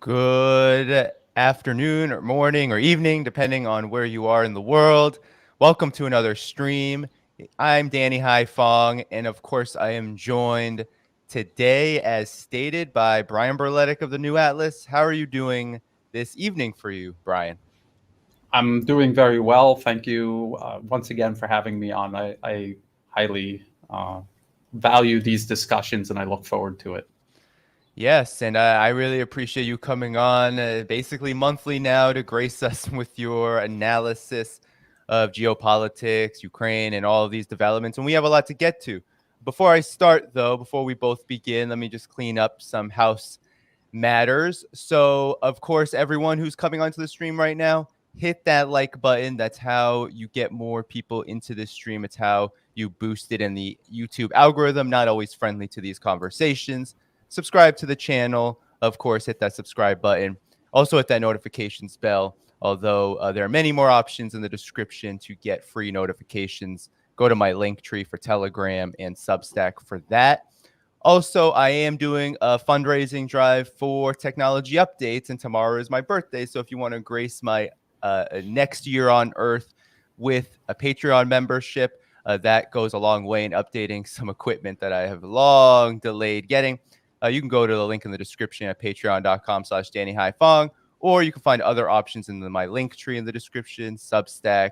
Good afternoon or morning or evening, depending on where you are in the world. Welcome to another stream. I'm Danny Dhaiphong, and of course, I am joined today, as stated, by Brian Berletic of the New Atlas. How are you doing this evening for you, Brian? I'm doing very well. Thank you once again for having me on. I highly value these discussions and I look forward to it. Yes, and I really appreciate you coming on basically monthly now to grace us with your analysis of geopolitics, Ukraine, and all of these developments. And we have a lot to get to. Before I start, though, before we both begin, let me just clean up some house matters. So, of course, everyone who's coming onto the stream right now, hit that like button. That's how you get more people into this stream. It's how you boost it in the YouTube algorithm, not always friendly to these conversations. Subscribe to the channel. Of course, hit that subscribe button. Also, hit that notifications bell. Although there are many more options in the description to get free notifications. Go to my link tree for Telegram and Substack for that. Also, I am doing a fundraising drive for technology updates, and tomorrow is my birthday. So if you want to grace my next year on Earth with a Patreon membership, that goes a long way in updating some equipment that I have long delayed getting. You can go to the link in the description at patreon.com/DannyHaiFong, or you can find other options in my link tree in the description, Substack.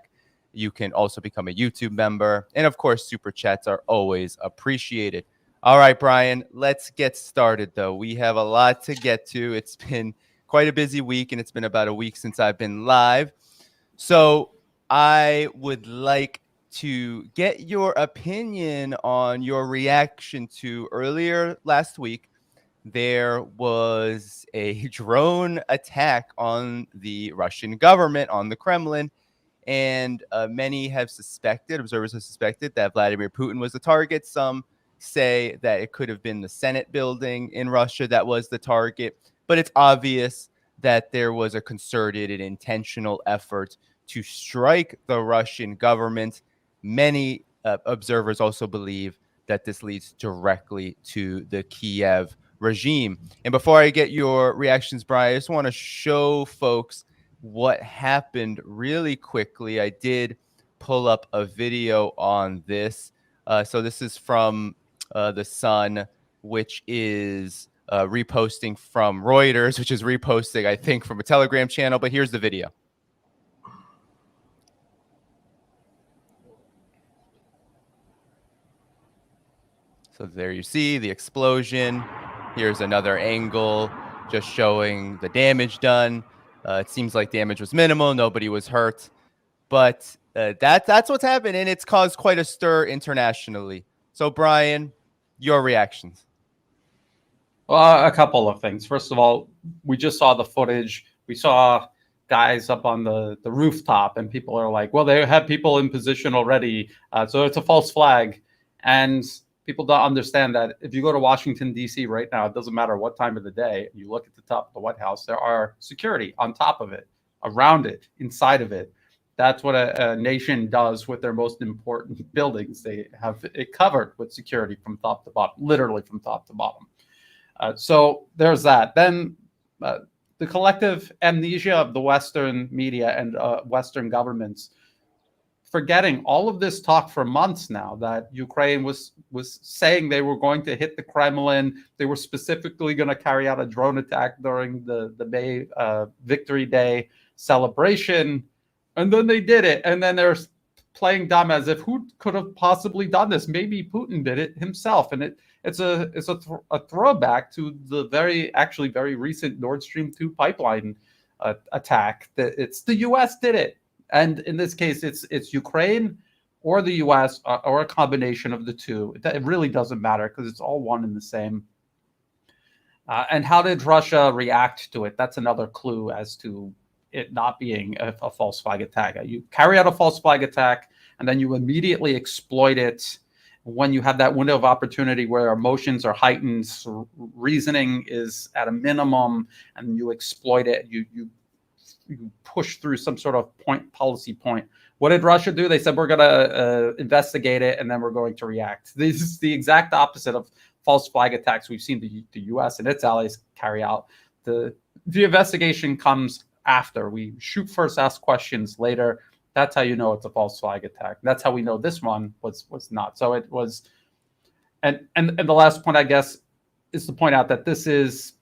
You can also become a YouTube member. And of course, super chats are always appreciated. All right, Brian, let's get started, though. We have a lot to get to. It's been quite a busy week, and it's been about a week since I've been live. So I would like to get your opinion on your reaction to earlier last week. There was a drone attack on the Russian government, on the Kremlin, and many have suspected, observers have suspected, that Vladimir Putin was the target. Some say that it could have been the Senate building in Russia that was the target, but it's obvious that there was a concerted and intentional effort to strike the Russian government. Many observers also believe that this leads directly to the Kiev regime. And before I get your reactions, Brian, I just want to show folks what happened really quickly. I did pull up a video on this. So this is from The Sun, which is reposting from Reuters, which is reposting, I think, from a Telegram channel. But here's the video. So there you see the explosion. Here's another angle just showing the damage done. It seems like damage was minimal. Nobody was hurt. But that's what's happened, and it's caused quite a stir internationally. So, Brian, your reactions. Well, a couple of things. First of all, we just saw the footage. We saw guys up on the rooftop, and people are like, well, they have people in position already, so it's a false flag. And people don't understand that if you go to Washington, D.C. right now, it doesn't matter what time of the day, you look at the top of the White House, there are security on top of it, around it, inside of it. That's what a nation does with their most important buildings. They have it covered with security from top to bottom, literally from top to bottom. So there's that. Then the collective amnesia of the Western media and Western governments, forgetting all of this talk for months now that Ukraine was saying they were going to hit the Kremlin. They were specifically going to carry out a drone attack during the May Victory Day celebration. And then they did it. And then they're playing dumb as if who could have possibly done this? Maybe Putin did it himself. And it's a throwback to the very recent Nord Stream 2 pipeline attack. That it's the U.S. did it. And in this case, it's Ukraine or the U.S. or a combination of the two. It really doesn't matter because it's all one and the same. And how did Russia react to it? That's another clue as to it not being a false flag attack. You carry out a false flag attack, and then you immediately exploit it when you have that window of opportunity where emotions are heightened, reasoning is at a minimum, and you exploit it. You push through some sort of policy point. What did Russia do? They said, we're going to investigate it, and then we're going to react. This is the exact opposite of false flag attacks we've seen the U.S. and its allies carry out. The the investigation comes after. We shoot first, ask questions later. That's how you know it's a false flag attack. That's how we know this one was not. So it was, and the last point, I guess, is to point out that this is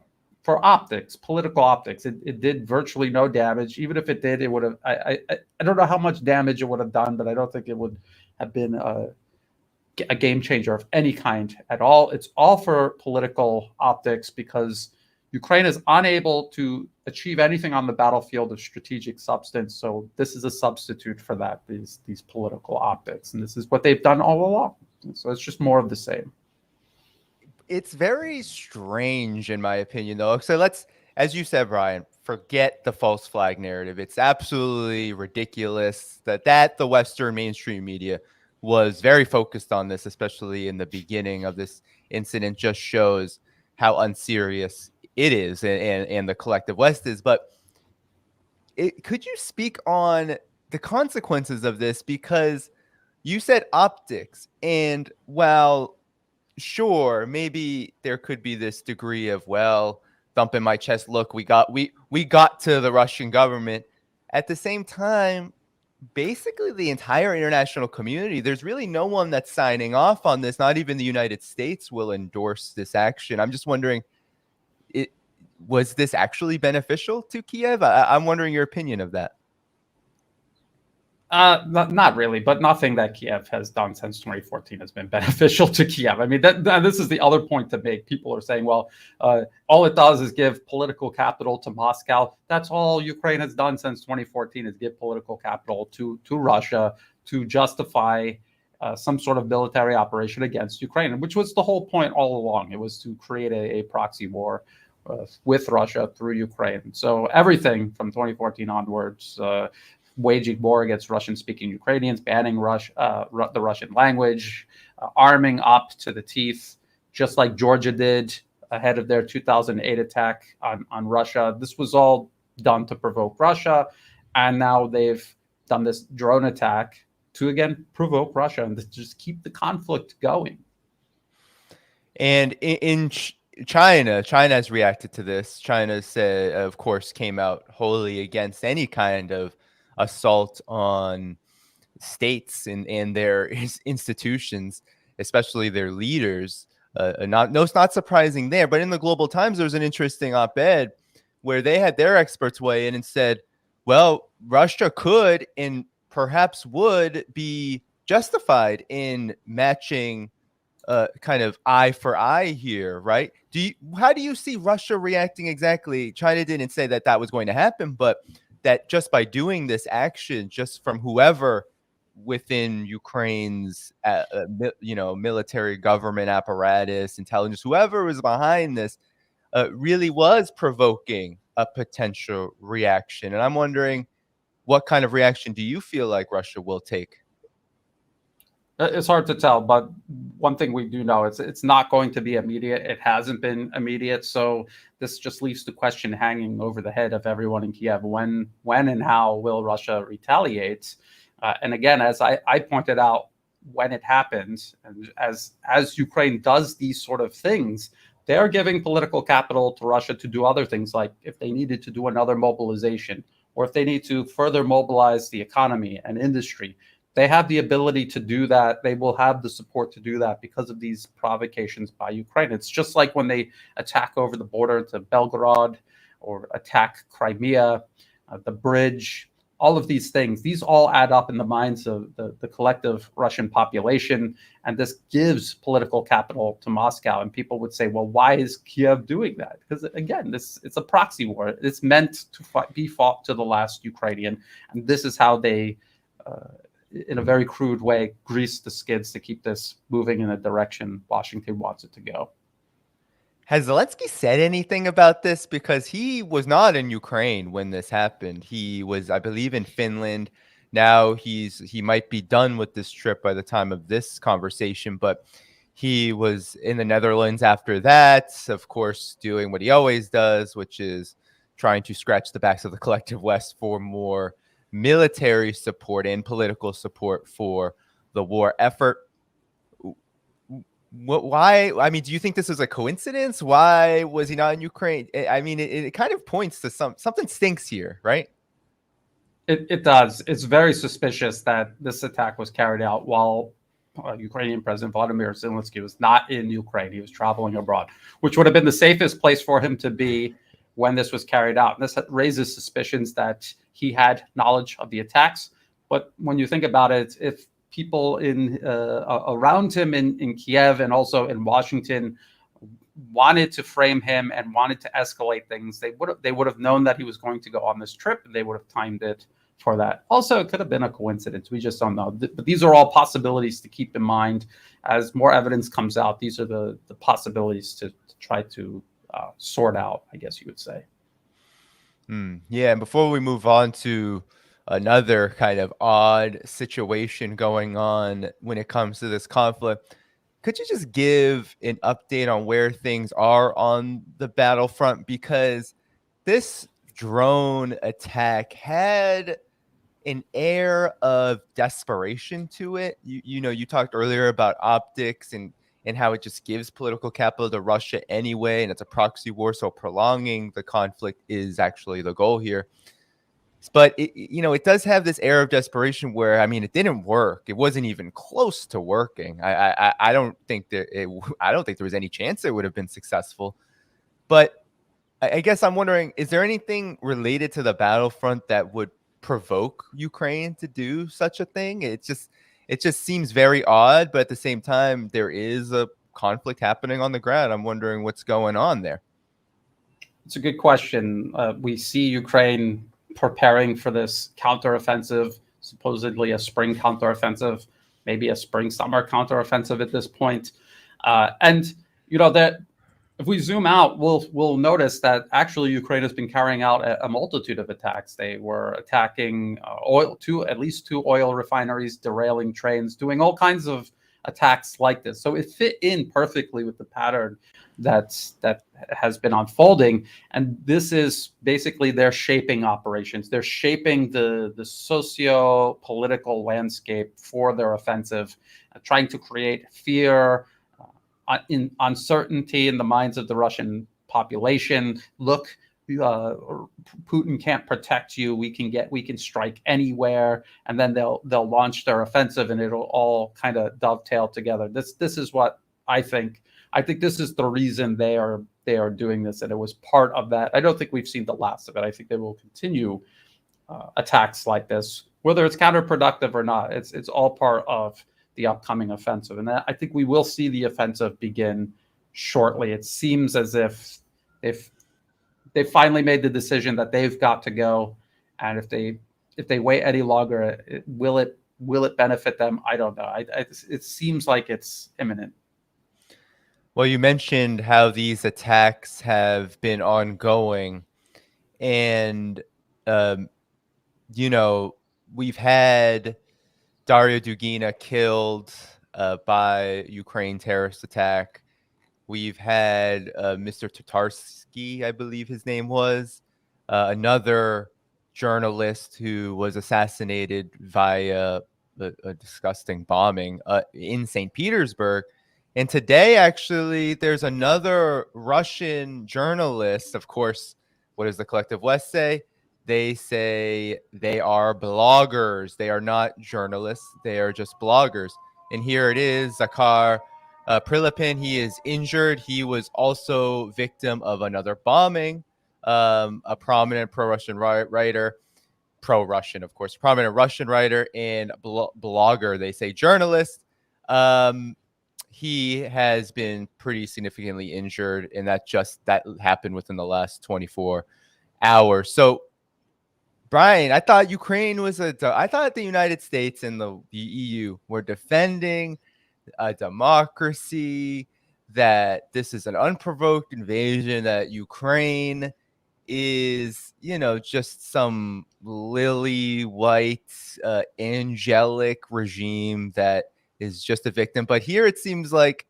for optics, political optics. It did virtually no damage. Even if it did, it would have. I don't know how much damage it would have done, but I don't think it would have been a game changer of any kind at all. It's all for political optics because Ukraine is unable to achieve anything on the battlefield of strategic substance. So this is a substitute for that, these political optics. And this is what they've done all along. So it's just more of the same. It's very strange, in my opinion, though. So let's, as you said, Brian, forget the false flag narrative. It's absolutely ridiculous that the Western mainstream media was very focused on this, especially in the beginning of this incident, just shows how unserious it is and the collective West is. But could you speak on the consequences of this? Because you said optics, and while sure, maybe there could be this degree of, well, thump in my chest, look, we got to the Russian government. At the same time, basically the entire international community, there's really no one that's signing off on this. Not even the United States will endorse this action. I'm just wondering, was this actually beneficial to Kiev? I'm wondering your opinion of that. Not really, but nothing that Kiev has done since 2014 has been beneficial to Kiev. I mean, this is the other point to make. People are saying, well, all it does is give political capital to Moscow. That's all Ukraine has done since 2014 is give political capital to Russia to justify some sort of military operation against Ukraine, which was the whole point all along. It was to create a proxy war with Russia through Ukraine. So everything from 2014 onwards, waging war against Russian-speaking Ukrainians, banning the Russian language, arming up to the teeth, just like Georgia did ahead of their 2008 attack on Russia. This was all done to provoke Russia, and now they've done this drone attack to, again, provoke Russia and to just keep the conflict going. And in China has reacted to this. China said, of course, came out wholly against any kind of assault on states and their institutions, especially their leaders. It's not surprising there. But in the Global Times, there was an interesting op-ed where they had their experts weigh in and said, well, Russia could and perhaps would be justified in matching kind of eye for eye here, right? How do you see Russia reacting exactly? China didn't say that was going to happen, but that just by doing this action, just from whoever within Ukraine's, military government apparatus, intelligence, whoever was behind this, really was provoking a potential reaction. And I'm wondering, what kind of reaction do you feel like Russia will take? It's hard to tell, but one thing we do know, it's not going to be immediate. It hasn't been immediate. So this just leaves the question hanging over the head of everyone in Kiev. When and how will Russia retaliate? And again, as I pointed out, when it happens, and as Ukraine does these sort of things, they're giving political capital to Russia to do other things, like if they needed to do another mobilization, or if they need to further mobilize the economy and industry. They have the ability to do that. They will have the support to do that because of these provocations by Ukraine. It's just like when they attack over the border to Belgorod or attack Crimea, the bridge, all of these things. These all add up in the minds of the collective Russian population. And this gives political capital to Moscow. And people would say, well, why is Kiev doing that? Because, again, it's a proxy war. It's meant to be fought to the last Ukrainian. And this is how they in a very crude way, grease the skids to keep this moving in the direction Washington wants it to go. Has Zelensky said anything about this? Because he was not in Ukraine when this happened. He was, I believe, in Finland. Now he might be done with this trip by the time of this conversation, but he was in the Netherlands after that, of course, doing what he always does, which is trying to scratch the backs of the collective West for more military support and political support for the war effort. Why? I mean, do you think this was a coincidence? Why was he not in Ukraine? I mean, it kind of points to something stinks here, right? It does. It's very suspicious that this attack was carried out while Ukrainian President Vladimir Zelensky was not in Ukraine. He was traveling abroad, which would have been the safest place for him to be when this was carried out. And this raises suspicions that he had knowledge of the attacks. But when you think about it, if people in around him in Kiev and also in Washington wanted to frame him and wanted to escalate things, they would have known that he was going to go on this trip, and they would have timed it for that. Also, it could have been a coincidence. We just don't know. But these are all possibilities to keep in mind as more evidence comes out. These are the possibilities to try to sort out, I guess you would say. Yeah, and before we move on to another kind of odd situation going on when it comes to this conflict, could you just give an update on where things are on the battlefront? Because this drone attack had an air of desperation to it. You talked earlier about optics and how it just gives political capital to Russia anyway, and it's a proxy war, so prolonging the conflict is actually the goal here. But it does have this air of desperation where, I mean, it didn't work. It wasn't even close to working. I don't think I don't think there was any chance it would have been successful. But I guess I'm wondering, is there anything related to the battlefront that would provoke Ukraine to do such a thing? It just seems very odd, but at the same time, there is a conflict happening on the ground. I'm wondering what's going on there. It's a good question. We see Ukraine preparing for this counteroffensive, supposedly a spring counteroffensive, maybe a spring-summer counteroffensive at this point. And that if we zoom out, we'll notice that actually Ukraine has been carrying out a multitude of attacks. They were attacking at least two oil refineries, derailing trains, doing all kinds of attacks like this. So it fit in perfectly with the pattern that has been unfolding. And this is basically their shaping operations. They're shaping the socio-political landscape for their offensive, trying to create fear, in uncertainty in the minds of the Russian population. Look, Putin can't protect you. We can strike anywhere, and then they'll launch their offensive, and it'll all kind of dovetail together. This is what I think. I think this is the reason they are doing this, and it was part of that. I don't think we've seen the last of it. I think they will continue attacks like this, whether it's counterproductive or not. It's all part of the upcoming offensive. And I think we will see the offensive begin shortly. It seems as if they finally made the decision that they've got to go. And if they wait any longer, will it benefit them? I don't know. It seems like it's imminent. Well, you mentioned how these attacks have been ongoing, and we've had Dario Dugina killed by Ukraine terrorist attack. We've had Mr. Tatarsky, I believe his name was, another journalist who was assassinated via a disgusting bombing in St. Petersburg. And today, actually, there's another Russian journalist. Of course, what does the Collective West say? They say they are bloggers. They are not journalists. They are just bloggers. And here it is, Zakhar Prilipin. He is injured. He was also victim of another bombing. A prominent pro-Russian writer, pro-Russian, of course, prominent Russian writer and blogger. They say journalist. He has been pretty significantly injured, and that happened within the last 24 hours. So, Brian, I thought Ukraine was I thought the United States and the EU were defending a democracy, that this is an unprovoked invasion, that Ukraine is, just some lily white, angelic regime that is just a victim. But here it seems like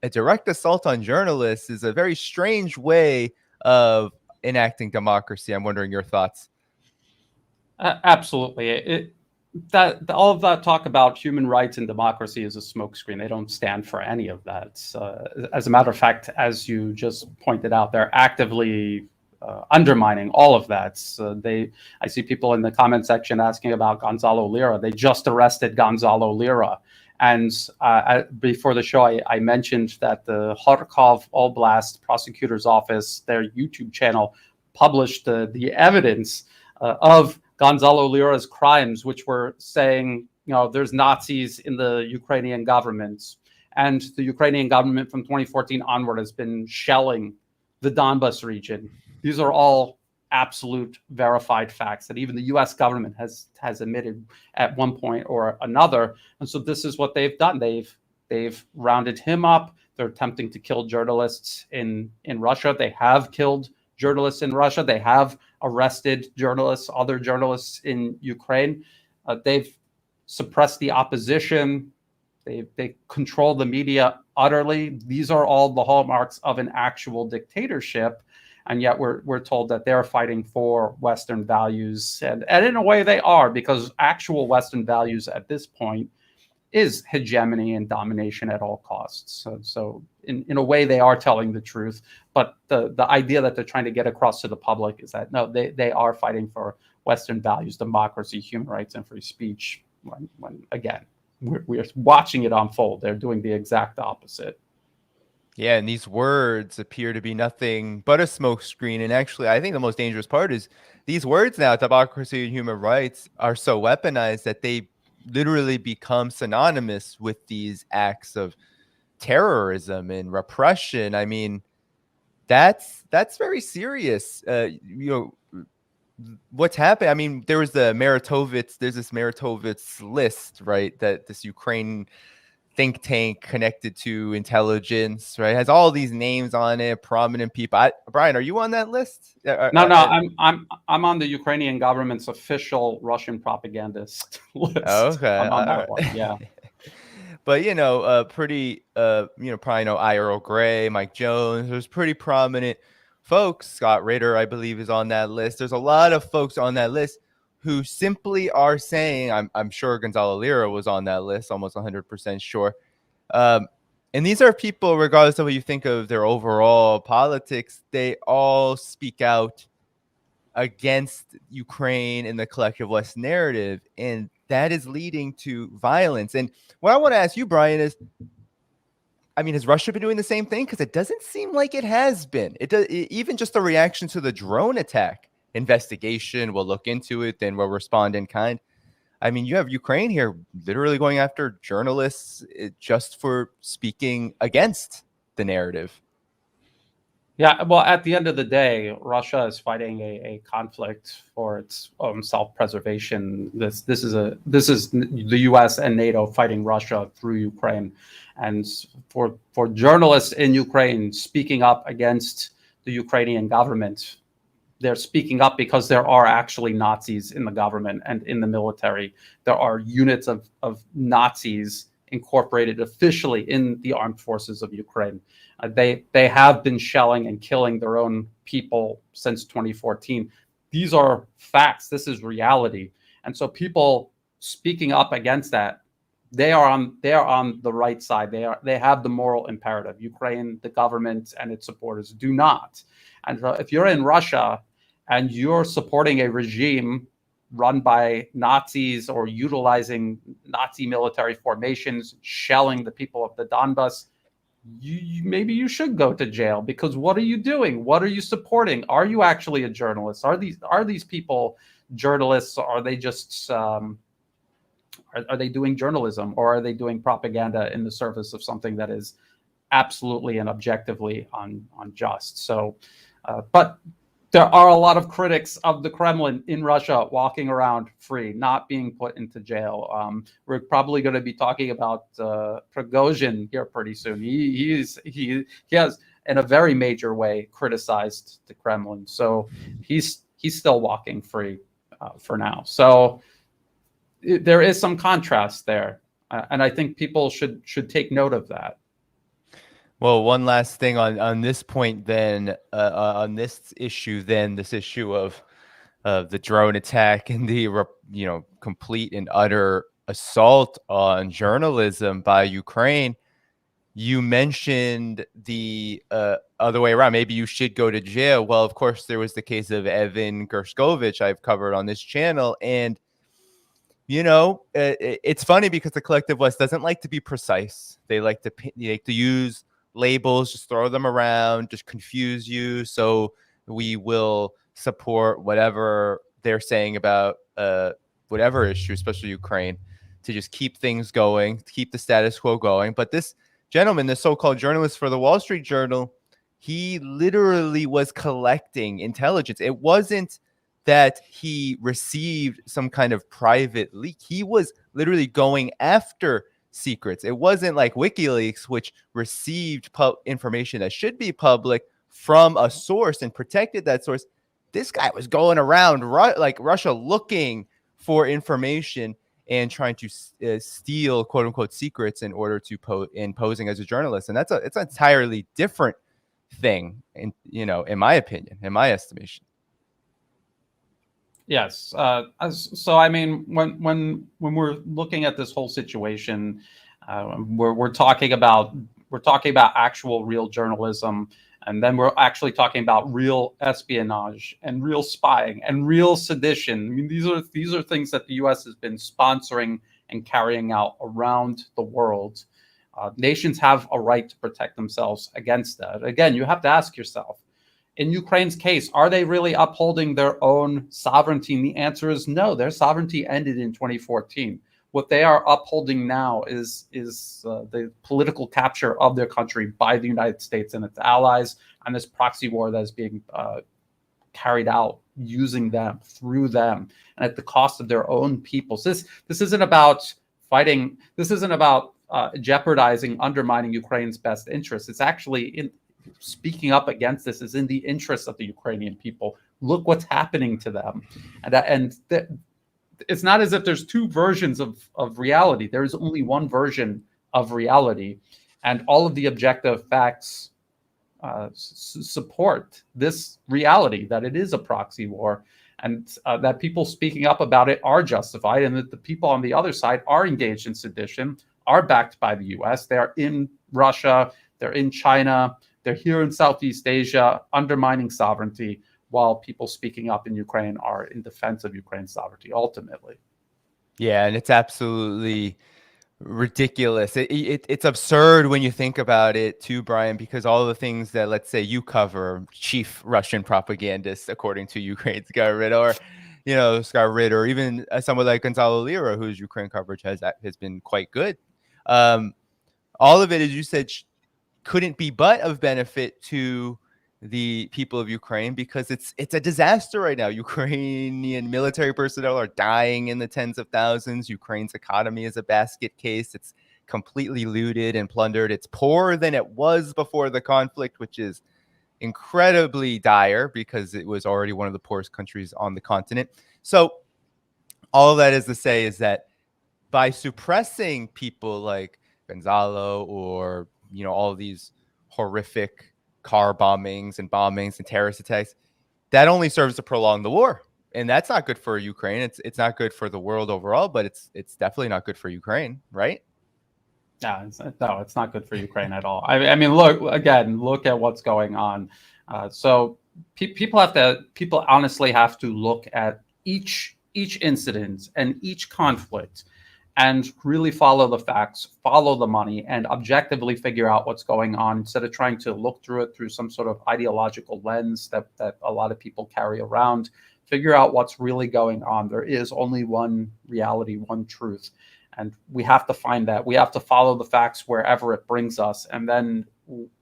a direct assault on journalists is a very strange way of enacting democracy. I'm wondering your thoughts. Absolutely. that all of that talk about human rights and democracy is a smokescreen. They don't stand for any of that. As a matter of fact, as you just pointed out, they're actively undermining all of that. So I see people in the comment section asking about Gonzalo Lira. They just arrested Gonzalo Lira. And before the show, I mentioned that the Kharkov Oblast Prosecutor's Office, their YouTube channel, published the evidence of Gonzalo Lira's crimes, which were saying, there's Nazis in the Ukrainian government. And the Ukrainian government from 2014 onward has been shelling the Donbas region. These are all absolute verified facts that even the US government has admitted at one point or another. And so this is what they've done. They've rounded him up. They're attempting to kill journalists in Russia. They have killed journalists in Russia. They have arrested journalists, other journalists in Ukraine. They've suppressed the opposition. They control the media utterly. These are all the hallmarks of an actual dictatorship. And yet we're told that they're fighting for Western values. And in a way they are, because actual Western values at this point is hegemony and domination at all costs. So in a way they are telling the truth. But the idea that they're trying to get across to the public is that, no, they are fighting for Western values, democracy, human rights, and free speech. When again, we're watching it unfold. They're doing the exact opposite. Yeah, and these words appear to be nothing but a smokescreen. And actually, I think the most dangerous part is these words now, democracy and human rights, are so weaponized that they literally become synonymous with these acts of terrorism and repression. I mean, that's very serious. What's happened? I mean, there's this Meritovitz list, right? That this Ukraine think tank connected to intelligence, right? It has all these names on it, prominent people. Brian, are you on that list? No, I'm on the Ukrainian government's official Russian propagandist list. Okay, I'm on that one. Yeah. But pretty probably know Earl Grey, Mike Jones. There's pretty prominent folks. Scott Ritter, I believe, is on that list. There's a lot of folks on that list who simply are saying, I'm sure Gonzalo Lira was on that list, almost 100% sure. And these are people, regardless of what you think of their overall politics, they all speak out against Ukraine and the collective West narrative. And that is leading to violence. And what I want to ask you, Brian, is, I mean, has Russia been doing the same thing? Because it doesn't seem like it has been. Even just the reaction to the drone attack. Investigation, we'll look into it, then we'll respond in kind. I mean, you have Ukraine here literally going after journalists just for speaking against the narrative. Yeah, well, at the end of the day, Russia is fighting a conflict for its own self-preservation. This is the U.S. and NATO fighting Russia through Ukraine, and for journalists in Ukraine speaking up against the Ukrainian government, they're speaking up because there are actually Nazis in the government and in the military. There are units of Nazis incorporated officially in the armed forces of Ukraine. They have been shelling and killing their own people since 2014. These are facts. This is reality. And so people speaking up against that, they are on the right side. They have the moral imperative. Ukraine, the government, and its supporters do not. And so if you're in Russia and you're supporting a regime run by Nazis or utilizing Nazi military formations, shelling the people of the Donbas, maybe you should go to jail, because what are you doing? What are you supporting? Are you actually a journalist? Are these people journalists? Or are they just are they doing journalism, or are they doing propaganda in the service of something that is absolutely and objectively unjust? So, but there are a lot of critics of the Kremlin in Russia walking around free, not being put into jail. We're probably going to be talking about Prigozhin here pretty soon. He has, in a very major way, criticized the Kremlin, so he's still walking free for now. So there is some contrast there, and I think people should take note of that. Well, one last thing on this point, then, on this issue of the drone attack and the complete and utter assault on journalism by Ukraine. You mentioned the other way around. Maybe you should go to jail. Well, of course, there was the case of Evan Gershkovich I've covered on this channel. And, it's funny because the collective West doesn't like to be precise. They like to use labels, just throw them around, just confuse you. So we will support whatever they're saying about whatever issue, especially Ukraine, to just keep things going, keep the status quo going. But this gentleman, the so-called journalist for the Wall Street Journal, he literally was collecting intelligence. It wasn't that he received some kind of private leak. He was literally going after secrets. It wasn't like WikiLeaks, which received information that should be public from a source and protected that source. This guy was going around like Russia looking for information and trying to steal quote unquote secrets in order to posing as a journalist. And it's an entirely different thing, in my opinion, in my estimation. Yes. So I mean, when we're looking at this whole situation, we're talking about actual real journalism, and then we're actually talking about real espionage and real spying and real sedition. I mean, these are things that the U.S. has been sponsoring and carrying out around the world. Nations have a right to protect themselves against that. Again, you have to ask yourself, in Ukraine's case, are they really upholding their own sovereignty? And the answer is no. Their sovereignty ended in 2014. What they are upholding now is the political capture of their country by the United States and its allies, and this proxy war that is being carried out using them, through them, and at the cost of their own peoples. This isn't about fighting. This isn't about jeopardizing, undermining Ukraine's best interests. It's actually speaking up against this is in the interest of the Ukrainian people. Look what's happening to them, and it's not as if there's two versions of reality. There is only one version of reality, and all of the objective facts support this reality that it is a proxy war, and that people speaking up about it are justified, and that the people on the other side are engaged in sedition, are backed by the U.S. They are in Russia, they're in China, they're here in Southeast Asia, undermining sovereignty, while people speaking up in Ukraine are in defense of Ukraine's sovereignty, ultimately. Yeah, and it's absolutely ridiculous. It's absurd when you think about it too, Brian, because all the things that, let's say, you cover, chief Russian propagandist, according to Ukraine's government, or Scott Ritter, or even someone like Gonzalo Lira, whose Ukraine coverage has been quite good. All of it, as you said, couldn't be but of benefit to the people of Ukraine, because it's a disaster right now. Ukrainian military personnel are dying in the tens of thousands. Ukraine's economy is a basket case. It's completely looted and plundered. It's poorer than it was before the conflict, which is incredibly dire because it was already one of the poorest countries on the continent. So all that is to say is that by suppressing people like Gonzalo, or all of these horrific car bombings and terrorist attacks, that only serves to prolong the war, and that's not good for Ukraine. It's not good for the world overall, but it's definitely not good for Ukraine, right? No, it's not good for Ukraine at all. I mean, look at what's going on. So people honestly have to look at each incident and each conflict, and really follow the facts, follow the money, and objectively figure out what's going on, instead of trying to look through it through some sort of ideological lens that a lot of people carry around. Figure out what's really going on. There is only one reality, one truth, and we have to find that. We have to follow the facts wherever it brings us, and then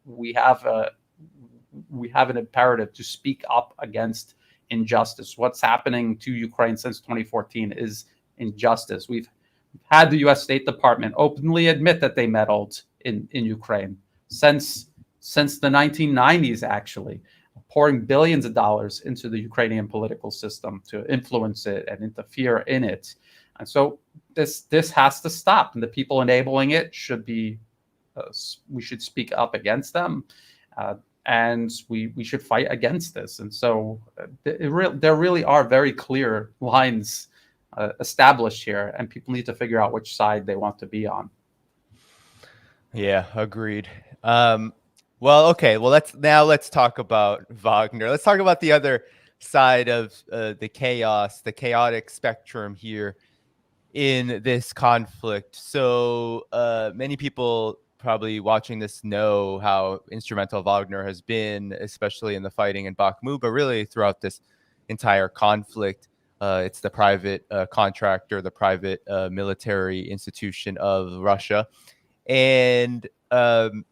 we have an imperative to speak up against injustice. What's happening to Ukraine since 2014 is injustice. We've had the U.S. State Department openly admit that they meddled in Ukraine since the 1990s, actually, pouring billions of dollars into the Ukrainian political system to influence it and interfere in it. And so this has to stop, and the people enabling it should be we should speak up against them. and we should fight against this. And so there really are very clear lines established here, and people need to figure out which side they want to be on. Yeah, agreed. Well, okay. Well, let's talk about Wagner. Let's talk about the other side of the chaos, the chaotic spectrum here in this conflict. So many people probably watching this know how instrumental Wagner has been, especially in the fighting in Bakhmut, but really throughout this entire conflict. It's the private contractor, the private military institution of Russia. And Mr.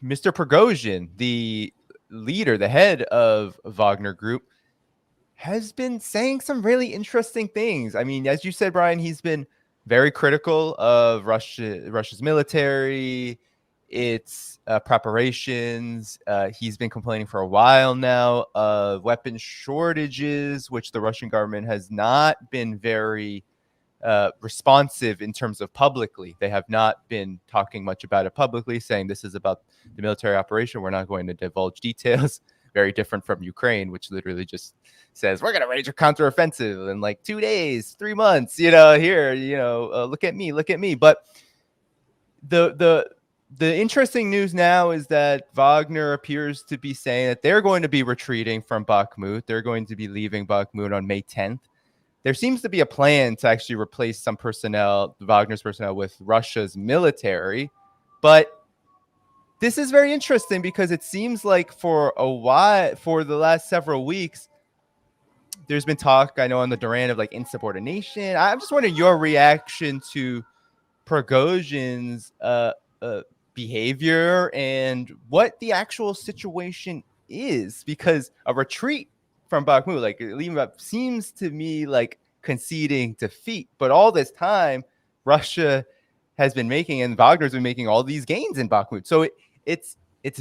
Prigozhin, the leader, the head of Wagner Group, has been saying some really interesting things. I mean, as you said, Brian, he's been very critical of Russia's military, its preparations. He's been complaining for a while now of weapon shortages, which the Russian government has not been very responsive in terms of publicly. They have not been talking much about it publicly, saying this is about the military operation. We're not going to divulge details. Very different from Ukraine, which literally just says, we're going to wage a counteroffensive in like 2 days, 3 months, here, look at me. But the interesting news now is that Wagner appears to be saying that they're going to be retreating from Bakhmut. They're going to be leaving Bakhmut on May 10th. There seems to be a plan to actually replace some personnel, Wagner's personnel, with Russia's military. But this is very interesting because it seems like for the last several weeks, there's been talk, I know, on the Duran of like insubordination. I'm just wondering your reaction to Prigozhin's behavior and what the actual situation is, because a retreat from Bakhmut, like leaving up, seems to me like conceding defeat. But all this time, Russia has been making, and Wagner's been making all these gains in Bakhmut. So I guess it's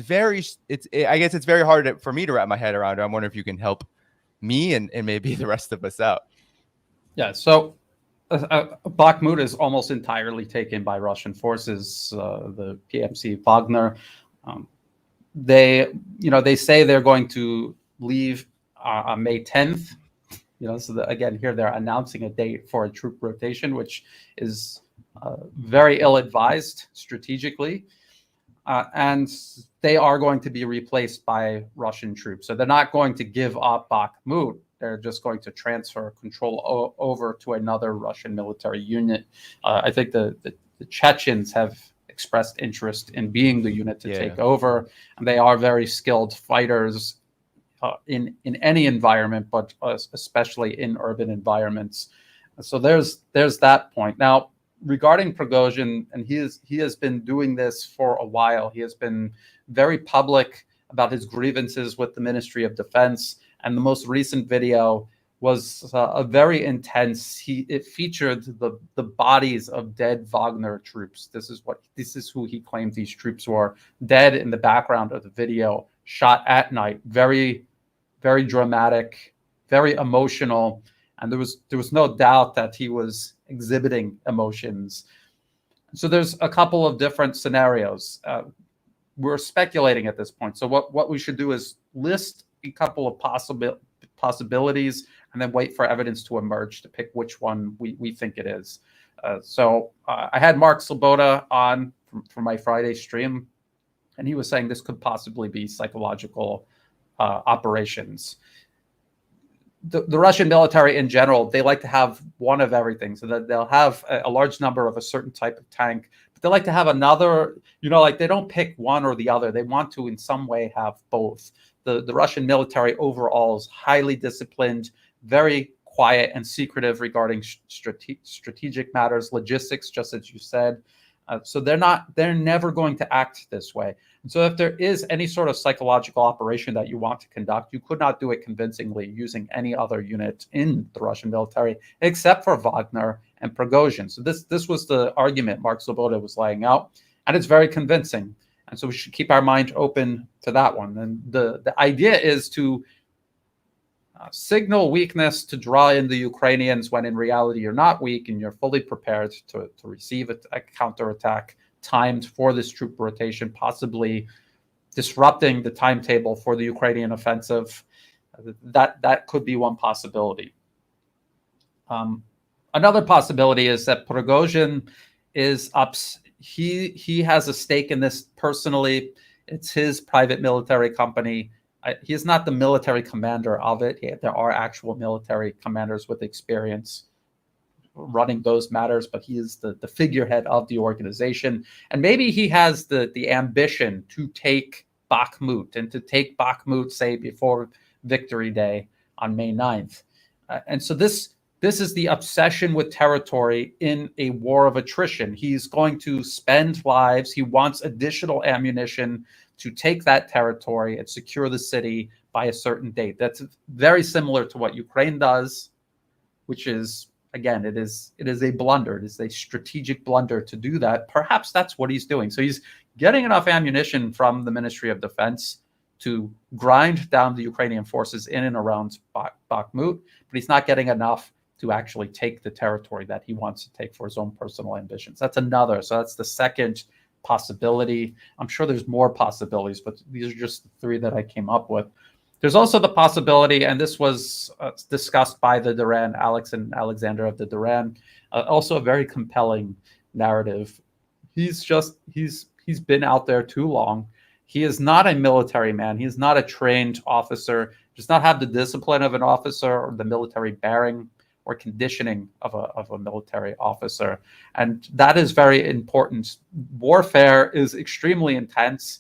very hard for me to wrap my head around it. I'm wondering if you can help me and maybe the rest of us out. Yeah. So Bakhmut is almost entirely taken by Russian forces. The PMC Wagner, they say they're going to leave on May 10th. So again, here they're announcing a date for a troop rotation, which is very ill-advised strategically. And they are going to be replaced by Russian troops. So they're not going to give up Bakhmut. They're just going to transfer control over to another Russian military unit. I think the Chechens have expressed interest in being the unit to take over. And they are very skilled fighters in any environment, but especially in urban environments. So there's that point. Now, regarding Prigozhin, and he has been doing this for a while. He has been very public about his grievances with the Ministry of Defense, and the most recent video was a very intense. It featured the bodies of dead Wagner troops. This is who he claimed these troops were, dead in the background of the video, shot at night. Very, very dramatic, very emotional. And there was no doubt that he was exhibiting emotions. So there's a couple of different scenarios. We're speculating at this point. So what we should do is list a couple of possibilities and then wait for evidence to emerge to pick which one we think it is. So I had Mark Sloboda on for my Friday stream, and he was saying this could possibly be psychological operations. The Russian military in general, they like to have one of everything, so that they'll have a large number of a certain type of tank, but they like to have another, like they don't pick one or the other. They want to in some way have both. The Russian military overall is highly disciplined, very quiet and secretive regarding strategic matters, logistics, just as you said. So they're never going to act this way. And so if there is any sort of psychological operation that you want to conduct, you could not do it convincingly using any other unit in the Russian military, except for Wagner and Prigozhin. So this was the argument Mark Sloboda was laying out, and it's very convincing. And so we should keep our mind open to that one. And the idea is to signal weakness to draw in the Ukrainians when in reality you're not weak and you're fully prepared to receive a counterattack timed for this troop rotation, possibly disrupting the timetable for the Ukrainian offensive. That could be one possibility. Another possibility is that Prigozhin is he has a stake in this personally. It's his private military company. He is not the military commander of it. There are actual military commanders with experience running those matters, but he is the figurehead of the organization. And maybe he has the ambition to take Bakhmut and to take Bakhmut, say, before Victory Day on May 9th. And so this is the obsession with territory in a war of attrition. He's going to spend lives. He wants additional ammunition to take that territory and secure the city by a certain date. That's very similar to what Ukraine does, which is, again, it is a blunder. It is a strategic blunder to do that. Perhaps that's what he's doing. So he's getting enough ammunition from the Ministry of Defense to grind down the Ukrainian forces in and around Bakhmut, but he's not getting enough to actually take the territory that he wants to take for his own personal ambitions. That's another. So that's the second possibility. I'm sure there's more possibilities, but these are just the three that I came up with. There's also the possibility, and this was discussed by the Duran, Alex and Alexander of the Duran, also a very compelling narrative. He's been out there too long. He is not a military man. He is not a trained officer. Does not have the discipline of an officer or the military bearing or conditioning of a military officer. And that is very important. Warfare is extremely intense,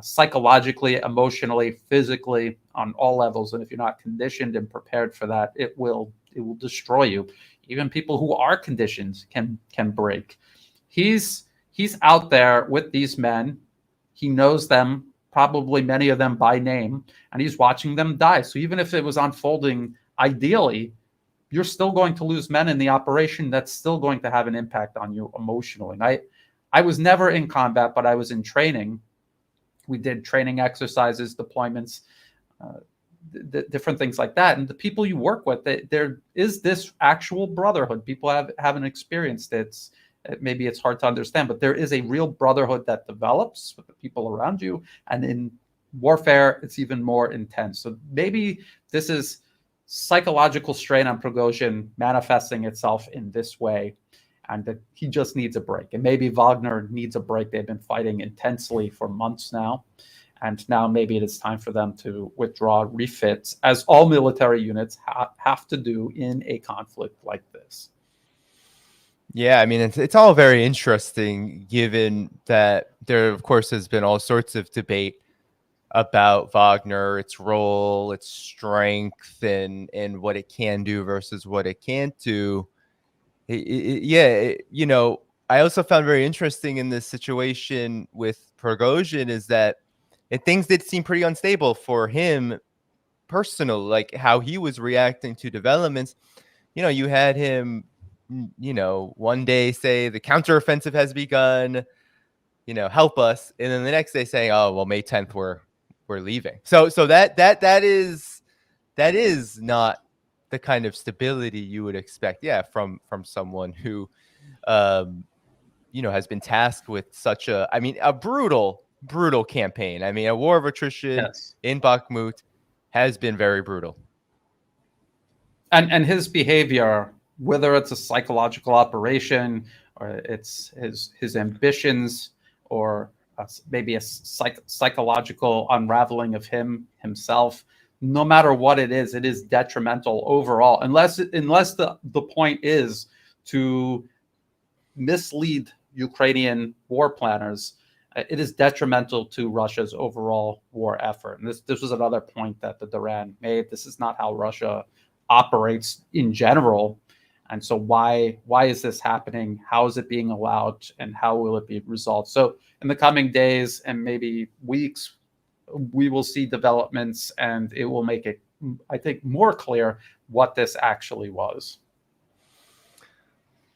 psychologically, emotionally, physically, on all levels. And if you're not conditioned and prepared for that, it will destroy you. Even people who are conditioned can break. He's out there with these men. He knows them, probably many of them by name, and he's watching them die. So even if it was unfolding ideally, you're still going to lose men in the operation. That's still going to have an impact on you emotionally. And I was never in combat, but I was in training. We did training exercises, deployments, different things like that. And the people you work with, there is this actual brotherhood. People haven't experienced it. Maybe it's hard to understand, but there is a real brotherhood that develops with the people around you. And in warfare, it's even more intense. So maybe this is psychological strain on Prigozhin manifesting itself in this way, and that he just needs a break. And maybe Wagner needs a break. They've been fighting intensely for months now, and now maybe it is time for them to withdraw, refit, as all military units have to do in a conflict like this. Yeah, I mean, it's all very interesting, given that there, of course, has been all sorts of debate about Wagner, its role, its strength, and what it can do versus what it can't do. You know, I also found very interesting in this situation with Prigozhin is that things did seem pretty unstable for him personally, like how he was reacting to developments. You know, you had him, you know, one day say the counteroffensive has begun, you know, help us, and then the next day saying, oh well, May 10th we're leaving. So that is not the kind of stability you would expect, from someone who you know, has been tasked with such a brutal campaign. I mean, a war of attrition in Bakhmut has been very brutal. And his behavior, whether it's a psychological operation or it's his ambitions, or maybe a psychological unraveling of himself, no matter what it is detrimental overall, unless the point is to mislead Ukrainian war planners. It is detrimental to Russia's overall war effort. And this was another point that the Duran made. This is not how Russia operates in general. And so why is this happening? How is it being allowed? And how will it be resolved? So in the coming days and maybe weeks, we will see developments, and it will make it, I think, more clear what this actually was.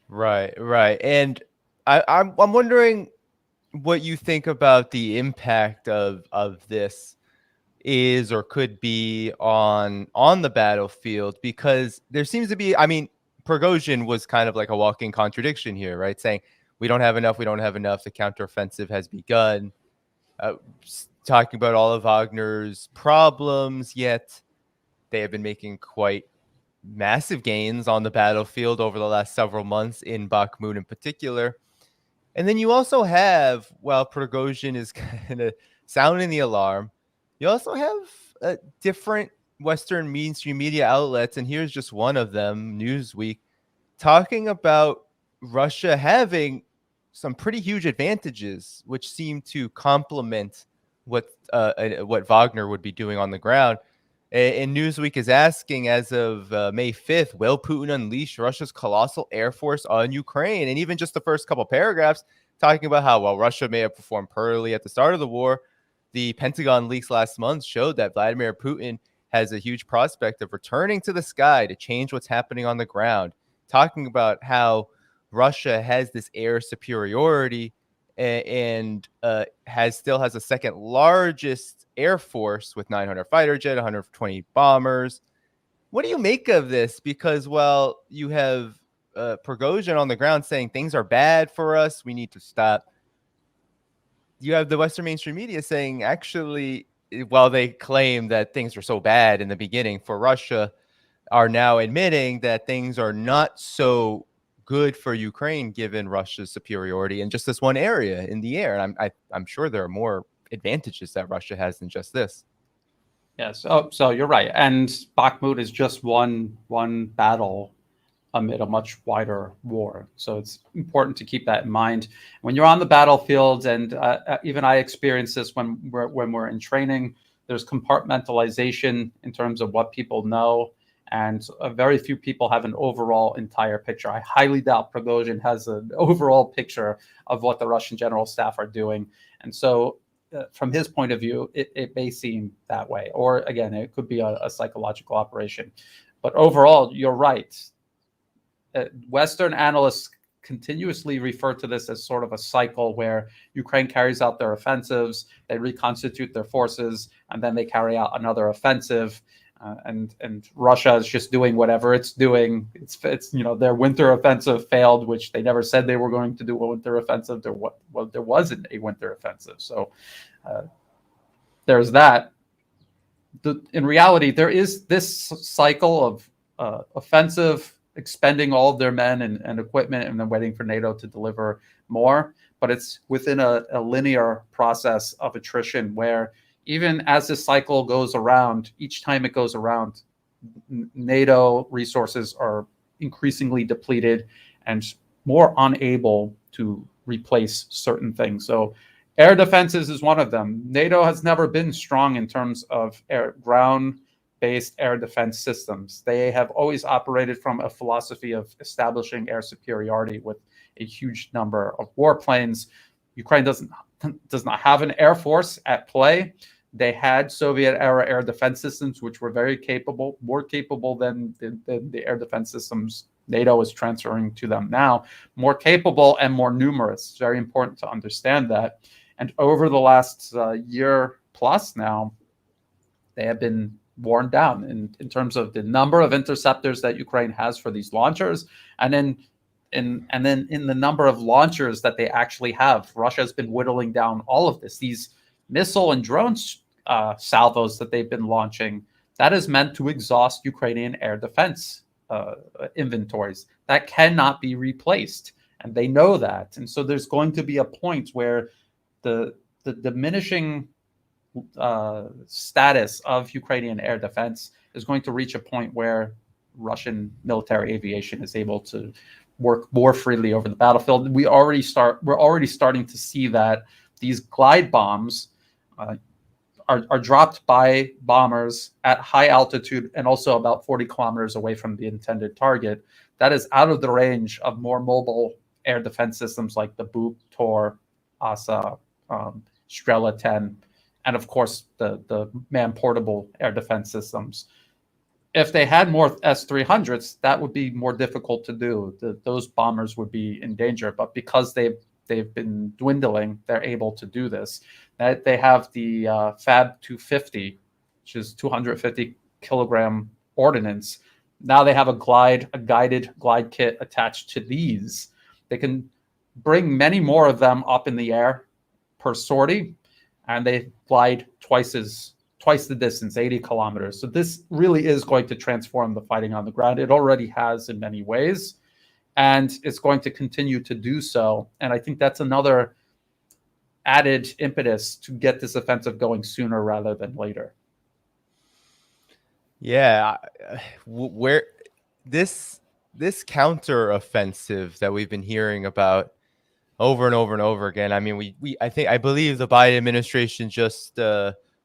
Right. And I'm wondering what you think about the impact of this is or could be on the battlefield, because there seems to be, I mean, Prigozhin was kind of like a walking contradiction here, right? Saying we don't have enough, the counteroffensive has begun. talking about all of Wagner's problems, yet they have been making quite massive gains on the battlefield over the last several months, in Bakhmut in particular. And then you also have, while Prigozhin is kind of sounding the alarm, you also have different Western mainstream media outlets, and here's just one of them, Newsweek, talking about Russia having some pretty huge advantages, which seem to complement what Wagner would be doing on the ground. And Newsweek is asking, as of May 5th, will Putin unleash Russia's colossal air force on Ukraine? And even just the first couple paragraphs talking about how, while Russia may have performed poorly at the start of the war, the Pentagon leaks last month showed that Vladimir Putin has a huge prospect of returning to the sky to change what's happening on the ground, talking about how Russia has this air superiority and still has the second largest air force with 900 fighter jet, 120 bombers. What do you make of this? Because, well, you have Prigozhin on the ground saying things are bad for us, we need to stop. You have the Western mainstream media saying, actually, while they claim that things were so bad in the beginning for Russia, are now admitting that things are not so good for Ukraine given Russia's superiority in just this one area in the air. And I'm sure there are more advantages that Russia has than just this. Yes. So you're right. And Bakhmut is just one battle amid a much wider war. So it's important to keep that in mind when you're on the battlefield. And even I experience this when we're in training. There's compartmentalization in terms of what people know, and very few people have an overall entire picture. I highly doubt Prigozhin has an overall picture of what the Russian general staff are doing. And so from his point of view, it may seem that way. Or again, it could be a psychological operation. But overall, you're right. Western analysts continuously refer to this as sort of a cycle where Ukraine carries out their offensives, they reconstitute their forces, and then they carry out another offensive. And Russia is just doing whatever it's doing. It's their winter offensive failed, which they never said they were going to do a winter offensive. There wasn't a winter offensive. So there's that. In reality, there is this cycle of offensive, expending all of their men and equipment, and then waiting for NATO to deliver more. But it's within a linear process of attrition where even as this cycle goes around, each time it goes around, NATO resources are increasingly depleted and more unable to replace certain things. So air defenses is one of them. NATO has never been strong in terms of ground-based air defense systems. They have always operated from a philosophy of establishing air superiority with a huge number of warplanes. Ukraine does not have an air force at play. They had Soviet-era air defense systems, which were very capable, more capable than the air defense systems NATO is transferring to them now, more capable and more numerous. It's very important to understand that. And over the last year plus now, they have been worn down in terms of the number of interceptors that Ukraine has for these launchers, and then in the number of launchers that they actually have. Russia has been whittling down all of this. These missile and drone salvos that they've been launching, that is meant to exhaust Ukrainian air defense inventories. That cannot be replaced, and they know that. And so there's going to be a point where the diminishing status of Ukrainian air defense is going to reach a point where Russian military aviation is able to work more freely over the battlefield. We're already starting to see that these glide bombs are dropped by bombers at high altitude and also about 40 kilometers away from the intended target. That is out of the range of more mobile air defense systems like the Buk, Tor, Asa, Strela 10, and of course the man-portable air defense systems. If they had more S-300s, that would be more difficult to do. Those bombers would be in danger, but because they've been dwindling, they're able to do this. They have the Fab 250, which is 250 kilogram ordnance. Now they have a guided glide kit attached to these. They can bring many more of them up in the air per sortie, and they flied twice the distance, 80 kilometers. So this really is going to transform the fighting on the ground. It already has in many ways, and it's going to continue to do so. And I think that's another added impetus to get this offensive going sooner rather than later. Yeah, where this counteroffensive that we've been hearing about over and over and over again. I mean, I believe the Biden administration just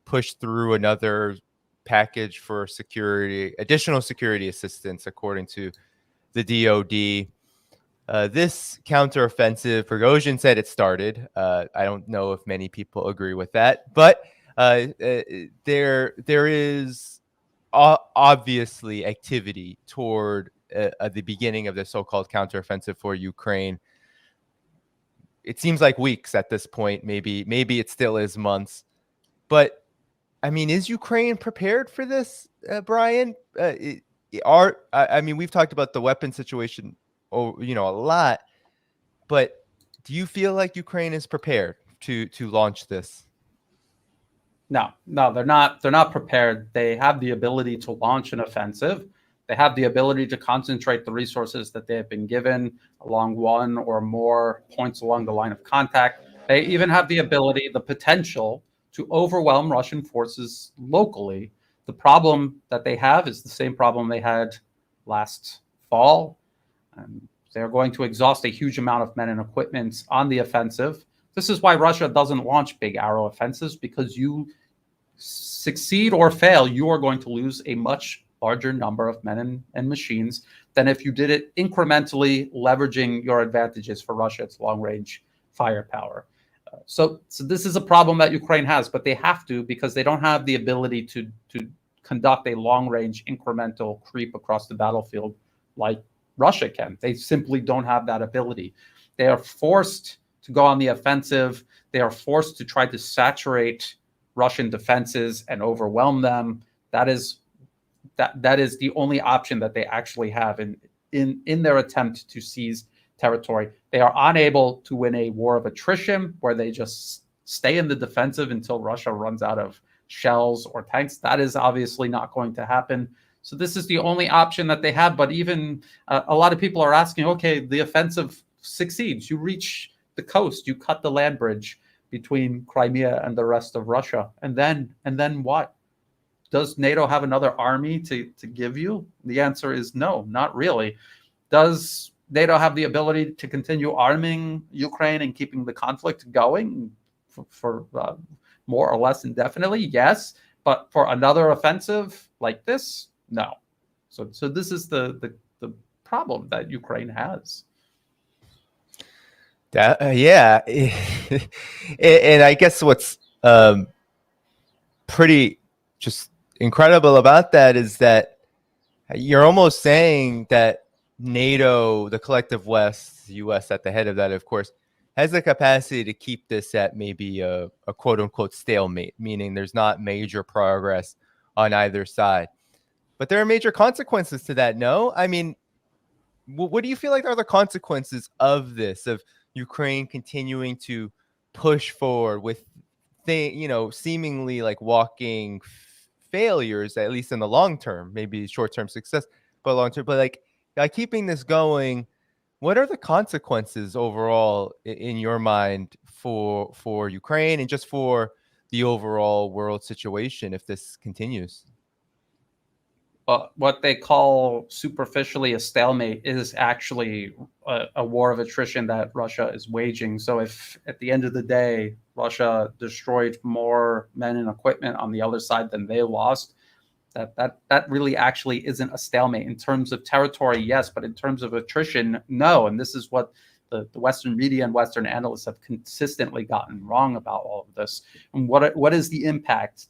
pushed through another package for additional security assistance, according to the DoD. This counteroffensive, Prigozhin said it started. I don't know if many people agree with that, but there is obviously activity toward the beginning of the so-called counteroffensive for Ukraine. It seems like weeks at this point. Maybe it still is months. But I mean, is Ukraine prepared for this, Brian? I mean, we've talked about the weapon situation, a lot. But do you feel like Ukraine is prepared to launch this? No, they're not. They're not prepared. They have the ability to launch an offensive. They have the ability to concentrate the resources that they have been given along one or more points along the line of contact. They even have the ability, the potential to overwhelm Russian forces locally. The problem that they have is the same problem they had last fall. They're going to exhaust a huge amount of men and equipment on the offensive. This is why Russia doesn't launch big arrow offensives, because you succeed or fail, you are going to lose a much larger number of men and machines than if you did it incrementally, leveraging your advantages for Russia, its long-range firepower. So this is a problem that Ukraine has, but they have to, because they don't have the ability to conduct a long-range incremental creep across the battlefield like Russia can. They simply don't have that ability. They are forced to go on the offensive. They are forced to try to saturate Russian defenses and overwhelm them. That is the only option that they actually have in their attempt to seize territory. They are unable to win a war of attrition where they just stay in the defensive until Russia runs out of shells or tanks. That is obviously not going to happen. So this is the only option that they have. But even a lot of people are asking, okay, the offensive succeeds. You reach the coast, you cut the land bridge between Crimea and the rest of Russia. And then what? Does NATO have another army to give you? The answer is no, not really. Does NATO have the ability to continue arming Ukraine and keeping the conflict going for more or less indefinitely? Yes. But for another offensive like this, no. So this is the problem that Ukraine has. Yeah. And I guess what's pretty just incredible about that is that you're almost saying that NATO, the collective West, the US at the head of that, of course, has the capacity to keep this at maybe a quote unquote stalemate, meaning there's not major progress on either side. But there are major consequences to that, no? I mean, what do you feel like are the consequences of this, of Ukraine continuing to push forward with seemingly like walking failures, at least in the long term, maybe short-term success, but long term, but like by keeping this going, what are the consequences overall in your mind for Ukraine and just for the overall world situation if this continues? What they call superficially a stalemate is actually a war of attrition that Russia is waging. So if at the end of the day, Russia destroyed more men and equipment on the other side than they lost, that really actually isn't a stalemate. In terms of territory, yes, but in terms of attrition, no. And this is what the Western media and Western analysts have consistently gotten wrong about all of this. And what is the impact?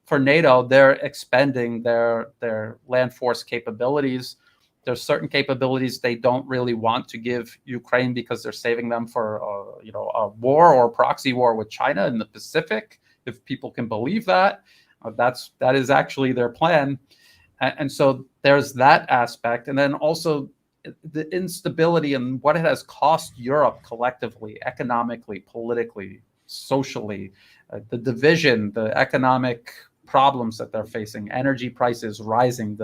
For NATO, they're expending their land force capabilities. There's certain capabilities they don't really want to give Ukraine because they're saving them for a war or a proxy war with China in the Pacific, if people can believe that. That is actually their plan. And so there's that aspect. And then also the instability and what it has cost Europe collectively, economically, politically, socially, the division, the economic problems that they're facing, energy prices rising,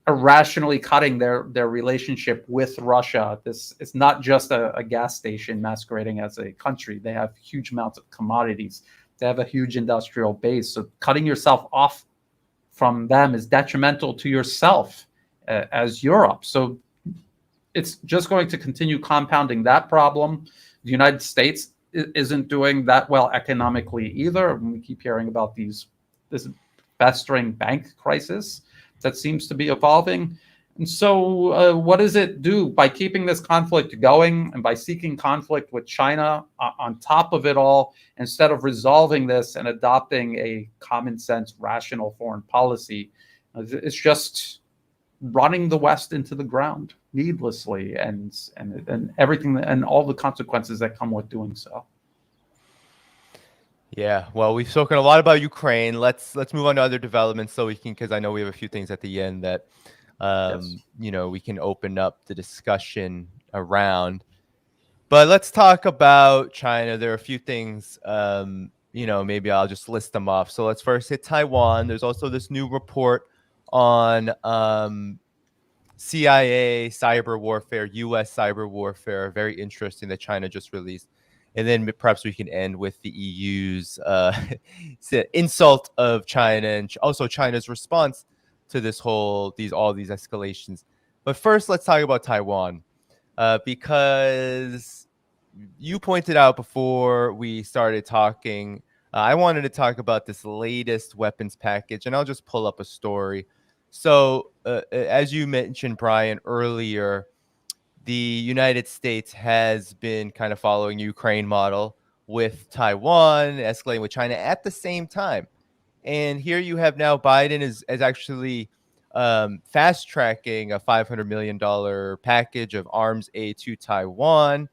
irrationally cutting their relationship with Russia. This is not just a gas station masquerading as a country. They have huge amounts of commodities. They have a huge industrial base. So cutting yourself off from them is detrimental to yourself as Europe. So it's just going to continue compounding that problem. The United States isn't doing that well economically either. We keep hearing about this festering bank crisis that seems to be evolving. And so what does it do by keeping this conflict going and by seeking conflict with China on top of it all, instead of resolving this and adopting a common sense, rational foreign policy? It's just running the West into the ground needlessly, and everything and all the consequences that come with doing so. Yeah, well, we've spoken a lot about Ukraine. Let's move on to other developments, so we can, because I know we have a few things at the end that Yes. we can open up the discussion around. But let's talk about China. There are a few things, maybe I'll just list them off. So let's first hit Taiwan. There's also this new report on CIA cyber warfare, US cyber warfare, very interesting, that China just released. And then perhaps we can end with the EU's insult of China, and also China's response to all these escalations. But first, let's talk about Taiwan, because you pointed out before we started talking, I wanted to talk about this latest weapons package, and I'll just pull up a story. So as you mentioned, Brian, earlier, the United States has been kind of following Ukraine model with Taiwan, escalating with China at the same time. And here you have now Biden is actually fast tracking a $500 million package of arms aid to Taiwan.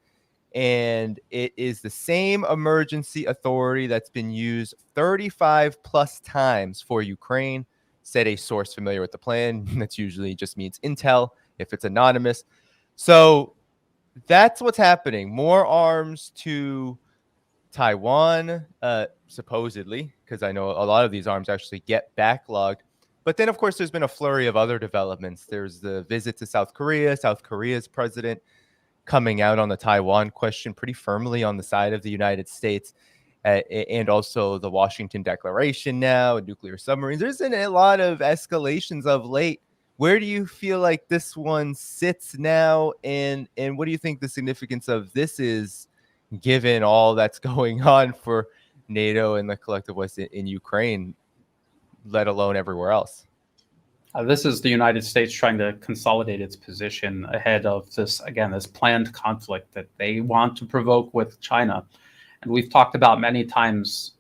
And it is the same emergency authority that's been used 35 plus times for Ukraine, said a source familiar with the plan. That's usually just means intel if it's anonymous. So that's what's happening. More arms to Taiwan, supposedly, because I know a lot of these arms actually get backlogged. But then, of course, there's been a flurry of other developments. There's the visit to South Korea, South Korea's president coming out on the Taiwan question pretty firmly on the side of the United States, and also the Washington Declaration now, nuclear submarines. There's been a lot of escalations of late. Where do you feel like this one sits now, and what do you think the significance of this is, given all that's going on for NATO and the collective West in Ukraine, let alone everywhere else? This is the United States trying to consolidate its position ahead of this planned conflict that they want to provoke with China. And we've talked about many times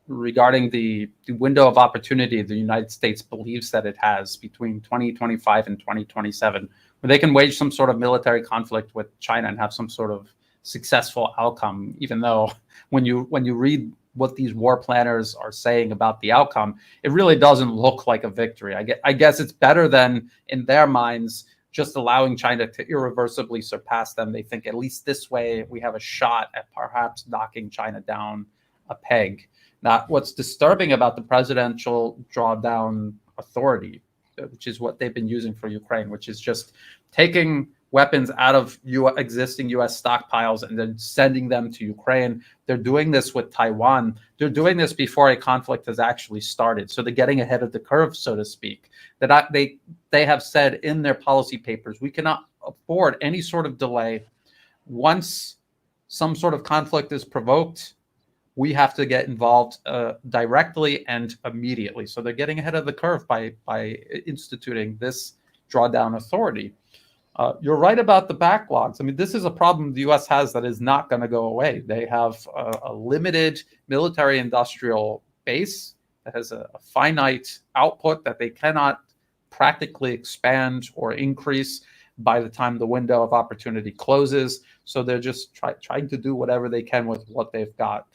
regarding the window of opportunity the United States believes that it has between 2025 and 2027, where they can wage some sort of military conflict with China and have some sort of successful outcome, even though when you read what these war planners are saying about the outcome, it really doesn't look like a victory. I guess it's better than, in their minds, just allowing China to irreversibly surpass them. They think at least this way we have a shot at perhaps knocking China down a peg. Now, what's disturbing about the presidential drawdown authority, which is what they've been using for Ukraine, which is just taking weapons out of existing U.S. stockpiles and then sending them to Ukraine. They're doing this with Taiwan. They're doing this before a conflict has actually started. So they're getting ahead of the curve, so to speak. That they have said in their policy papers, we cannot afford any sort of delay. Once some sort of conflict is provoked, we have to get involved directly and immediately. So they're getting ahead of the curve by instituting this drawdown authority. You're right about the backlogs. I mean, this is a problem the U.S. has that is not going to go away. They have a limited military industrial base that has a finite output that they cannot practically expand or increase by the time the window of opportunity closes. So they're just trying to do whatever they can with what they've got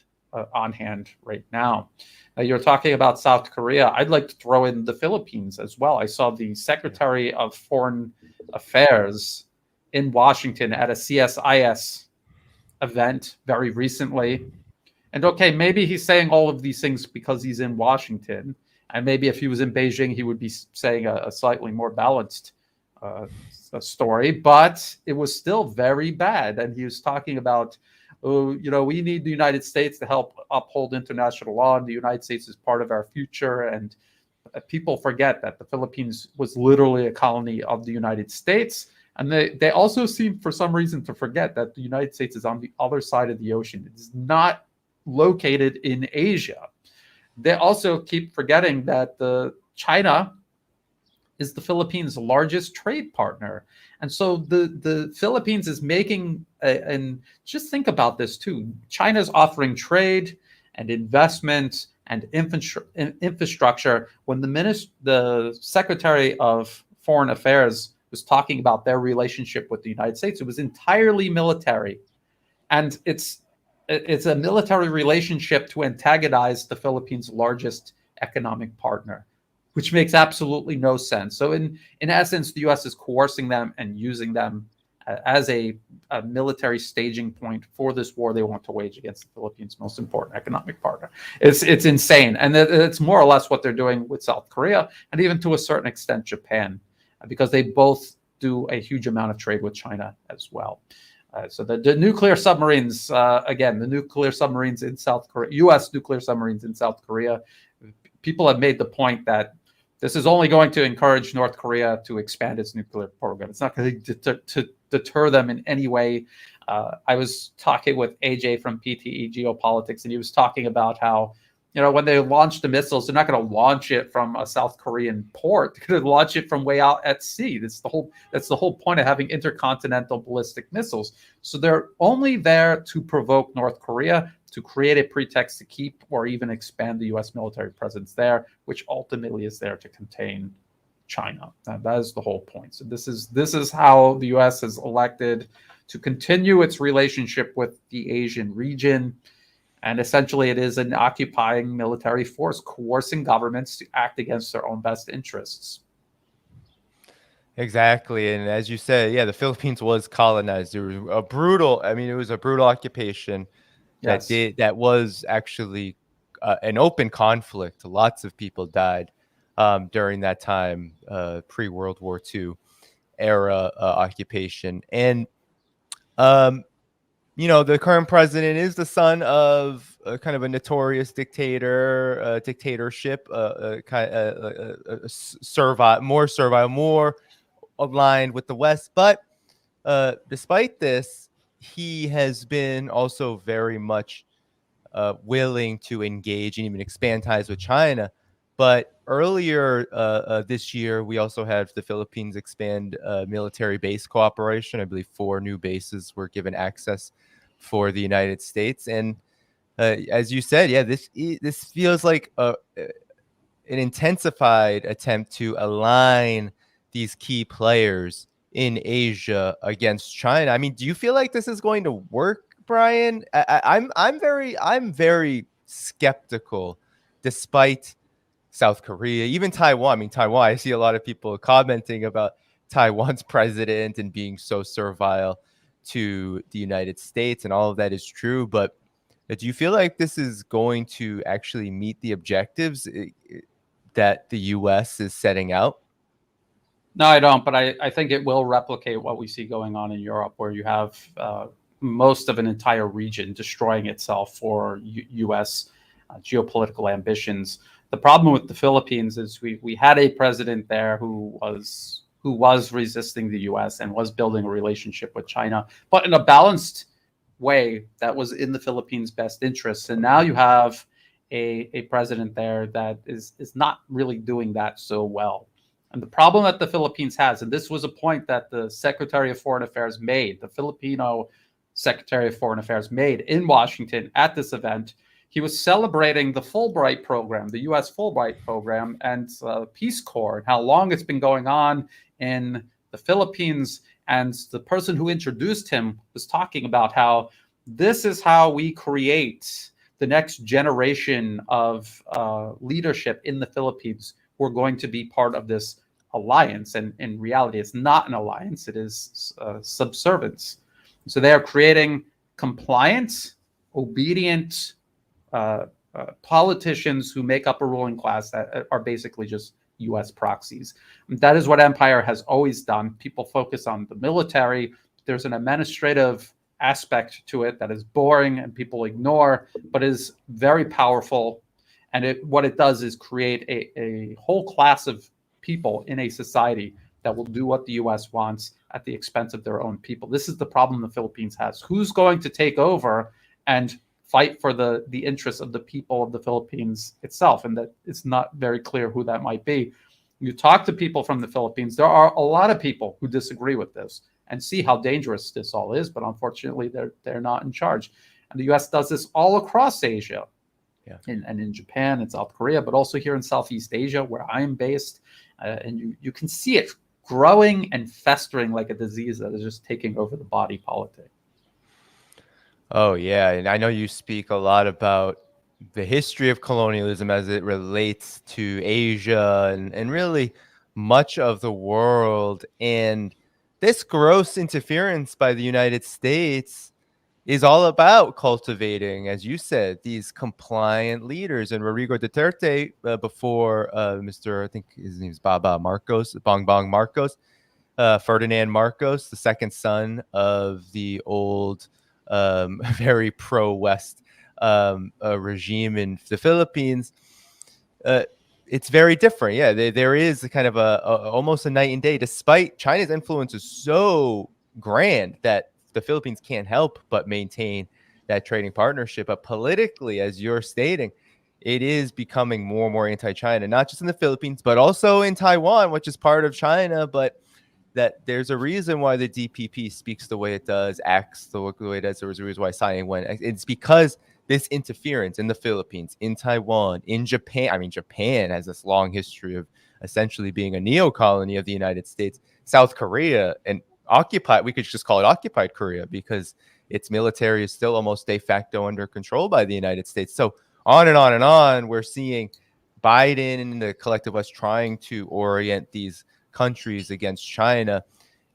on hand right now. You're talking about South Korea. I'd like to throw in the Philippines as well. I saw the Secretary of Foreign Affairs in Washington at a CSIS event very recently. And okay, maybe he's saying all of these things because he's in Washington, and maybe if he was in Beijing, he would be saying a slightly more balanced story. But it was still very bad, and he was talking about, oh, we need the United States to help uphold international law, and the United States is part of our future. And people forget that the Philippines was literally a colony of the United States. And they also seem, for some reason, to forget that the United States is on the other side of the ocean. It is not located in Asia. They also keep forgetting that China is the Philippines' largest trade partner. And so the Philippines is making, and just think about this too, China's offering trade and investment and infrastructure. When the Secretary of Foreign Affairs was talking about their relationship with the United States, it was entirely military. And it's a military relationship to antagonize the Philippines' largest economic partner, which makes absolutely no sense. So in essence, the U.S. is coercing them and using them as a military staging point for this war they want to wage against the Philippines' most important economic partner. It's insane. And it's more or less what they're doing with South Korea, and even to a certain extent Japan, because they both do a huge amount of trade with China as well. So the nuclear submarines, again, the nuclear submarines in South Korea, U.S. nuclear submarines in South Korea, people have made the point that this is only going to encourage North Korea to expand its nuclear program. It's not going to deter them in any way. I was talking with AJ from PTE Geopolitics, and he was talking about how, when they launch the missiles, they're not going to launch it from a South Korean port. They're going to launch it from way out at sea. That's the whole point of having intercontinental ballistic missiles. So they're only there to provoke North Korea, to create a pretext to keep or even expand the U.S. military presence there, which ultimately is there to contain China. That is the whole point. So this is how the U.S. has elected to continue its relationship with the Asian region. And essentially, it is an occupying military force, coercing governments to act against their own best interests. Exactly. And as you said, yeah, the Philippines was colonized. It was a brutal, it was a brutal occupation Yes. that was actually an open conflict. Lots of people died during that time, pre-World War II era occupation. And the current president is the son of kind of a notorious dictatorship, servile, more aligned with the West. But despite this, he has been also very much willing to engage and even expand ties with China. But earlier this year, we also had the Philippines expand military base cooperation. I believe 4 new bases were given access for the United States. And as you said, yeah, this feels like an intensified attempt to align these key players in Asia against China. Do you feel like this is going to work, Brian? I'm very skeptical, despite South Korea, even Taiwan. Taiwan, I see a lot of people commenting about Taiwan's president and being so servile to the United States, and all of that is true. But do you feel like this is going to actually meet the objectives that the U.S. is setting out? No, I don't. But I think it will replicate what we see going on in Europe, where you have most of an entire region destroying itself for U.S. Geopolitical ambitions. The problem with the Philippines is we had a president there who was resisting the U.S. and was building a relationship with China, but in a balanced way that was in the Philippines' best interests. And now you have a president there that is not really doing that so well. And the problem that the Philippines has, and this was a point that the Secretary of Foreign Affairs made, the Filipino Secretary of Foreign Affairs made in Washington at this event. He was celebrating the Fulbright program, the U.S. Fulbright program, and Peace Corps, and how long it's been going on in the Philippines. And the person who introduced him was talking about how this is how we create the next generation of leadership in the Philippines who are going to be part of this alliance. And in reality, it's not an alliance. It is subservience. So they are creating compliant, obedient politicians who make up a ruling class that are basically just U.S. proxies. That is what empire has always done. People focus on the military. There's an administrative aspect to it that is boring and people ignore, but is very powerful. And what it does is create a whole class of people in a society that will do what the U.S. wants at the expense of their own people. This is the problem the Philippines has. Who's going to take over and fight for the interests of the people of the Philippines itself? And that it's not very clear who that might be. You talk to people from the Philippines, there are a lot of people who disagree with this and see how dangerous this all is, but unfortunately they're not in charge. And the U.S. does this all across Asia, and in Japan and South Korea, but also here in Southeast Asia, where I am based. And you can see it growing and festering like a disease that is just taking over the body politic. Oh, yeah. And I know you speak a lot about the history of colonialism as it relates to Asia and really much of the world. And this gross interference by the United States is all about cultivating, as you said, these compliant leaders. And Rodrigo Duterte, before Mr. I think his name's Baba Marcos, Bongbong Marcos, Ferdinand Marcos, the second son of the old, very pro-West regime in the Philippines. It's very different. Yeah, there is a kind of almost a night and day, despite China's influence is so grand that the Philippines can't help but maintain that trading partnership. But politically, as you're stating, it is becoming more and more anti-China, not just in the Philippines, but also in Taiwan, which is part of China. But that there's a reason why the DPP speaks the way it does, acts the way it does. There was a reason why Tsai went. It's because this interference in the Philippines, in Taiwan, in Japan. I mean, Japan has this long history of essentially being a neo-colony of the United States. South Korea and occupied, we could just call it occupied Korea because its military is still almost de facto under control by the United States. So on and on and on, we're seeing Biden and the collective West trying to orient these countries against China.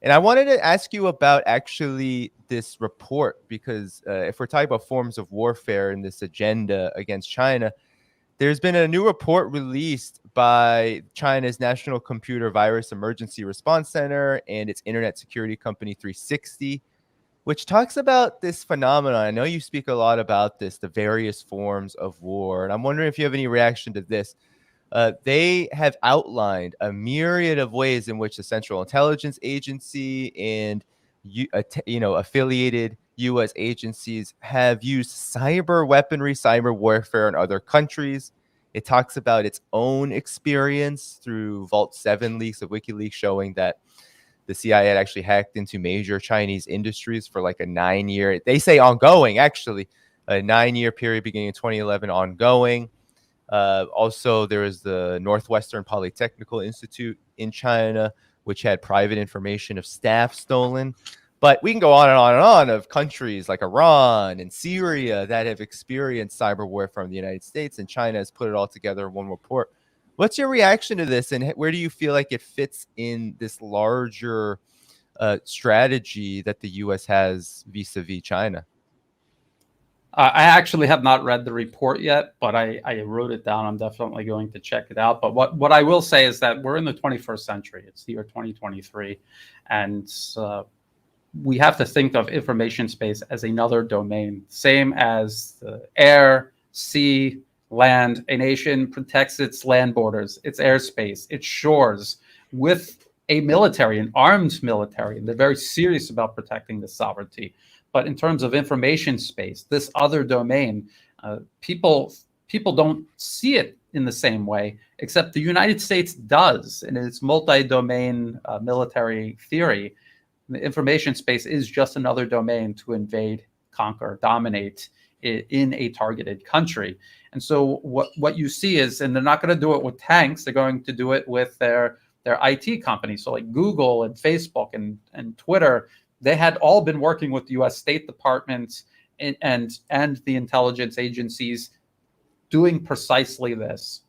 And I wanted to ask you about actually this report, because if we're talking about forms of warfare and this agenda against China, there's been a new report released by China's National Computer Virus Emergency Response Center and its internet security company 360, which talks about this phenomenon. I know you speak a lot about this, the various forms of war, and I'm wondering if you have any reaction to this. They have outlined a myriad of ways in which the Central Intelligence Agency and affiliated U.S. agencies have used cyber weaponry, cyber warfare in other countries. It talks about its own experience through Vault 7 leaks of WikiLeaks showing that the CIA had actually hacked into major Chinese industries for like a 9-year, they say ongoing, actually, a 9-year period beginning in 2011 ongoing. Also, there is the Northwestern Polytechnical Institute in China, which had private information of staff stolen. But we can go on and on and on of countries like Iran and Syria that have experienced cyber warfare from the United States, and China has put it all together in one report. What's your reaction to this, and where do you feel like it fits in this larger strategy that the U.S. has vis-a-vis China? I actually have not read the report yet, but I wrote it down. I'm definitely going to check it out. But what I will say is that we're in the 21st century. It's the year 2023. And we have to think of information space as another domain, same as the air, sea, land. A nation protects its land borders, its airspace, its shores with a military, an armed military. And they're very serious about protecting the sovereignty. But in terms of information space, this other domain, people don't see it in the same way, except the United States does. In its multi-domain military theory, the information space is just another domain to invade, conquer, dominate in a targeted country. And so what you see is, and they're not going to do it with tanks, they're going to do it with their IT companies. So like Google and Facebook and Twitter, they had all been working with the U.S. State Department and the intelligence agencies doing precisely this.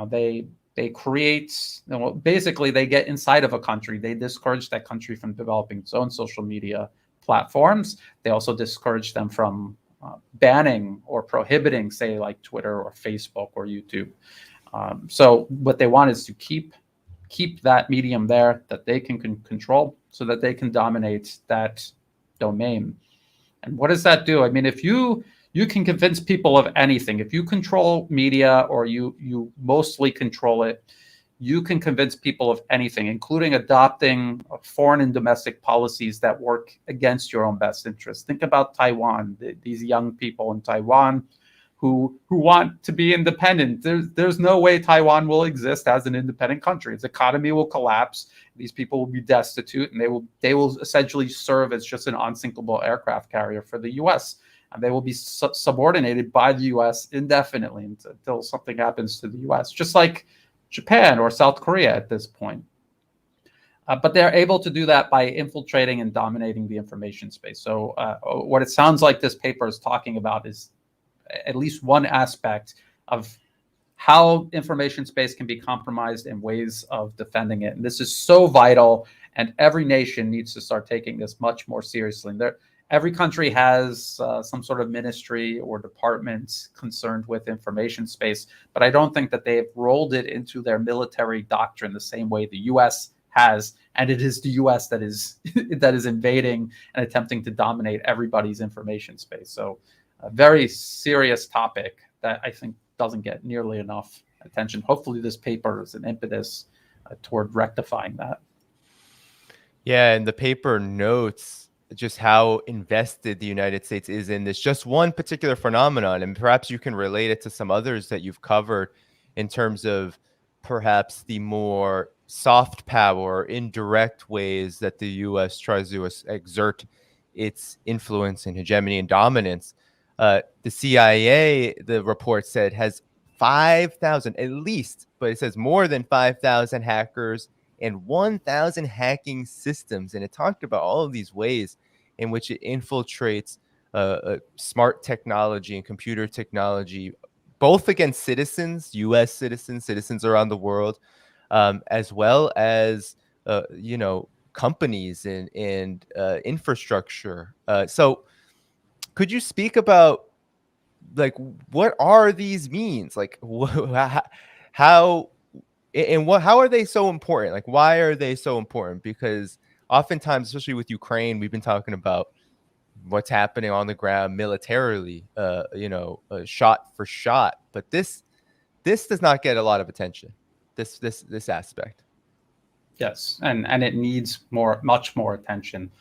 They create, basically they get inside of a country. They discourage that country from developing its own social media platforms. They also discourage them from banning or prohibiting, say, like Twitter or Facebook or YouTube. So what they want is to keep that medium there that they can control, so that they can dominate that domain. And what does that do? I mean, if you can convince people of anything, if you control media, or you mostly control it, you can convince people of anything, including adopting foreign and domestic policies that work against your own best interests. Think about Taiwan, these young people in Taiwan who want to be independent. There's no way Taiwan will exist as an independent country. Its economy will collapse. These people will be destitute, and they will essentially serve as just an unsinkable aircraft carrier for the U.S. And they will be subordinated by the U.S. indefinitely until something happens to the U.S., just like Japan or South Korea at this point. But they're able to do that by infiltrating and dominating the information space. So what it sounds like this paper is talking about is at least one aspect of how information space can be compromised and ways of defending it. And this is so vital, and every nation needs to start taking this much more seriously. Every country has some sort of ministry or department concerned with information space, but I don't think that they've rolled it into their military doctrine the same way the U.S. has, and it is the U.S. that is invading and attempting to dominate everybody's information space. So a very serious topic that I think doesn't get nearly enough attention. Hopefully this paper is an impetus toward rectifying that. Yeah, and the paper notes just how invested the United States is in this just one particular phenomenon, and perhaps you can relate it to some others that you've covered in terms of perhaps the more soft power, indirect ways that the U.S. tries to exert its influence and hegemony and dominance. The CIA, the report said, has 5,000 at least, but it says more than 5,000 hackers and 1,000 hacking systems. And it talked about all of these ways in which it infiltrates smart technology and computer technology, both against citizens, U.S. citizens around the world, as well as, companies and infrastructure. So could you speak about, like, what are these means? Like, how are they so important? Like, why are they so important? Because oftentimes, especially with Ukraine, we've been talking about what's happening on the ground militarily, shot for shot. But this does not get a lot of attention. This aspect. Yes, and it needs much more attention.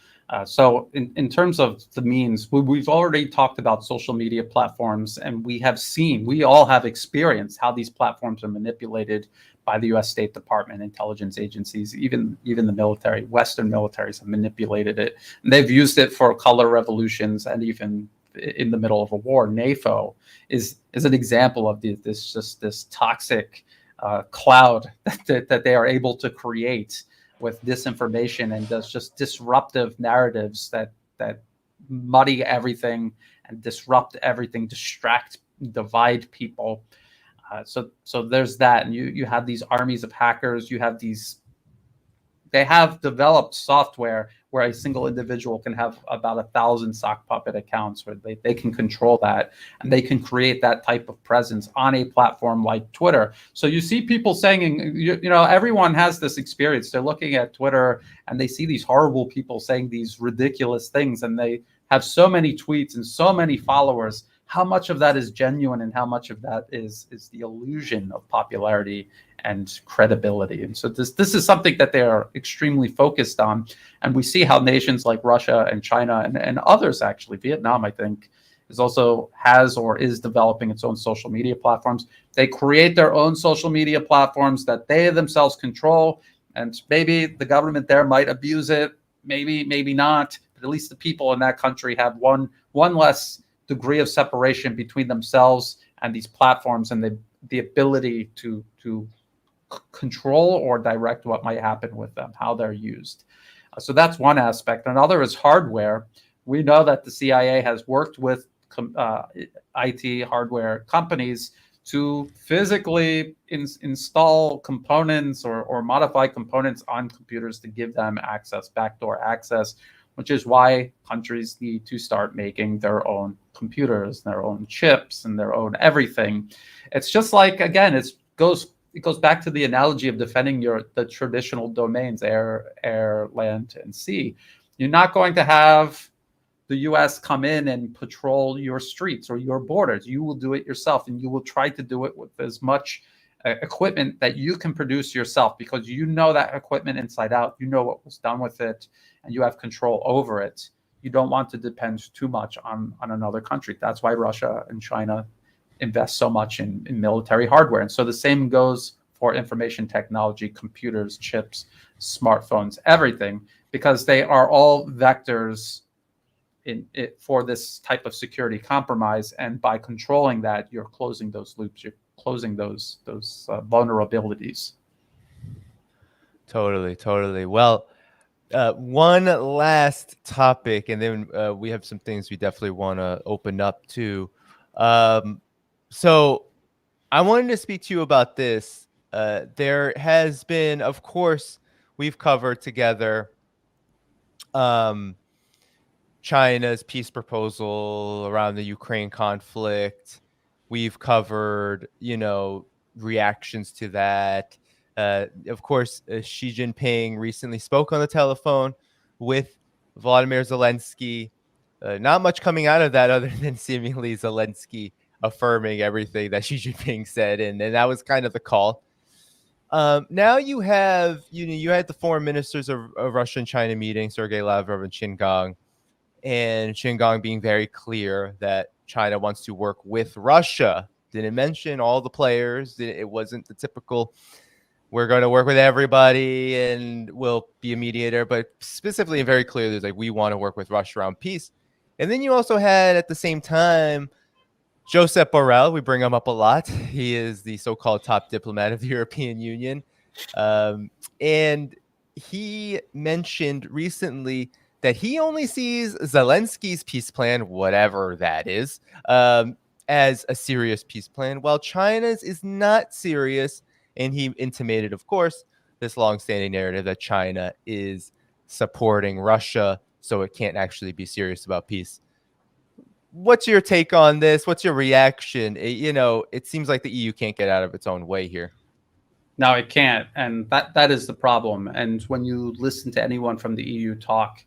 So in terms of the means, we've already talked about social media platforms, and we all have experienced how these platforms are manipulated by the U.S. State Department, intelligence agencies, even the military. Western militaries have manipulated it. And they've used it for color revolutions, and even in the middle of a war. NAFO is an example of this toxic cloud that they are able to create with disinformation and does just disruptive narratives that muddy everything and disrupt everything, distract, divide people. So there's that, and you have these armies of hackers. They have developed software where a single individual can have about 1,000 sock puppet accounts, where they can control that, and they can create that type of presence on a platform like Twitter. So you see people saying, everyone has this experience. They're looking at Twitter and they see these horrible people saying these ridiculous things, and they have so many tweets and so many followers. How much of that is genuine, and how much of that is the illusion of popularity and credibility? And so this is something that they are extremely focused on. And we see how nations like Russia and China and others, actually, Vietnam, I think, has or is developing its own social media platforms. They create their own social media platforms that they themselves control. And maybe the government there might abuse it, maybe not. But at least the people in that country have one less degree of separation between themselves and these platforms, and the ability to control or direct what might happen with them, how they're used. So that's one aspect. Another is hardware. We know that the CIA has worked with IT hardware companies to physically install components or modify components on computers to give them access, backdoor access, which is why countries need to start making their own computers, their own chips, and their own everything. It's just like, again, it goes back to the analogy of defending the traditional domains, air, land, and sea. You're not going to have the US come in and patrol your streets or your borders. You will do it yourself, and you will try to do it with as much equipment that you can produce yourself, because you know that equipment inside out, you know what was done with it, and you have control over it. You don't want to depend too much on another country. That's why Russia and China invest so much in military hardware. And so the same goes for information technology, computers, chips, smartphones, everything, because they are all vectors for this type of security compromise. And by controlling that, you're closing those loops, you're closing those vulnerabilities. Totally. Well, one last topic, and then we have some things we definitely want to open up to. So I wanted to speak to you about this. There has been, of course, we've covered together China's peace proposal around the Ukraine conflict. We've covered, reactions to that. Of course, Xi Jinping recently spoke on the telephone with Vladimir Zelensky. Not much coming out of that other than seemingly Zelensky affirming everything that Xi Jinping said, and that was kind of the call. Now you have, you had the foreign ministers of Russia and China meeting, Sergei Lavrov and Qin Gang, and Qin Gang being very clear that China wants to work with Russia. Didn't mention all the players. It wasn't the typical, we're going to work with everybody and we'll be a mediator, but specifically and very clearly, it's like, we want to work with Russia around peace. And then you also had, at the same time, Josep Borrell. We bring him up a lot. He is the so-called top diplomat of the European Union. And he mentioned recently that he only sees Zelensky's peace plan, whatever that is, as a serious peace plan, while China's is not serious. And he intimated, of course, this longstanding narrative that China is supporting Russia, so it can't actually be serious about peace. What's your take on this? What's your reaction? It seems like the EU can't get out of its own way here. No, it can't. And that is the problem. And when you listen to anyone from the EU talk,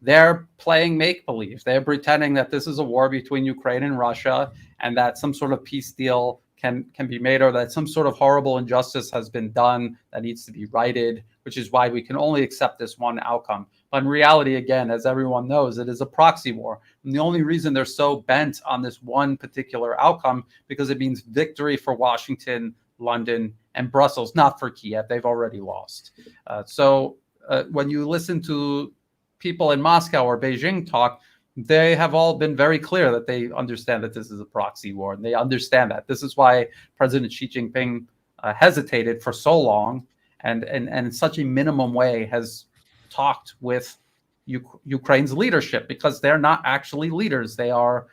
they're playing make-believe. They're pretending that this is a war between Ukraine and Russia, and that some sort of peace deal can be made, or that some sort of horrible injustice has been done that needs to be righted, which is why we can only accept this one outcome. But in reality, again, as everyone knows, it is a proxy war. And the only reason they're so bent on this one particular outcome, because it means victory for Washington, London, and Brussels, not for Kiev. They've already lost. So when you listen to people in Moscow or Beijing talk, they have all been very clear that they understand that this is a proxy war, and they understand that. This is why President Xi Jinping hesitated for so long, and in such a minimum way has talked with Ukraine's leadership, because they're not actually leaders. They are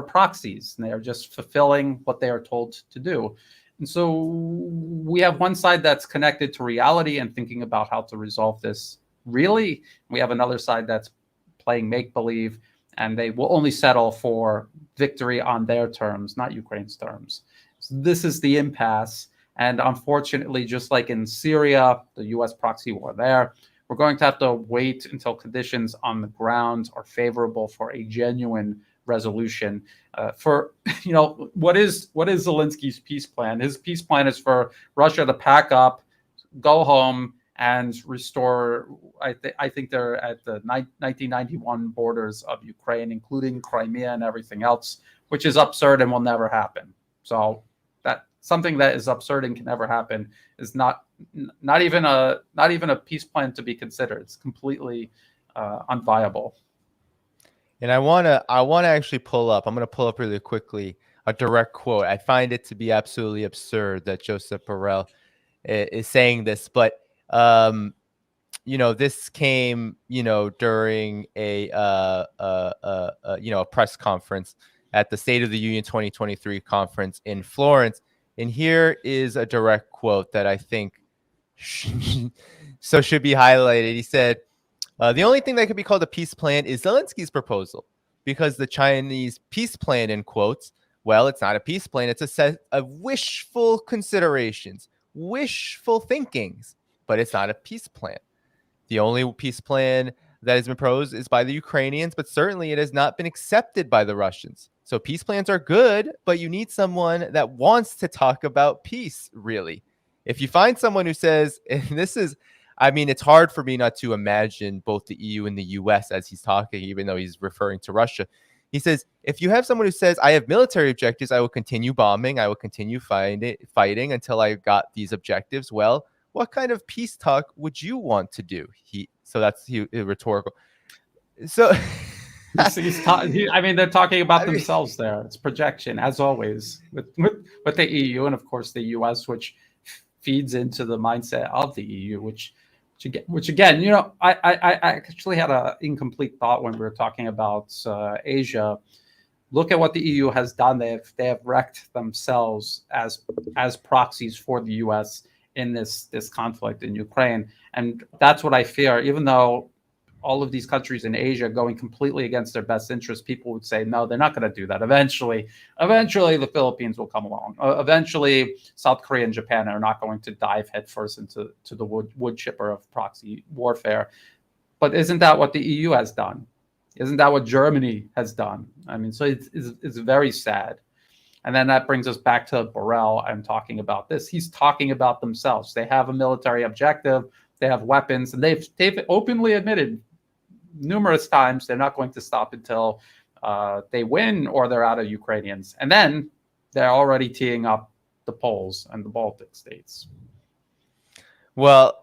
proxies, and they are just fulfilling what they are told to do. And so we have one side that's connected to reality and thinking about how to resolve this. Really, we have another side that's playing make-believe, and they will only settle for victory on their terms, not Ukraine's terms. So this is the impasse. And unfortunately, just like in Syria, the U.S. proxy war there, we're going to have to wait until conditions on the ground are favorable for a genuine resolution. What is Zelensky's peace plan? His peace plan is for Russia to pack up, go home, and restore, I think they're at the 1991 borders of Ukraine, including Crimea and everything else, which is absurd and will never happen. So that something that is absurd and can never happen is not even a peace plan to be considered. It's completely unviable. And I wanna actually pull up. I'm gonna pull up really quickly a direct quote. I find it to be absolutely absurd that Josep Borrell is saying this, but this came, during a press conference at the State of the Union 2023 conference in Florence. And here is a direct quote that I think should be highlighted. He said, The only thing that could be called a peace plan is Zelensky's proposal, because the Chinese peace plan, in quotes, well, it's not a peace plan. It's a set of wishful considerations, wishful thinkings, but it's not a peace plan. The only peace plan that has been proposed is by the Ukrainians, but certainly it has not been accepted by the Russians. So peace plans are good, but you need someone that wants to talk about peace, really. If you find someone who says, and this is, I mean, it's hard for me not to imagine both the EU and the US as he's talking, even though he's referring to Russia. He says, if you have someone who says, I have military objectives, I will continue bombing, I will continue fighting until I got these objectives. Well, what kind of peace talk would you want to do? So that's rhetorical. So I mean, they're talking about I mean, themselves there. It's projection, as always, with the EU and of course the US, which feeds into the mindset of the EU, which again, you know, I actually had an incomplete thought when we were talking about Asia. Look at what the EU has done. They have wrecked themselves as proxies for the US in this conflict in Ukraine, and that's what I fear. Even though all of these countries in Asia going completely against their best interests, people would say, no, they're not going to do that. Eventually the Philippines will come along. Eventually, South Korea and Japan are not going to dive headfirst into the wood chipper of proxy warfare. But isn't that what the EU has done? Isn't that what Germany has done? I mean, so it's very sad. And then that brings us back to Borrell. I'm talking about this. He's talking about themselves. They have a military objective. They have weapons, and they've openly admitted numerous times they're not going to stop until they win or they're out of Ukrainians. And then they're already teeing up the Poles and the Baltic states. Well,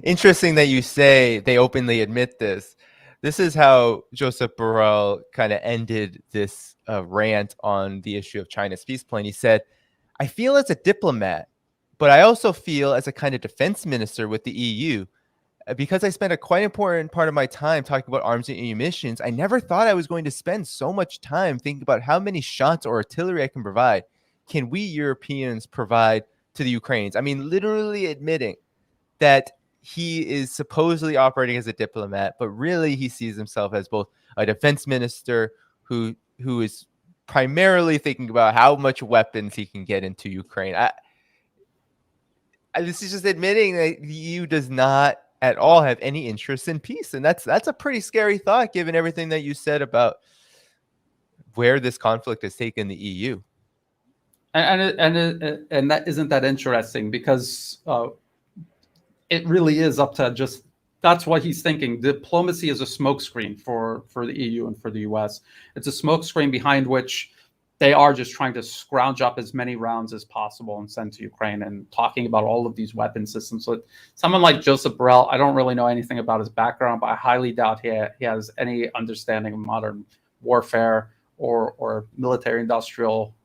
interesting that you say they openly admit this. This is how Joseph Borrell kind of ended this rant on the issue of China's peace plan. He said, I feel as a diplomat, but I also feel as a kind of defense minister with the EU. Because I spent a quite important part of my time talking about arms and munitions, I never thought I was going to spend so much time thinking about how many shots or artillery I can provide. Can we Europeans provide to the Ukrainians? I mean, literally admitting that he is supposedly operating as a diplomat, but really he sees himself as both a defense minister who is primarily thinking about how much weapons he can get into Ukraine. This is just admitting that the EU does not at all have any interest in peace, and that's a pretty scary thought given everything that you said about where this conflict has taken the EU. And that isn't that interesting, because it really is up to just, that's what he's thinking. Diplomacy is a smokescreen for the EU and for the US. It's a smokescreen behind which they are just trying to scrounge up as many rounds as possible and send to Ukraine, and talking about all of these weapon systems. So someone like Joseph Borrell, I don't really know anything about his background, but I highly doubt he has any understanding of modern warfare or military industrial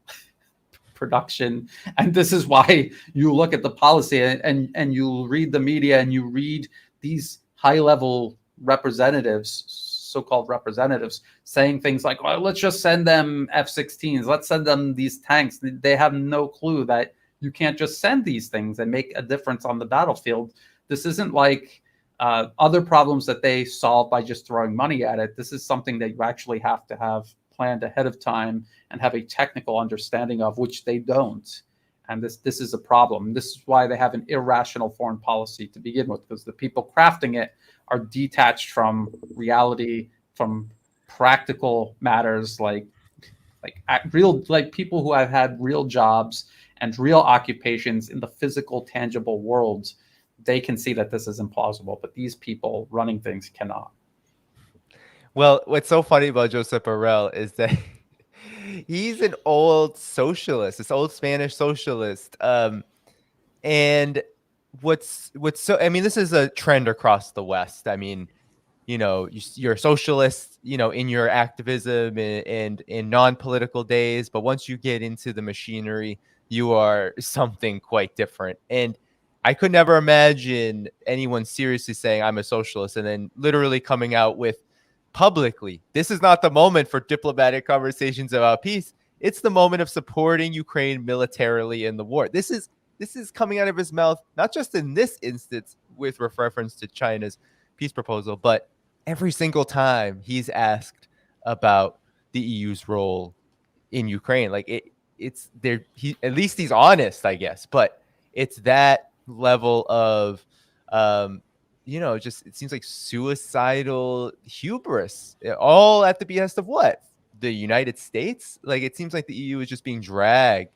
production. And this is why you look at the policy and you read the media and you read these high-level representatives, so-called representatives, saying things like, well, let's just send them F-16s, let's send them these tanks. They have no clue that you can't just send these things and make a difference on the battlefield. This isn't like other problems that they solve by just throwing money at it. This is something that you actually have to have planned ahead of time and have a technical understanding of, which they don't. And this is a problem. This is why they have an irrational foreign policy to begin with, because the people crafting it are detached from reality, from practical matters, like people who have had real jobs and real occupations in the physical, tangible world. They can see that this is implausible, but these people running things cannot. Well, what's so funny about Josep Borrell is that he's an old socialist, this old Spanish socialist. And what's so, I mean, this is a trend across the West. I mean, you know, you're a socialist, you know, in your activism and in non-political days, but once you get into the machinery, you are something quite different. And I could never imagine anyone seriously saying I'm a socialist and then literally coming out with publicly, this is not the moment for diplomatic conversations about peace. It's the moment of supporting Ukraine militarily in the war. This is coming out of his mouth, not just in this instance with reference to China's peace proposal, but every single time he's asked about the EU's role in Ukraine, like it's there. He at least he's honest, I guess, but it's that level of, just it seems like suicidal hubris, all at the behest of what? The United States? Like it seems like the EU is just being dragged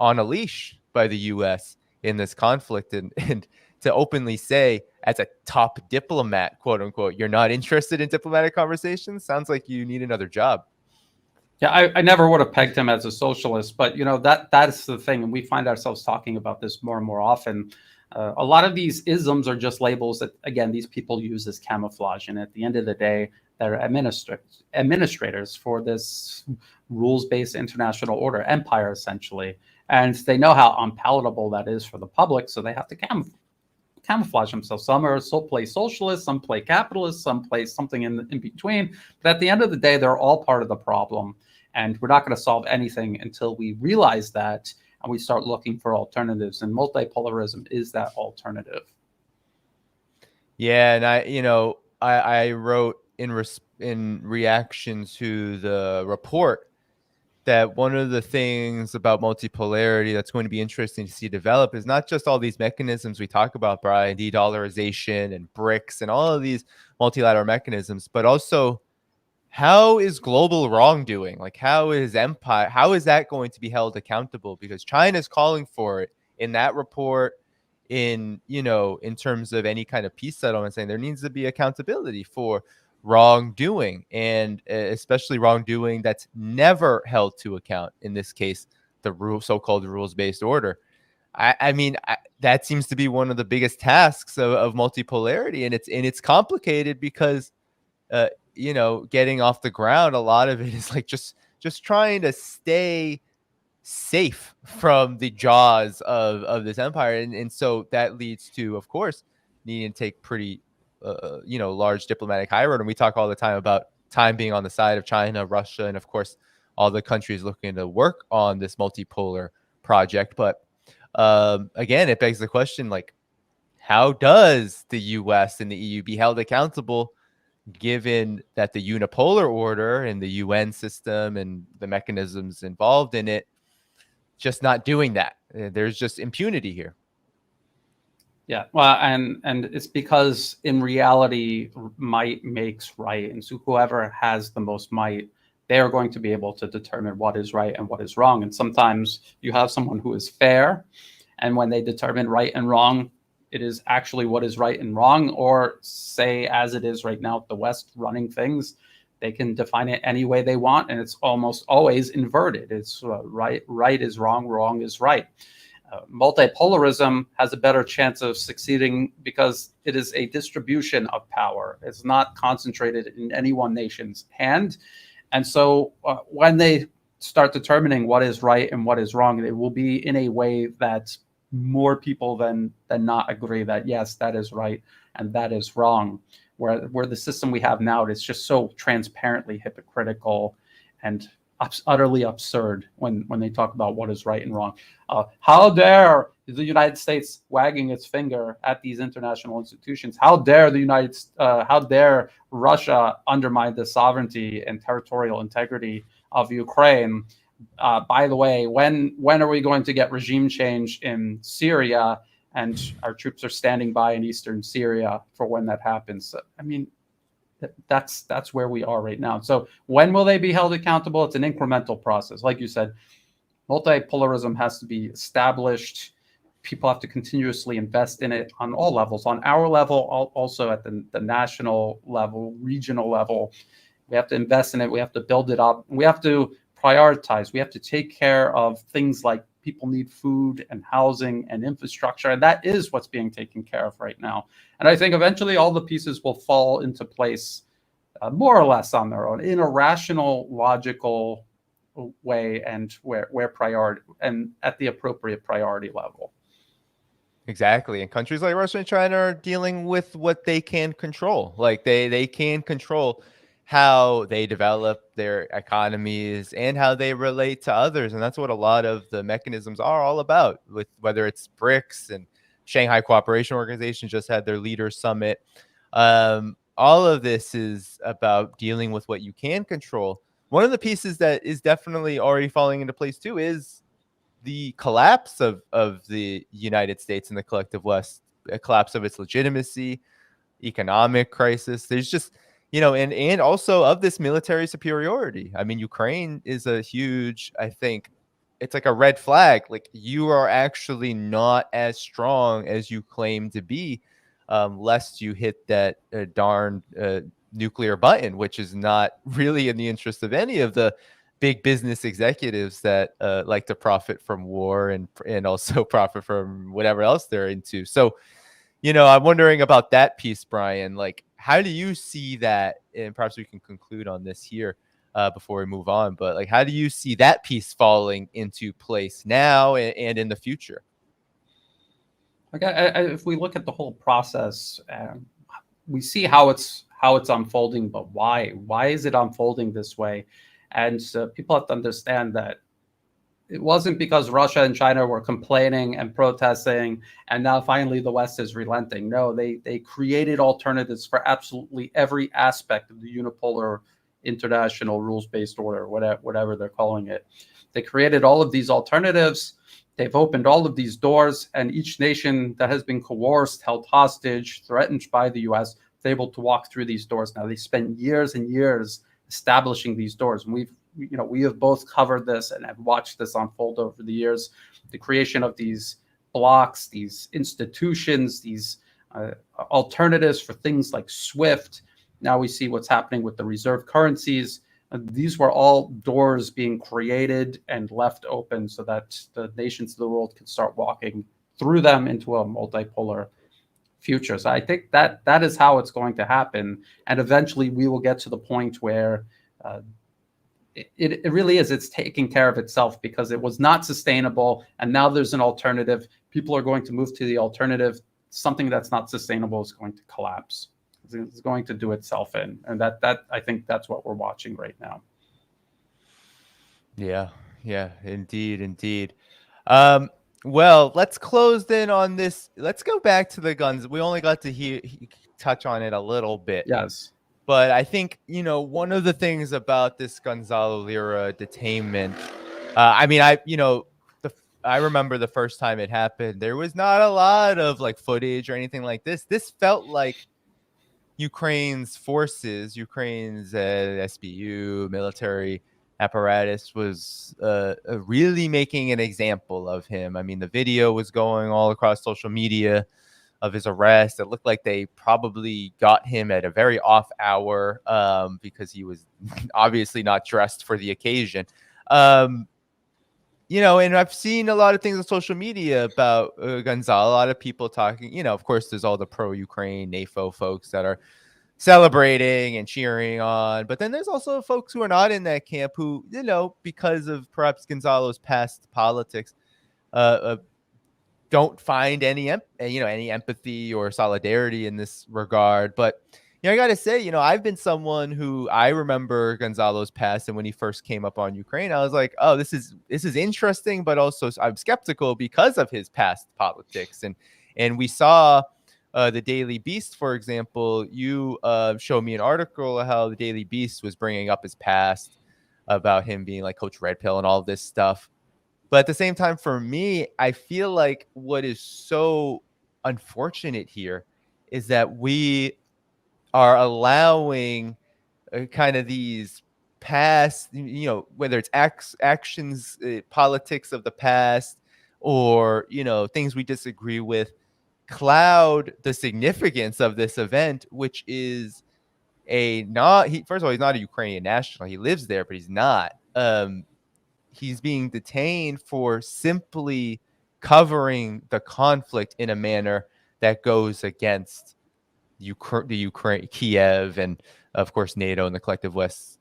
on a leash by the US in this conflict, and to openly say as a top diplomat, quote unquote, you're not interested in diplomatic conversations, sounds like you need another job. Yeah, I never would have pegged him as a socialist, but that's the thing, and we find ourselves talking about this more and more often. A lot of these isms are just labels that, again, these people use as camouflage, and at the end of the day, they're administrators for this rules-based international order empire, essentially, and they know how unpalatable that is for the public, so they have to camouflage themselves. Some play socialist, some play capitalist, some play something in between. But at the end of the day, they're all part of the problem. And we're not going to solve anything until we realize that and we start looking for alternatives. And multipolarism is that alternative. Yeah, and I wrote in reaction to the report that one of the things about multipolarity that's going to be interesting to see develop is not just all these mechanisms we talk about, Brian, de-dollarization and BRICS and all of these multilateral mechanisms, but also how is global wrongdoing? Like how is that going to be held accountable? Because China is calling for it in that report, in terms of any kind of peace settlement, saying there needs to be accountability for wrongdoing, and especially wrongdoing that's never held to account. In this case, the so-called rules-based order. I mean, that seems to be one of the biggest tasks of multipolarity, and it's complicated because, getting off the ground, a lot of it is like just trying to stay safe from the jaws of this empire, and so that leads to, of course, needing to take pretty large diplomatic high road. And we talk all the time about time being on the side of China, Russia, and of course all the countries looking to work on this multipolar project. But again, it begs the question, like, how does the US and the EU be held accountable, given that the unipolar order and the UN system and the mechanisms involved in it just not doing that? There's just impunity here. Yeah, well, and it's because in reality, might makes right, and so whoever has the most might, they are going to be able to determine what is right and what is wrong. And sometimes you have someone who is fair, and when they determine right and wrong, it is actually what is right and wrong, or say as it is right now, the West running things, they can define it any way they want, and it's almost always inverted. It's right is wrong, wrong is right. Multipolarism has a better chance of succeeding because it is a distribution of power. It's not concentrated in any one nation's hand. And so when they start determining what is right and what is wrong, it will be in a way that more people than not agree that, yes, that is right and that is wrong. Where the system we have now, it's just so transparently hypocritical and utterly absurd when they talk about what is right and wrong. How dare the United States wagging its finger at these international institutions? How dare how dare Russia undermine the sovereignty and territorial integrity of Ukraine? By the way, when are we going to get regime change in Syria? And our troops are standing by in eastern Syria for when that happens. I mean, that's where we are right now. So when will they be held accountable? It's an incremental process. Like you said, multipolarism has to be established. People have to continuously invest in it on all levels, on our level, also at the national level, regional level. We have to invest in it. We have to build it up. We have to prioritize. We have to take care of things like people need food and housing and infrastructure. And that is what's being taken care of right now. And I think eventually all the pieces will fall into place more or less on their own in a rational, logical way, and where priority and at the appropriate priority level. Exactly. And countries like Russia and China are dealing with what they can control. Like they can control how they develop their economies and how they relate to others. And that's what a lot of the mechanisms are all about, with whether it's BRICS and Shanghai Cooperation Organization just had their leaders summit. All of this is about dealing with what you can control. One of the pieces that is definitely already falling into place too is the collapse of the United States and the collective West, a collapse of its legitimacy, economic crisis. There's just, and also of this military superiority. I mean, Ukraine is a huge, I think, it's like a red flag. Like, you are actually not as strong as you claim to be, lest you hit that darn nuclear button, which is not really in the interest of any of the big business executives that like to profit from war and also profit from whatever else they're into. So, I'm wondering about that piece, Brian. Like, how do you see that? And perhaps we can conclude on this here before we move on. But like, how do you see that piece falling into place now and in the future? Okay, if we look at the whole process, we see how it's unfolding, but why? Why is it unfolding this way? And people have to understand that it wasn't because Russia and China were complaining and protesting, and now finally the West is relenting. No, they created alternatives for absolutely every aspect of the unipolar international rules-based order, whatever they're calling it. They created all of these alternatives. They've opened all of these doors, and each nation that has been coerced, held hostage, threatened by the U.S. is able to walk through these doors. Now, they spent years and years establishing these doors, and we have both covered this and have watched this unfold over the years. The creation of these blocks, these institutions, these alternatives for things like SWIFT. Now we see what's happening with the reserve currencies. These were all doors being created and left open so that the nations of the world can start walking through them into a multipolar future. So I think that is how it's going to happen. And eventually we will get to the point where it really is. It's taking care of itself because it was not sustainable. And now there's an alternative. People are going to move to the alternative. Something that's not sustainable is going to collapse. It's going to do itself in. And that I think that's what we're watching right now. Yeah, indeed. Well, let's close in on this. Let's go back to the guns. We only got to touch on it a little bit. Yes. But I think, one of the things about this Gonzalo Lira detainment, I remember the first time it happened, there was not a lot of like footage or anything like this. This felt like Ukraine's forces, Ukraine's SBU military apparatus was really making an example of him. I mean, the video was going all across social media of his arrest. It looked like they probably got him at a very off hour because he was obviously not dressed for the occasion. And I've seen a lot of things on social media about Gonzalo. A lot of people talking, of course, there's all the pro-Ukraine NAFO folks that are celebrating and cheering on. But then there's also folks who are not in that camp who, because of perhaps Gonzalo's past politics, don't find any empathy or solidarity in this regard. But I gotta say, I've been someone who I remember Gonzalo's past, and when he first came up on Ukraine, I was like, oh, this is interesting, but also I'm skeptical because of his past politics. And we saw the Daily Beast, for example. You showed me an article of how the Daily Beast was bringing up his past about him being like Coach Red Pill and all this stuff. But at the same time, for me, I feel like what is so unfortunate here is that we are allowing kind of these past, whether it's actions, politics of the past, or, things we disagree with, cloud the significance of this event, which is first of all, he's not a Ukrainian national. He lives there, but he's not. He's being detained for simply covering the conflict in a manner that goes against the Ukraine, Kiev, and of course NATO and the collective West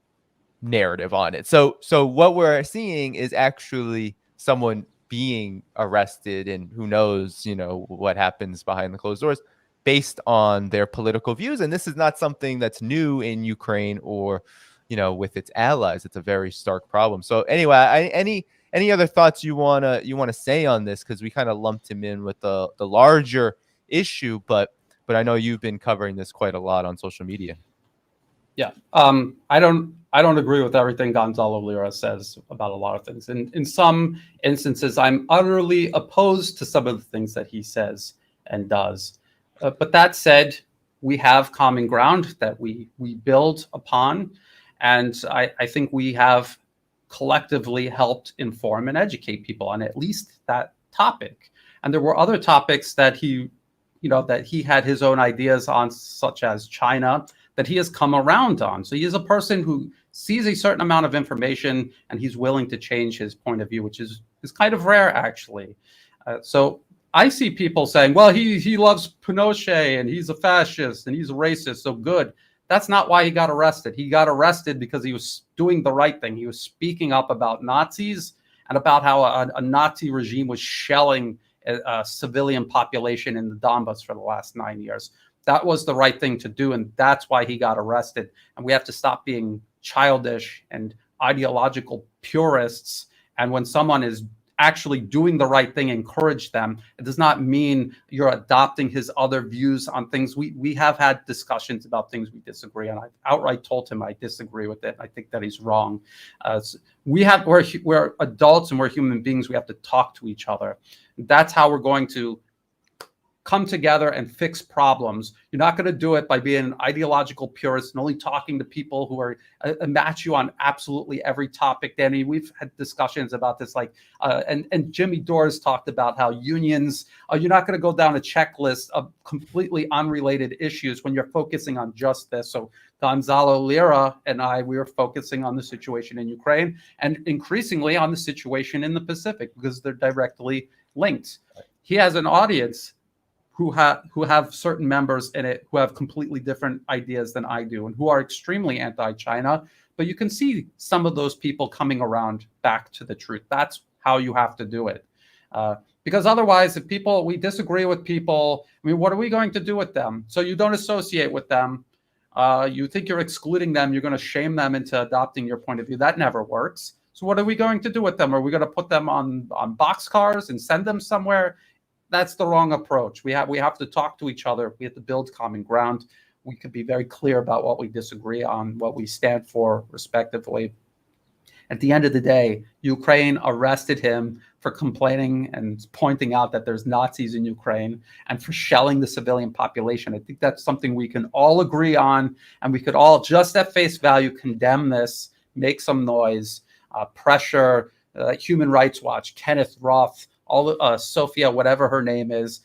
narrative on it. So what we're seeing is actually someone being arrested, and who knows, what happens behind the closed doors based on their political views. And this is not something that's new in Ukraine or with its allies. It's a very stark problem. So anyway, any other thoughts you wanna say on this? Because we kind of lumped him in with the larger issue, but but I know you've been covering this quite a lot on social media. Yeah, I don't agree with everything Gonzalo Lira says about a lot of things. In some instances, I'm utterly opposed to some of the things that he says and does. But that said, we have common ground that we build upon, and I think we have collectively helped inform and educate people on at least that topic. And there were other topics that he had his own ideas on, such as China, that he has come around on. So he is a person who sees a certain amount of information and he's willing to change his point of view, which is kind of rare, actually. So I see people saying, well, he loves Pinochet and he's a fascist and he's a racist, so good. That's not why he got arrested. He got arrested because he was doing the right thing. He was speaking up about Nazis and about how a Nazi regime was shelling a civilian population in the Donbass for the last 9 years. That was the right thing to do, and that's why he got arrested. And we have to stop being childish and ideological purists. And when someone is actually doing the right thing, encourage them. It does not mean you're adopting his other views on things. We have had discussions about things we disagree on. I outright told him I disagree with it. I think that he's wrong. We're adults and we're human beings. We have to talk to each other. That's how we're going to come together and fix problems. You're not going to do it by being an ideological purist and only talking to people who are match you on absolutely every topic. Danny, we've had discussions about this, and Jimmy Dores talked about how unions, you're not going to go down a checklist of completely unrelated issues when you're focusing on just this. So Gonzalo Lira and we were focusing on the situation in Ukraine and increasingly on the situation in the Pacific because they're directly linked. He has an audience who have certain members in it who have completely different ideas than I do and who are extremely anti-China. But you can see some of those people coming around back to the truth. That's how you have to do it. Because otherwise, if we disagree with people, I mean, what are we going to do with them? So you don't associate with them. You think you're excluding them. You're going to shame them into adopting your point of view. That never works. So what are we going to do with them? Are we going to put them on boxcars and send them somewhere? That's the wrong approach. We have to talk to each other. We have to build common ground. We could be very clear about what we disagree on, what we stand for, respectively. At the end of the day, Ukraine arrested him for complaining and pointing out that there's Nazis in Ukraine and for shelling the civilian population. I think that's something we can all agree on, and we could all, just at face value, condemn this, make some noise, pressure Human Rights Watch, Kenneth Roth, Sophia, whatever her name is,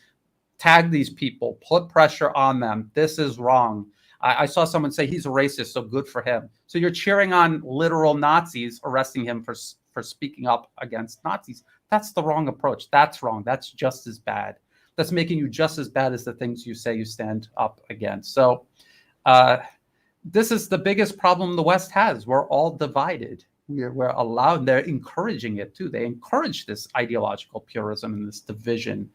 tag these people, put pressure on them. This is wrong. I saw someone say he's a racist, so good for him. So you're cheering on literal Nazis, arresting him for speaking up against Nazis. That's the wrong approach. That's wrong. That's just as bad. That's making you just as bad as the things you say you stand up against. So this is the biggest problem the West has. We're all divided. We're allowed, they're encouraging it too. They encourage this ideological purism and this division.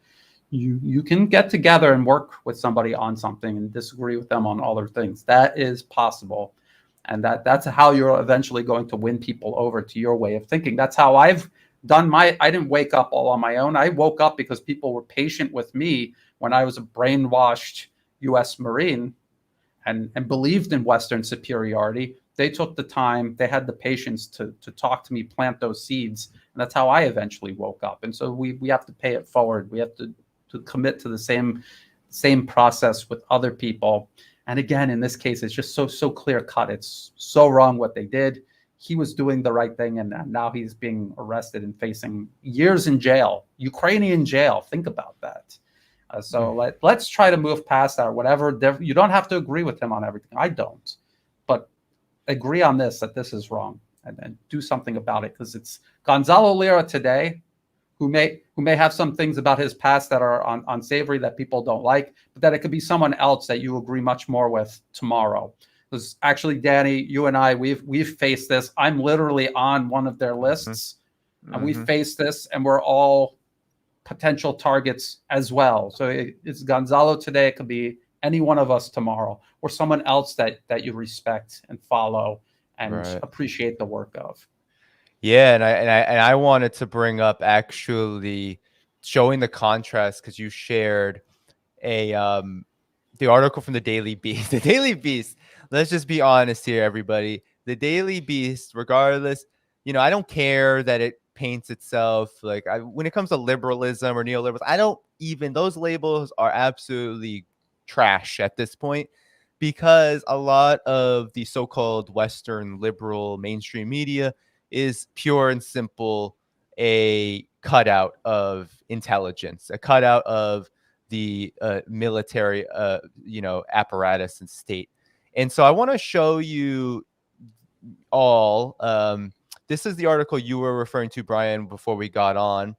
You can get together and work with somebody on something and disagree with them on other things. That is possible. And that's how you're eventually going to win people over to your way of thinking. That's how I've done I didn't wake up all on my own. I woke up because people were patient with me when I was a brainwashed US Marine and believed in Western superiority. They took the time, they had the patience to talk to me, plant those seeds. And that's how I eventually woke up. And so we have to pay it forward. We have to commit to the same process with other people. And again, in this case, it's just so clear cut. It's so wrong what they did. He was doing the right thing, and now he's being arrested and facing years in jail, Ukrainian jail. Think about that. Let's try to move past that. Whatever, you don't have to agree with him on everything. I don't. But agree on this, that this is wrong, and then do something about it, because it's Gonzalo Lira today who may have some things about his past that are unsavory that people don't like, but that it could be someone else that you agree much more with tomorrow. Because actually, Danny, you and I, we've faced this. I'm literally on one of their lists, and we faced this, and we're all potential targets as well. So it's Gonzalo today. It could be any one of us tomorrow, or someone else that you respect and follow and appreciate the work of. Yeah, and I wanted to bring up actually showing the contrast, because you shared a the article from the Daily Beast. The Daily Beast. Let's just be honest here, everybody. The Daily Beast, regardless, I don't care that it paints itself like when it comes to liberalism or neoliberalism. I don't even those labels are absolutely trash at this point because a lot of the so-called Western liberal mainstream media is pure and simple a cutout of intelligence, a cutout of the military, apparatus and state. And so I want to show you all. This is the article you were referring to, Brian, before we got on.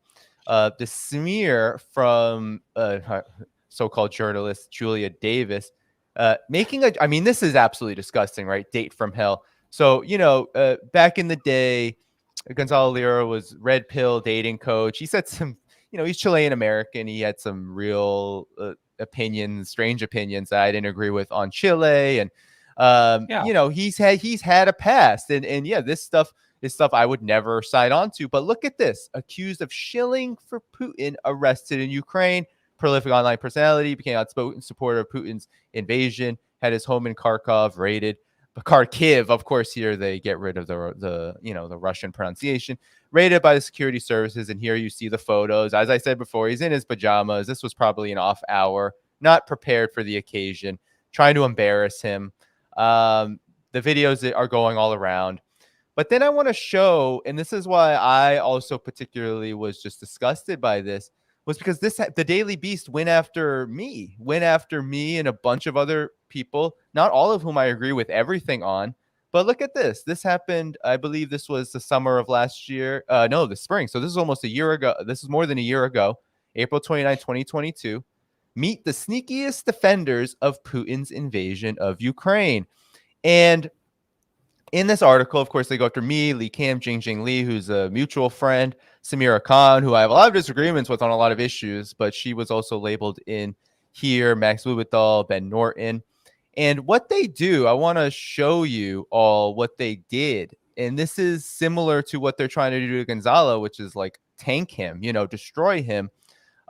The smear from so-called journalist Julia Davis, this is absolutely disgusting, right? Date from hell. So, back in the day, Gonzalo Lira was red pill dating coach. He said some, he's Chilean American. He had some real opinions, strange opinions that I didn't agree with on Chile. And, he's had a past. And yeah, this stuff I would never side on to. But look at this. Accused of shilling for Putin, arrested in Ukraine. Prolific online personality, became outspoken supporter of Putin's invasion, had his home in Kharkov raided. Kharkiv, of course, here they get rid of the Russian pronunciation, raided by the security services. And here you see the photos. As I said before, he's in his pajamas. This was probably an off hour, not prepared for the occasion, trying to embarrass him. The videos are going all around. But then I want to show, and this is why I also particularly was just disgusted by this, was because the Daily Beast went after me and a bunch of other people, not all of whom I agree with everything on. But look at this. This happened, I believe this was the summer of last year. No, the spring. So this is almost a year ago. This is more than a year ago, April 29, 2022. Meet the sneakiest defenders of Putin's invasion of Ukraine. And in this article, of course, they go after me, Li Cam, Jingjing Li, who's a mutual friend, Samira Khan, who I have a lot of disagreements with on a lot of issues, but she was also labeled in here, Max Lubethal, Ben Norton. And what they do, I want to show you all what they did. And this is similar to what they're trying to do to Gonzalo, which is like tank him, destroy him.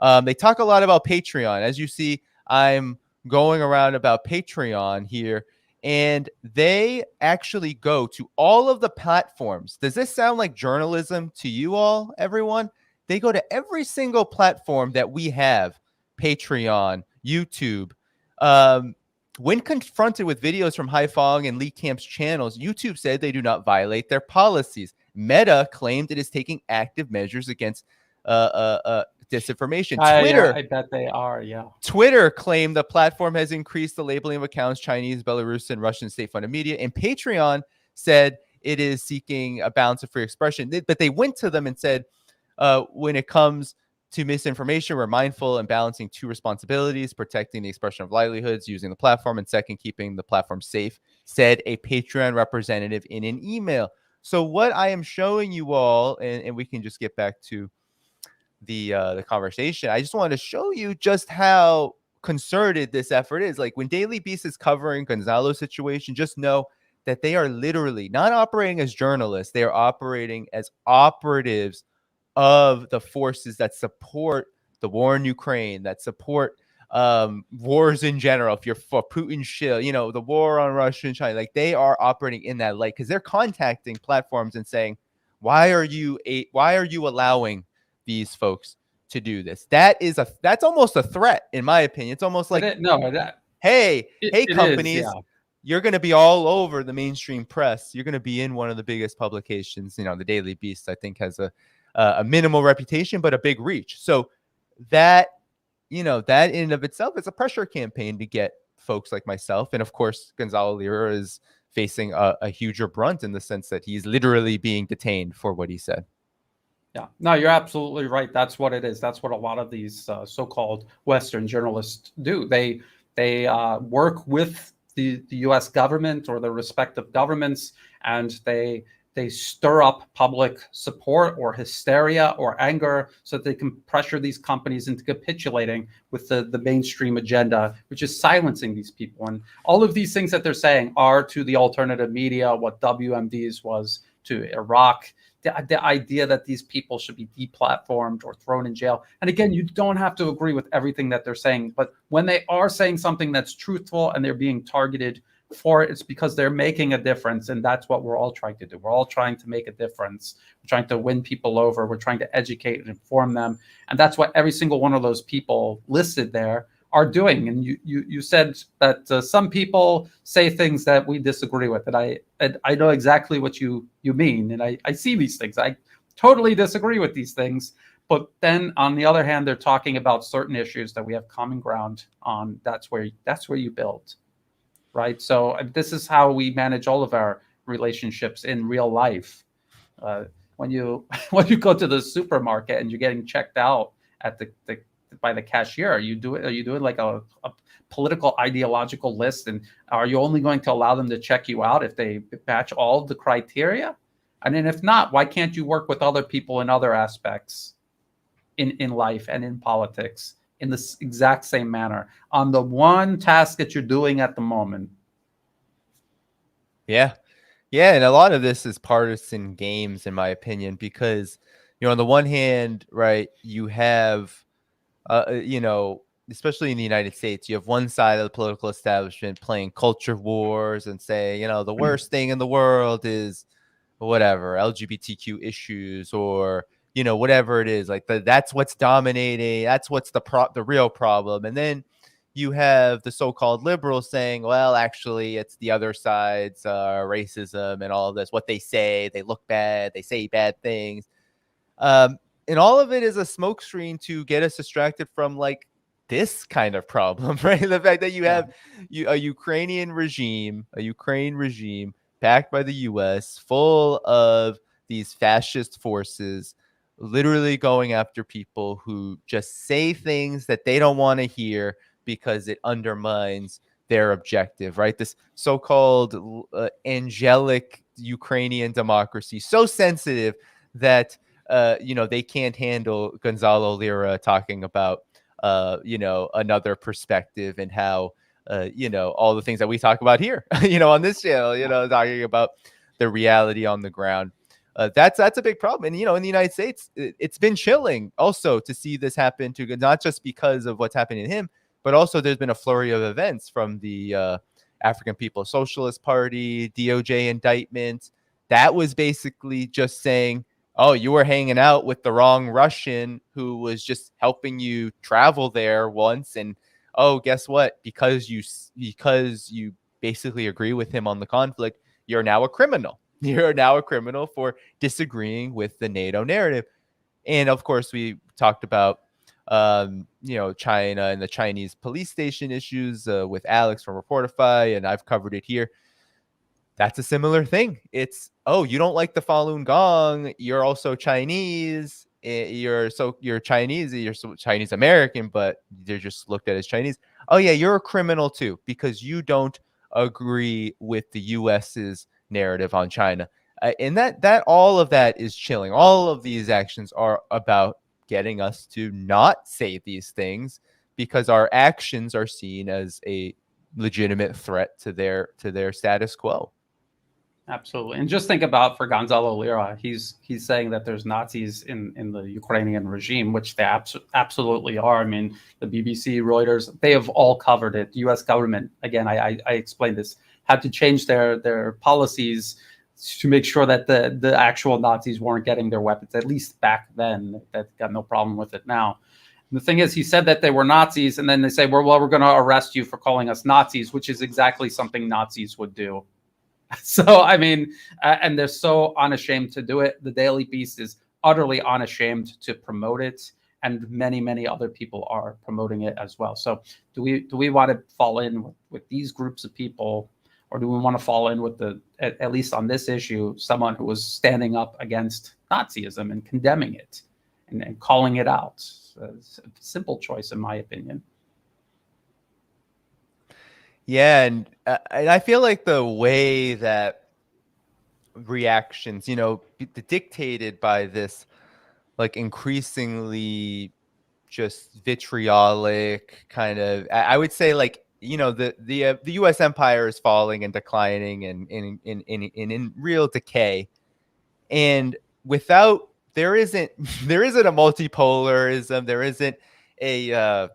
They talk a lot about Patreon. As you see, I'm going around about Patreon here. And they actually go to all of the platforms. Does this sound like journalism to you all, everyone? They go to every single platform that we have, Patreon, YouTube. When confronted with videos from Dhaiphong and Li Camp's channels, YouTube said they do not violate their policies. Meta claimed it is taking active measures against disinformation. Twitter, I bet they are. Yeah. Twitter claimed the platform has increased the labeling of accounts Chinese, Belarusian, Russian state-funded media, and Patreon said it is seeking a balance of free expression. But they went to them and said, when it comes to misinformation, we're mindful and balancing two responsibilities: protecting the expression of livelihoods using the platform, and second, keeping the platform safe, said a Patreon representative in an email. So what I am showing you all, and we can just get back to the conversation. I just wanted to show you just how concerted this effort is. Like when Daily Beast is covering Gonzalo's situation, just know that they are literally not operating as journalists. They are operating as operatives of the forces that support the war in Ukraine, that support wars in general. If you're for Putin's shield, the war on Russia and China, like they are operating in that light because they're contacting platforms and saying, why are you allowing these folks to do this? That's almost a threat, in my opinion. It's almost like, hey, companies, you're going to be all over the mainstream press. You're going to be in one of the biggest publications. The Daily Beast, I think, has a minimal reputation, but a big reach. So that in and of itself is a pressure campaign to get folks like myself. And of course, Gonzalo Lira is facing a huger brunt in the sense that he's literally being detained for what he said. Yeah, no, you're absolutely right. That's what it is. That's what a lot of these so-called Western journalists do. They work with the U.S. government or the respective governments, and they stir up public support or hysteria or anger so that they can pressure these companies into capitulating with the mainstream agenda, which is silencing these people. And all of these things that they're saying are to the alternative media what WMD's was to Iraq. the idea that these people should be deplatformed or thrown in jail. And again, you don't have to agree with everything that they're saying, but when they are saying something that's truthful and they're being targeted for it, it's because they're making a difference. And that's what we're all trying to do. We're all trying to make a difference. We're trying to win people over. We're trying to educate and inform them. And that's what every single one of those people listed there are doing. And you said that some people say things that we disagree with, and I know exactly what you mean, and I see these things. I totally disagree with these things, but then on the other hand, they're talking about certain issues that we have common ground on. That's where you build, right? So this is how we manage all of our relationships in real life. When you go to the supermarket and you're getting checked out at the by the cashier, are you doing like a political ideological list, and are you only going to allow them to check you out if they match all of the criteria? And then if not, why can't you work with other people in other aspects in life and in politics in this exact same manner on the one task that you're doing at the moment? Yeah. Yeah, and a lot of this is partisan games, in my opinion, because, on the one hand, right, you have especially in the United States, you have one side of the political establishment playing culture wars and say, the worst thing in the world is whatever, LGBTQ issues, or, whatever it is. Like that's what's dominating. That's what's the real problem. And then you have the so-called liberals saying, well, actually, it's the other side's racism and all of this. What they say, they look bad, they say bad things. And all of it is a smokescreen to get us distracted from like this kind of problem, right? The fact that you have a Ukraine regime backed by the US, full of these fascist forces, literally going after people who just say things that they don't want to hear because it undermines their objective, right? This so-called angelic Ukrainian democracy, so sensitive that they can't handle Gonzalo Lira talking about, another perspective, and how, all the things that we talk about here, on this channel, talking about the reality on the ground. That's a big problem. And, in the United States, it's been chilling also to see this happen to, not just because of what's happening to him, but also there's been a flurry of events from the African People's Socialist Party, DOJ indictment. That was basically just saying, oh, you were hanging out with the wrong Russian who was just helping you travel there once. And, oh, guess what? Because you basically agree with him on the conflict, you're now a criminal. You're now a criminal for disagreeing with the NATO narrative. And of course, we talked about, China and the Chinese police station issues with Alex from Reportify, and I've covered it here. That's a similar thing. It's, oh, you don't like the Falun Gong, you're also Chinese. You're Chinese, you're Chinese American, but they're just looked at as Chinese. Oh yeah, you're a criminal too because you don't agree with the US's narrative on China. And that all of that is chilling. All of these actions are about getting us to not say these things because our actions are seen as a legitimate threat to their status quo. Absolutely. And just think about for Gonzalo Lira, he's saying that there's Nazis in the Ukrainian regime, which they absolutely are. I mean, the BBC, Reuters, they have all covered it. The U.S. government, again, I explained this, had to change their policies to make sure that the actual Nazis weren't getting their weapons, at least back then. That got no problem with it now. And the thing is, he said that they were Nazis, and then they say, well, we're going to arrest you for calling us Nazis, which is exactly something Nazis would do. So, I mean, and they're so unashamed to do it. The Daily Beast is utterly unashamed to promote it, and many, many other people are promoting it as well. So do we want to fall in with these groups of people, or do we want to fall in with at least on this issue, someone who was standing up against Nazism and condemning it and calling it out? It's a simple choice, in my opinion. Yeah, and I feel like the way that reactions, dictated by this, like increasingly just vitriolic kind of, I would say, like, the U.S. empire is falling and declining and in real decay, and without there isn't there isn't a multipolarism, there isn't a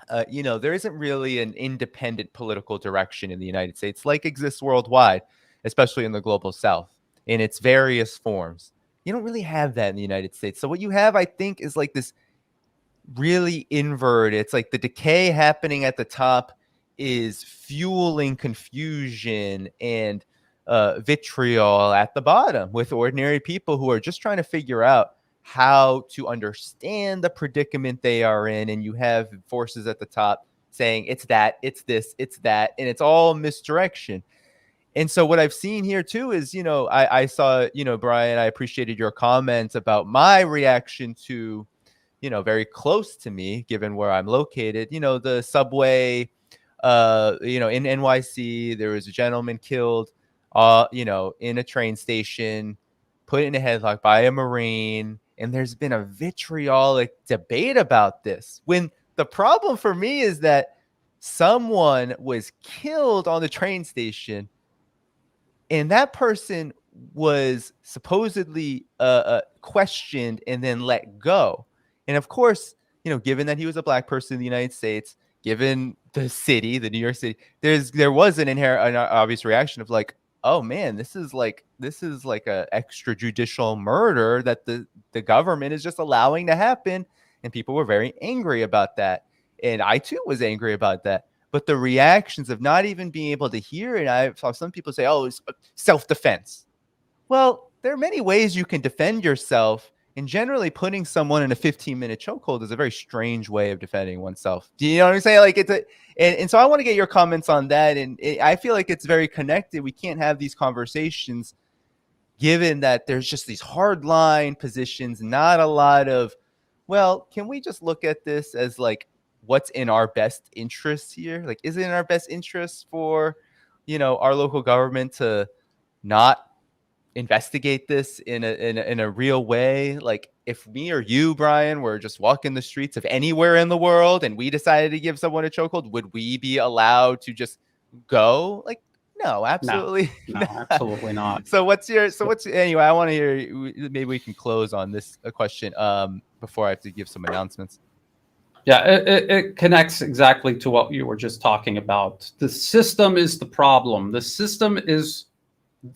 there isn't really an independent political direction in the United States like exists worldwide, especially in the global South, in its various forms. You don't really have that in the United States. So what you have, I think, is like this really inverted. It's like the decay happening at the top is fueling confusion and vitriol at the bottom with ordinary people who are just trying to figure out how to understand the predicament they are in. And you have forces at the top saying it's that, it's this, it's that, and it's all misdirection. And so what I've seen here too is, I saw, Brian, I appreciated your comments about my reaction to, very close to me, given where I'm located, the subway, in NYC, there was a gentleman killed, in a train station, put in a headlock by a Marine. And there's been a vitriolic debate about this, when the problem for me is that someone was killed on the train station and that person was supposedly questioned and then let go. And of course, given that he was a black person in the United States, given the city, the New York City, there was an obvious reaction of like, oh man, this is like a extrajudicial murder that the government is just allowing to happen. And people were very angry about that. And I too was angry about that. But the reactions of not even being able to hear it, I saw some people say, oh, it's self-defense. Well, there are many ways you can defend yourself. And generally putting someone in a 15-minute chokehold is a very strange way of defending oneself. Do you know what I'm saying? Like and so I want to get your comments on that. And I feel like it's very connected. We can't have these conversations given that there's just these hardline positions, not a lot of, well, can we just look at this as like what's in our best interests here? Like, is it in our best interest for, our local government to not investigate this in a real way? Like, if me or you, Brian, were just walking the streets of anywhere in the world and we decided to give someone a chokehold, would we be allowed to just go? Like, no, absolutely no, absolutely not. So anyway, I want to hear, maybe we can close on this question before I have to give some announcements. Yeah, it connects exactly to what you were just talking about. The system is the problem. The system is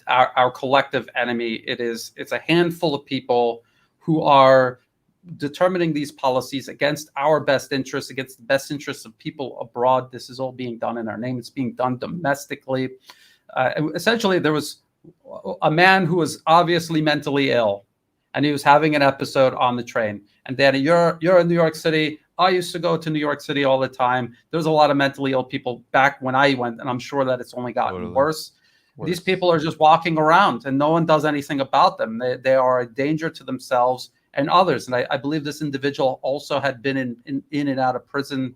our collective enemy. It's a handful of people who are determining these policies against our best interests, against the best interests of people abroad. This is all being done in our name. It's being done domestically. Essentially, there was a man who was obviously mentally ill, and he was having an episode on the train. And Danny, you're in New York City. I used to go to New York City all the time. There was a lot of mentally ill people back when I went, and I'm sure that it's only gotten worse. These people are just walking around, and no one does anything about them. They are a danger to themselves and others. And I believe this individual also had been in and out of prison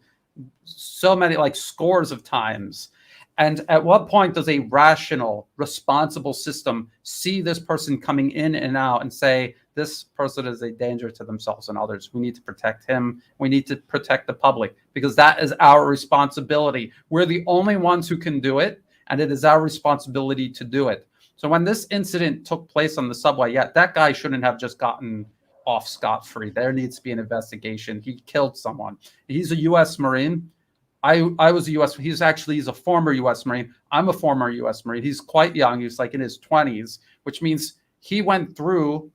so many, like scores of times. And at what point does a rational, responsible system see this person coming in and out and say, this person is a danger to themselves and others? We need to protect him. We need to protect the public, because that is our responsibility. We're the only ones who can do it, and it is our responsibility to do it. So when this incident took place on the subway, that guy shouldn't have just gotten off scot-free. There needs to be an investigation. He killed someone. He's a U.S. Marine. I was a U.S. He's a former U.S. Marine. I'm a former U.S. Marine. He's quite young. He's like in his 20s, which means he went through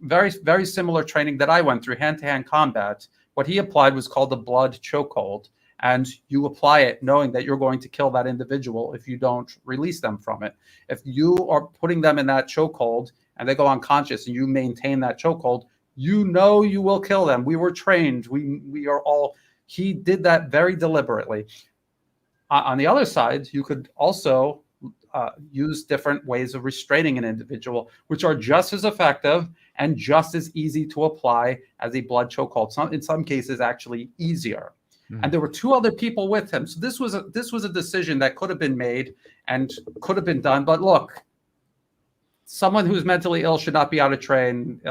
very, very similar training that I went through, hand-to-hand combat. What he applied was called the blood chokehold. And you apply it knowing that you're going to kill that individual if you don't release them from it. If you are putting them in that chokehold and they go unconscious and you maintain that chokehold, you know you will kill them. We were trained. We are all... He did that very deliberately. On the other side, you could also use different ways of restraining an individual, which are just as effective and just as easy to apply as a blood chokehold. In some cases, actually easier. And there were two other people with him. So this was a decision that could have been made and could have been done. But look, someone who's mentally ill should not be on a train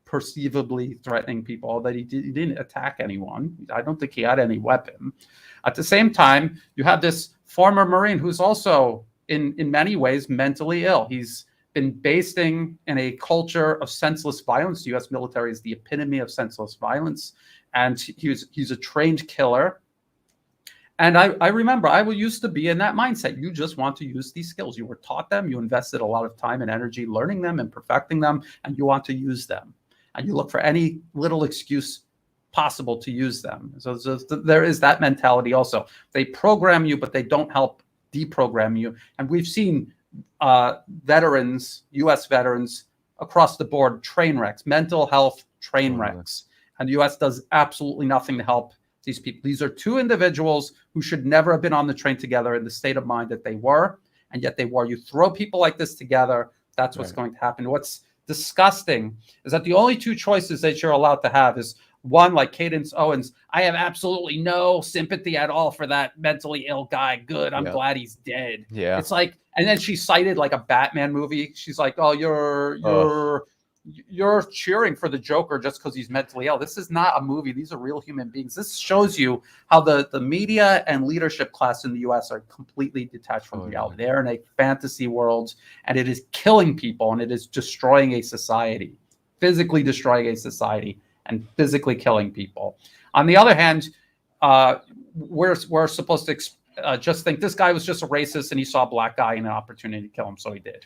perceivably threatening people. That he didn't attack anyone. I don't think he had any weapon. At the same time, you have this former Marine who's also in many ways mentally ill. He's been basting in a culture of senseless violence. The U.S. military is the epitome of senseless violence, and he's a trained killer. And I remember I used to be in that mindset. You just want to use these skills. You were taught them. You invested a lot of time and energy learning them and perfecting them, and you want to use them. And you look for any little excuse possible to use them. So there is that mentality also. They program you, but they don't help deprogram you. And we've seen veterans, U.S. veterans across the board, train wrecks, mental health train wrecks. And the U.S. does absolutely nothing to help these people. These are two individuals who should never have been on the train together in the state of mind that they were, and yet they were. You throw people like this together, that's what's going to happen. What's disgusting is that the only two choices that you're allowed to have is one, like Cadence Owens, I have absolutely no sympathy at all for that mentally ill guy. Good, I'm glad he's dead. Yeah. It's like, and then she cited like a Batman movie. She's like, oh, you're cheering for the Joker just because he's mentally ill. This is not a movie. These are real human beings. This shows you how the media and leadership class in the U.S. are completely detached from reality. They're in a fantasy world, and it is killing people, and it is destroying a society, physically destroying a society, and physically killing people. On the other hand, we're supposed to just think this guy was just a racist and he saw a black guy and an opportunity to kill him, so he did.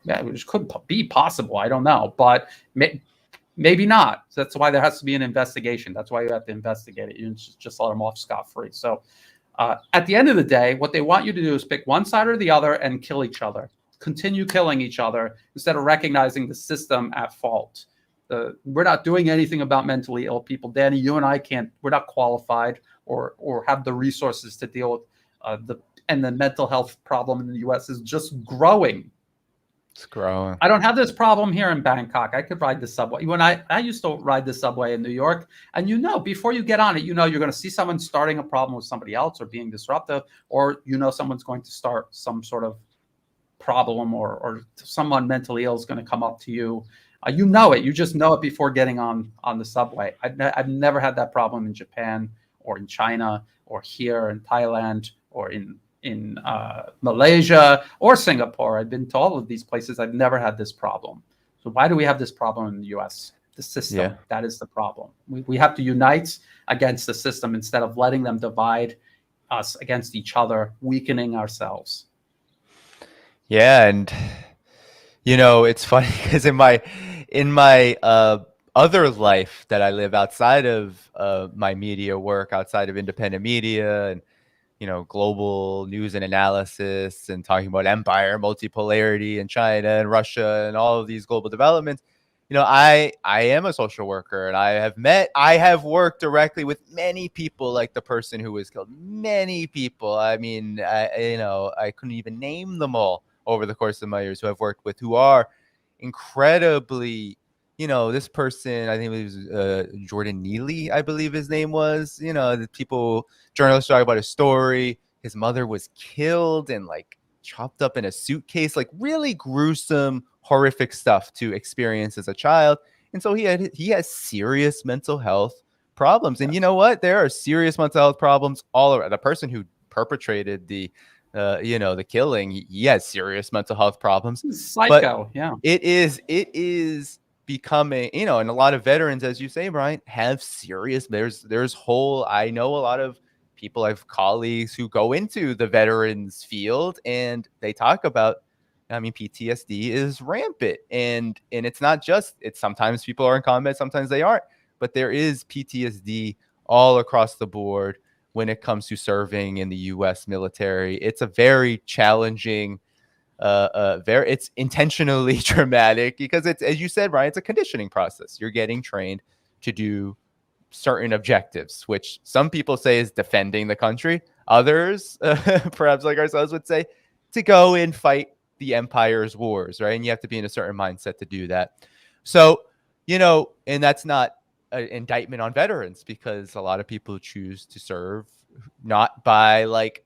Yeah, which could be possible. I don't know, but maybe not. So that's why there has to be an investigation. That's why you have to investigate it. You just let them off scot-free. So at the end of the day, what they want you to do is pick one side or the other and kill each other. Continue killing each other instead of recognizing the system at fault. We're not doing anything about mentally ill people. Danny, you and I can't. We're not qualified or have the resources to deal with the mental health problem in the U.S. is just growing. It's growing. I don't have this problem here in Bangkok. I could ride the subway. When I used to ride the subway in New York, and before you get on it, you're going to see someone starting a problem with somebody else or being disruptive, or someone's going to start some sort of problem, or someone mentally ill is going to come up to you. You know it. You just know it before getting on the subway. I've never had that problem in Japan or in China or here in Thailand or in Malaysia or Singapore. I've been to all of these places. I've never had this problem. So why do we have this problem in the U.S.? The system. That is the problem. We have to unite against the system instead of letting them divide us against each other, weakening ourselves. Yeah, and it's funny because in my other life that I live outside of my media work, outside of independent media and global news and analysis and talking about empire, multipolarity and China and Russia and all of these global developments, I am a social worker, and I have worked directly with many people, like the person who was killed, many people. I mean, I couldn't even name them all over the course of my years who I've worked with, who are incredibly, this person, I think it was Jordan Neely, I believe his name was, the journalists talk about his story. His mother was killed and like chopped up in a suitcase, like really gruesome, horrific stuff to experience as a child. And so he has serious mental health problems. And you know what? There are serious mental health problems all around. The person who perpetrated the killing, he has serious mental health problems. Psycho, but it is becoming, and a lot of veterans, as you say, Brian, have serious, I know a lot of people, I have colleagues who go into the veterans field, and they talk about, PTSD is rampant, and it's not just, it's sometimes people are in combat, sometimes they aren't, but there is PTSD all across the board when it comes to serving in the U.S. military. It's a very challenging, it's intentionally traumatic because it's, as you said, Ryan, it's a conditioning process. You're getting trained to do certain objectives, which some people say is defending the country. Others, perhaps like ourselves, would say to go and fight the empire's wars, right? And you have to be in a certain mindset to do that. So, and that's not an indictment on veterans, because a lot of people choose to serve not by like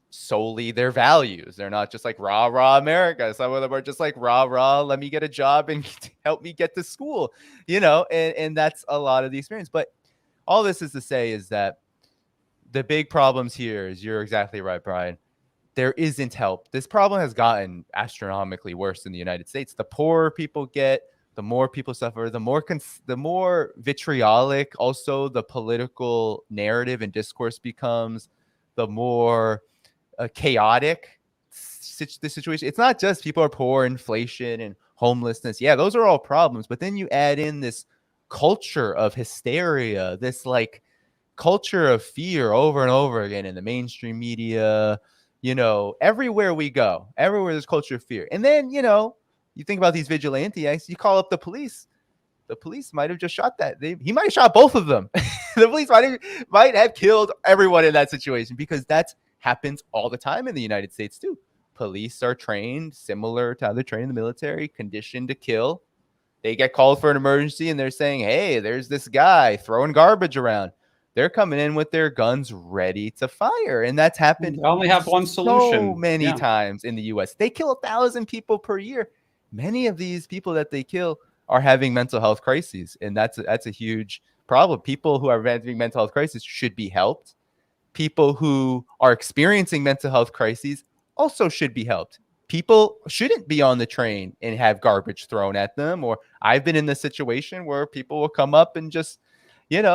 solely their values. They're not just like rah America. Some of them are just like rah, let me get a job and help me get to school, and that's a lot of the experience. But all this is to say is that the big problems here is, you're exactly right, Brian. there isn't help. This problem has gotten astronomically worse in the United States. The poorer people get, the more people suffer, the more vitriolic also the political narrative and discourse becomes, the more chaotic the situation. It's not just people are poor, inflation and homelessness. Yeah, those are all problems. But then you add in this culture of hysteria, this like culture of fear over and over again in the mainstream media, everywhere we go, everywhere there's culture of fear. And then, you think about these vigilante acts, you call up the police. The police might have just shot he might have shot both of them. The police might have killed everyone in that situation, because that happens all the time in the United States too. Police are trained similar to how they're trained in the military, conditioned to kill. They get called for an emergency and they're saying, hey, there's this guy throwing garbage around. They're coming in with their guns ready to fire. And that's happened. They only have one solution. So many times in the US. They kill 1,000 people per year. Many of these people that they kill are having mental health crises. And that's a huge problem. People who are having mental health crises should be helped. People who are experiencing mental health crises also should be helped. People shouldn't be on the train and have garbage thrown at them. Or I've been in this situation where people will come up and just,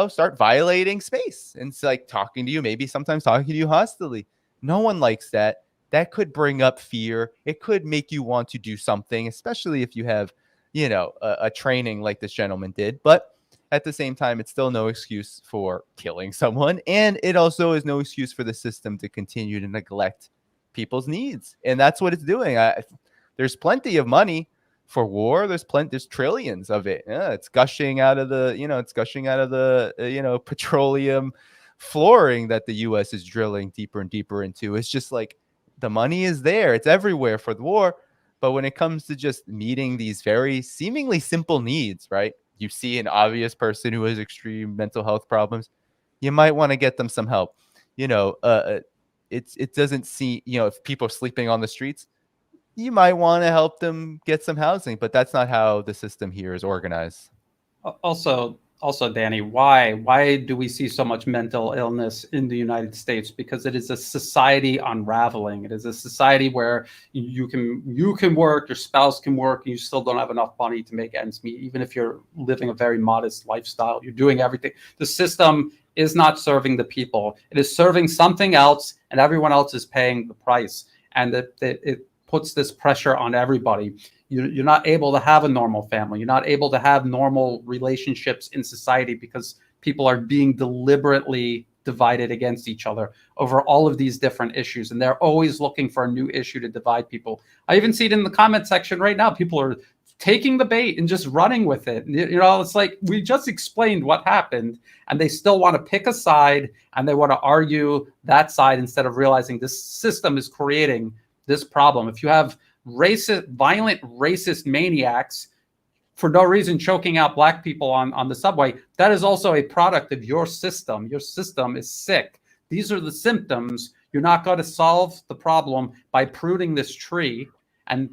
start violating space. And it's like talking to you, maybe sometimes talking to you hostilely. No one likes that. That could bring up fear. It could make you want to do something, especially if you have, a training like this gentleman did. But at the same time, it's still no excuse for killing someone. And it also is no excuse for the system to continue to neglect people's needs. And that's what it's doing. There's plenty of money for war. There's trillions of it. It's gushing out of the, petroleum flooring that the US is drilling deeper and deeper into. It's just like the money is there. It's everywhere for the war. But when it comes to just meeting these very seemingly simple needs, right? You see an obvious person who has extreme mental health problems, you might want to get them some help. It doesn't seem, if people are sleeping on the streets, you might want to help them get some housing, but that's not how the system here is organized. Also, Danny, why do we see so much mental illness in the United States? Because it is a society unraveling. It is a society where you can work, your spouse can work, and you still don't have enough money to make ends meet. Even if you're living a very modest lifestyle, you're doing everything. The system is not serving the people. It is serving something else, and everyone else is paying the price. And it puts this pressure on everybody. You're not able to have a normal family. You're not able to have normal relationships in society because people are being deliberately divided against each other over all of these different issues. And they're always looking for a new issue to divide people. I even see it in the comment section right now. People are taking the bait and just running with it. It's like we just explained what happened, and they still want to pick a side and they want to argue that side instead of realizing this system is creating this problem. If you have violent racist maniacs for no reason choking out black people on the subway, that is also a product of your system. Your system is sick. These are the symptoms. You're not going to solve the problem by pruning this tree and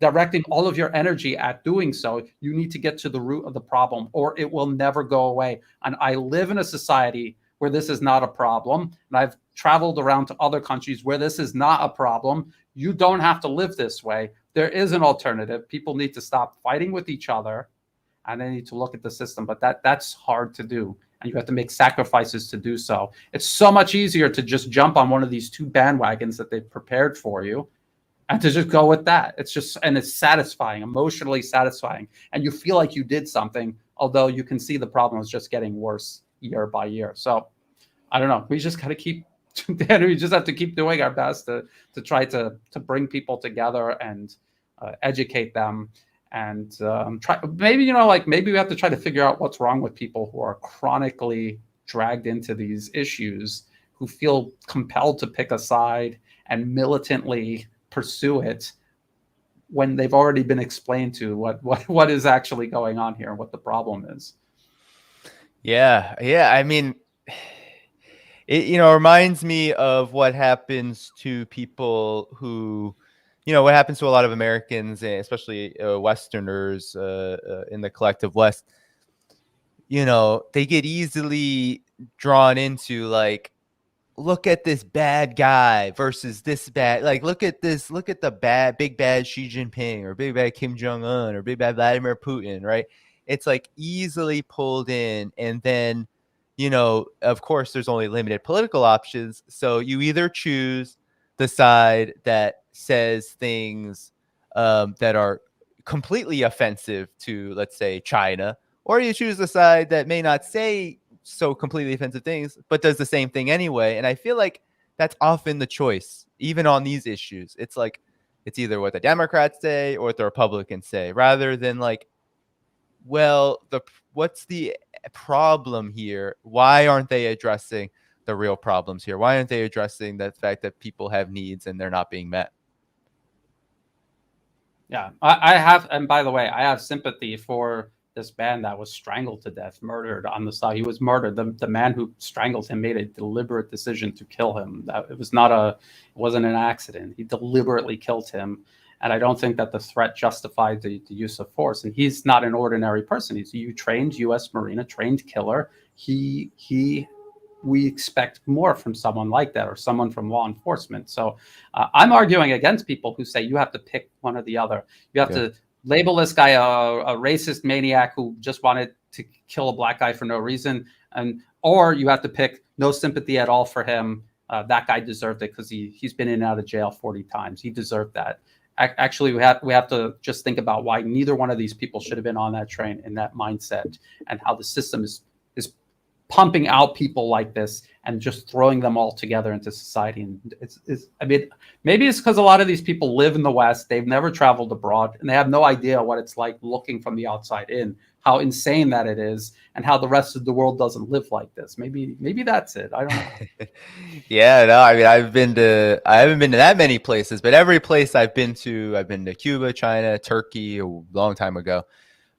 directing all of your energy at doing so. You need to get to the root of the problem, or it will never go away. And I live in a society where this is not a problem, and I've traveled around to other countries where this is not a problem. You don't have to live this way. There is an alternative. People need to stop fighting with each other, and they need to look at the system. But that's hard to do, and you have to make sacrifices to do so. It's so much easier to just jump on one of these two bandwagons that they've prepared for you and to just go with that. It's satisfying, emotionally satisfying. And you feel like you did something, although you can see the problem is just getting worse year by year. So I don't know. We just got to keep we just have to keep doing our best to try to bring people together and educate them, and try. Maybe maybe we have to try to figure out what's wrong with people who are chronically dragged into these issues, who feel compelled to pick a side and militantly pursue it when they've already been explained to what is actually going on here and what the problem is. Yeah. I mean, it reminds me of what happens to people who, what happens to a lot of Americans, especially Westerners in the collective West. They get easily drawn into like look at this bad guy versus this bad, like, look at the big bad Xi Jinping or big bad Kim Jong-un or big bad Vladimir Putin, right? It's like easily pulled in. And then, of course, there's only limited political options. So you either choose the side that says things that are completely offensive to, let's say, China, or you choose the side that may not say so completely offensive things, but does the same thing anyway. And I feel like that's often the choice, even on these issues. It's like, it's either what the Democrats say or what the Republicans say, rather than like, well, what's the problem here? Why aren't they addressing the real problems here? Why aren't they addressing the fact that people have needs and they're not being met? Yeah, I have, and by the way, I have sympathy for this man that was strangled to death, murdered on the side. He was murdered. The man who strangled him made a deliberate decision to kill him. That it wasn't an accident. He deliberately killed him, and I don't think that the threat justified the use of force. And he's not an ordinary person. He's a trained U.S. Marine, a trained killer. We expect more from someone like that, or someone from law enforcement. So I'm arguing against people who say you have to pick one or the other. You have to label this guy a racist maniac who just wanted to kill a black guy for no reason, or you have to pick no sympathy at all for him. That guy deserved it because he's been in and out of jail 40 times. He deserved that. Actually, we have to just think about why neither one of these people should have been on that train in that mindset, and how the system is pumping out people like this and just throwing them all together into society. And I mean, maybe it's because a lot of these people live in the West, they've never traveled abroad, and they have no idea what it's like looking from the outside in, how insane that it is, and how the rest of the world doesn't live like this. Maybe that's it. I don't know. Yeah, no, I mean, I haven't been to that many places, but every place I've been to Cuba, China, Turkey a long time ago.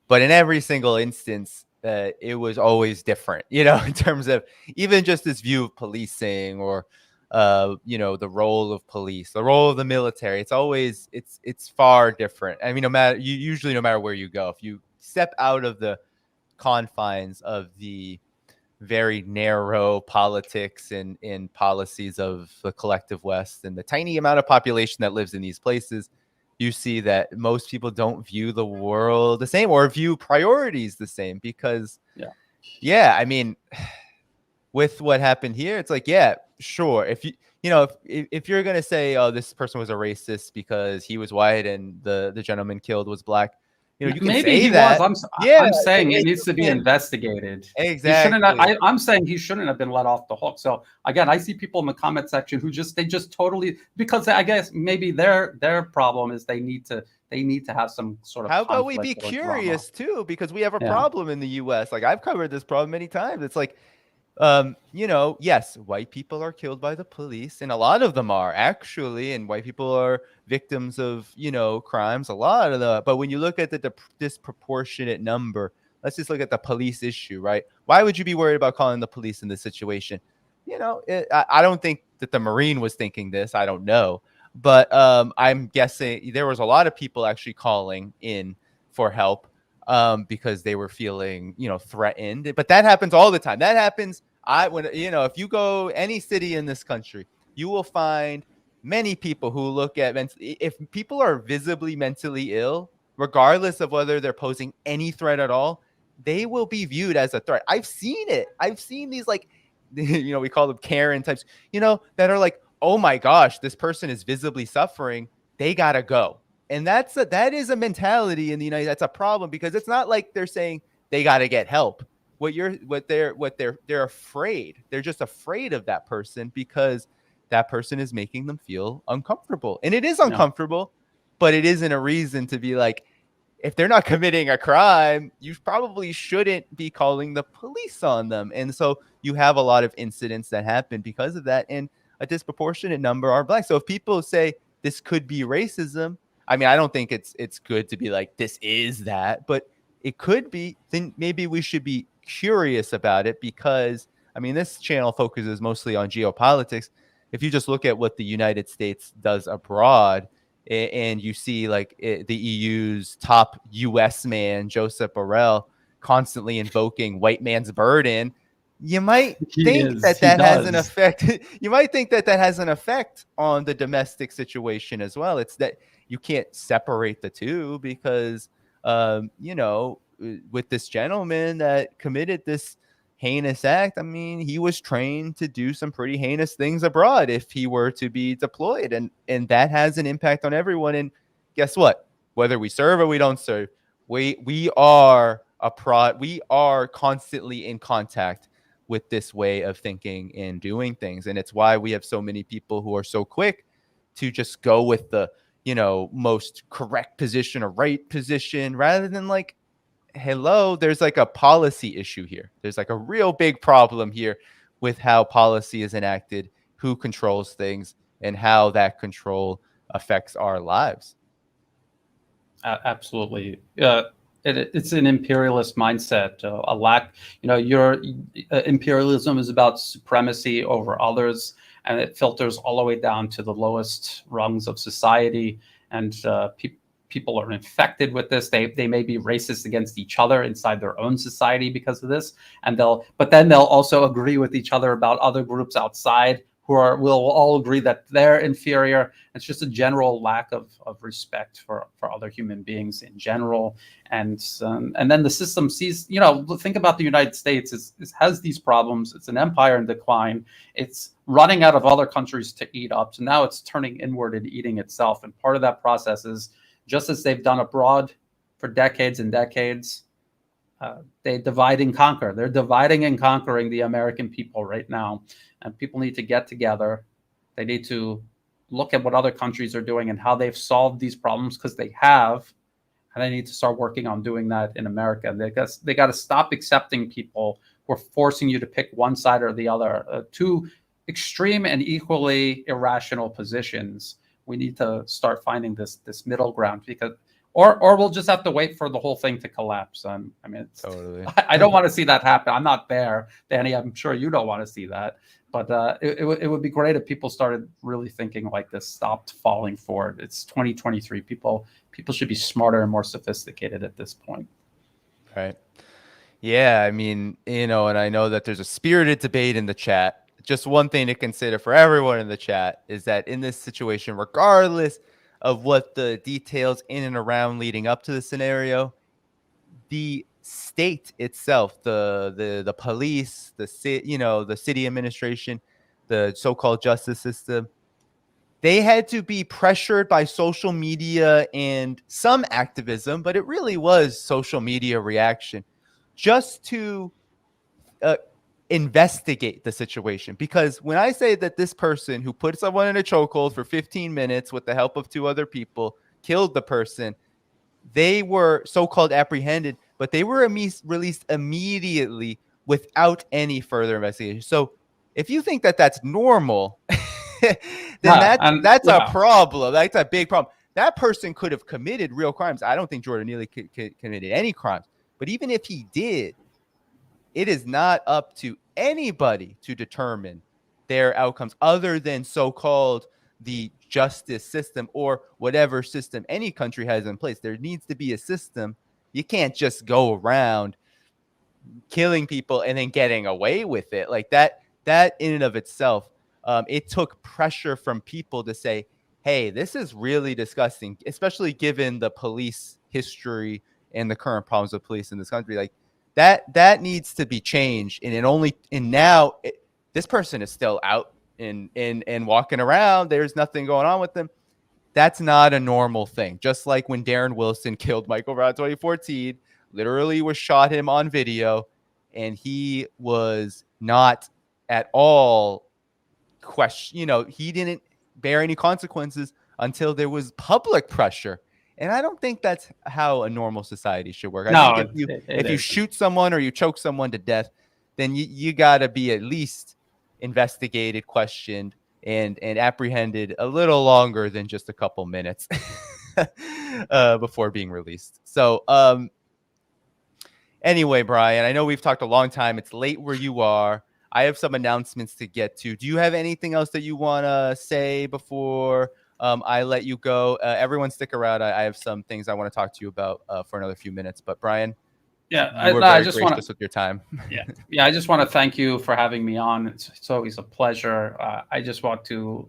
But in every single instance, it was always different, in terms of even just this view of policing, or, the role of police, the role of the military. It's far different. I mean, no matter where you go, if you step out of the confines of the very narrow politics and policies of the collective West and the tiny amount of population that lives in these places, you see that most people don't view the world the same, or view priorities the same. Because I mean, with what happened here, it's like, yeah, sure, if if you're gonna say, oh, this person was a racist because he was white and the gentleman killed was black, you can maybe say he that. was. Yeah, I'm saying it needs to be investigated. Exactly. I'm saying he shouldn't have been let off the hook. So again, I see people in the comment section who just totally, because I guess maybe their problem is they need to have some sort of. How about we be curious too? Because we have a problem in the U.S. Like, I've covered this problem many times. It's like, yes, white people are killed by the police, and a lot of them are actually, and white people are victims of, crimes, a lot of them. But when you look at the disproportionate number, let's just look at the police issue, right? Why would you be worried about calling the police in this situation? I don't think that the Marine was thinking this. I don't know. But I'm guessing there was a lot of people actually calling in for help, because they were feeling, threatened. But that happens all the time. That happens. If you go any city in this country, you will find many people who look at if people are visibly mentally ill, regardless of whether they're posing any threat at all, they will be viewed as a threat. I've seen it. I've seen these, like, we call them Karen types, that are like, oh my gosh, this person is visibly suffering, they gotta go. And that is a mentality in the United States. That's a problem, because it's not like they're saying they got to get help. They're afraid. They're just afraid of that person, because that person is making them feel uncomfortable. And it is uncomfortable, but it isn't a reason to be like, if they're not committing a crime, you probably shouldn't be calling the police on them. And so you have a lot of incidents that happen because of that, and a disproportionate number are black. So if people say this could be racism, I mean, I don't think it's good to be like, this is that, but it could be. Then maybe we should be curious about it, because, I mean, this channel focuses mostly on geopolitics. If you just look at what the United States does abroad, and you see, like, the EU's top US man, Joseph Borrell, constantly invoking white man's burden, you might He think is. that He that has an does. effect. You might think that that has an effect on the domestic situation as well. It's that you can't separate the two because, with this gentleman that committed this heinous act, I mean, he was trained to do some pretty heinous things abroad if he were to be deployed, and that has an impact on everyone. And guess what? Whether we serve or we don't serve, we are we are constantly in contact with this way of thinking and doing things. And it's why we have so many people who are so quick to just go with the, most correct position or right position rather than like, hello, there's like a policy issue here. There's like a real big problem here with how policy is enacted, who controls things, and how that control affects our lives. Absolutely. It's an imperialist mindset, a lack, your imperialism is about supremacy over others, and it filters all the way down to the lowest rungs of society. And people are infected with this. They may be racist against each other inside their own society because of this. But then they'll also agree with each other about other groups outside will all agree that they're inferior. It's just a general lack of respect for other human beings in general. And then the system sees, think about the United States. It has these problems. It's an empire in decline. It's running out of other countries to eat up. So now it's turning inward and eating itself. And part of that process is, just as they've done abroad for decades and decades, they divide and conquer. They're dividing and conquering the American people right now. And people need to get together. They need to look at what other countries are doing and how they've solved these problems, because they have. And they need to start working on doing that in America. They got to stop accepting people who are forcing you to pick one side or the other. Two extreme and equally irrational positions. We need to start finding this middle ground, because or we'll just have to wait for the whole thing to collapse. I mean, Totally. I don't want to see that happen. I'm not there, Danny. I'm sure you don't want to see that. But it would be great if people started really thinking like this, stopped falling for it. It's 2023. People should be smarter and more sophisticated at this point. Right. Yeah, I mean, and I know that there's a spirited debate in the chat. Just one thing to consider for everyone in the chat is that in this situation, regardless of what the details in and around leading up to the scenario, the state itself, the police, the city administration, the so-called justice system, they had to be pressured by social media and some activism, but it really was social media reaction just to investigate the situation. Because when I say that this person who put someone in a chokehold for 15 minutes with the help of two other people killed the person, they were so-called apprehended, but they were released immediately without any further investigation. So if you think that that's normal, then that's a problem. That's a big problem. That person could have committed real crimes. I don't think Jordan Neely committed any crimes. But even if he did, it is not up to anybody to determine their outcomes other than so-called the justice system or whatever system any country has in place. There needs to be a system. You can't just go around killing people and then getting away with it like that. That in and of itself, it took pressure from people to say, hey, this is really disgusting, especially given the police history and the current problems with police in this country. Like that needs to be changed. And now this person is still out and walking around. There's nothing going on with them. That's not a normal thing. Just like when Darren Wilson killed Michael Brown in 2014, literally was shot him on video, and he was not at all he didn't bear any consequences until there was public pressure. And I don't think that's how a normal society should work. I think if you shoot someone or you choke someone to death, then you got to be at least investigated, questioned, and apprehended a little longer than just a couple minutes before being released. So anyway, Brian, I know we've talked a long time. It's late where you are. I have some announcements to get to. Do you have anything else that you want to say before I let you go? Everyone stick around. I have some things I want to talk to you about for another few minutes. But Brian? Yeah, You were I very just want to. gracious with your time. Yeah, I just want to thank you for having me on. It's always a pleasure. I just want to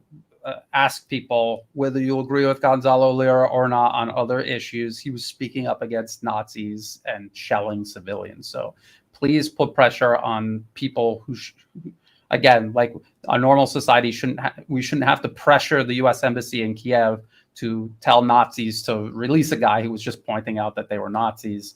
ask people whether you agree with Gonzalo Lira or not on other issues. He was speaking up against Nazis and shelling civilians. So please put pressure on people who, again, like a normal society, we shouldn't have to pressure the U.S. Embassy in Kiev to tell Nazis to release a guy who was just pointing out that they were Nazis.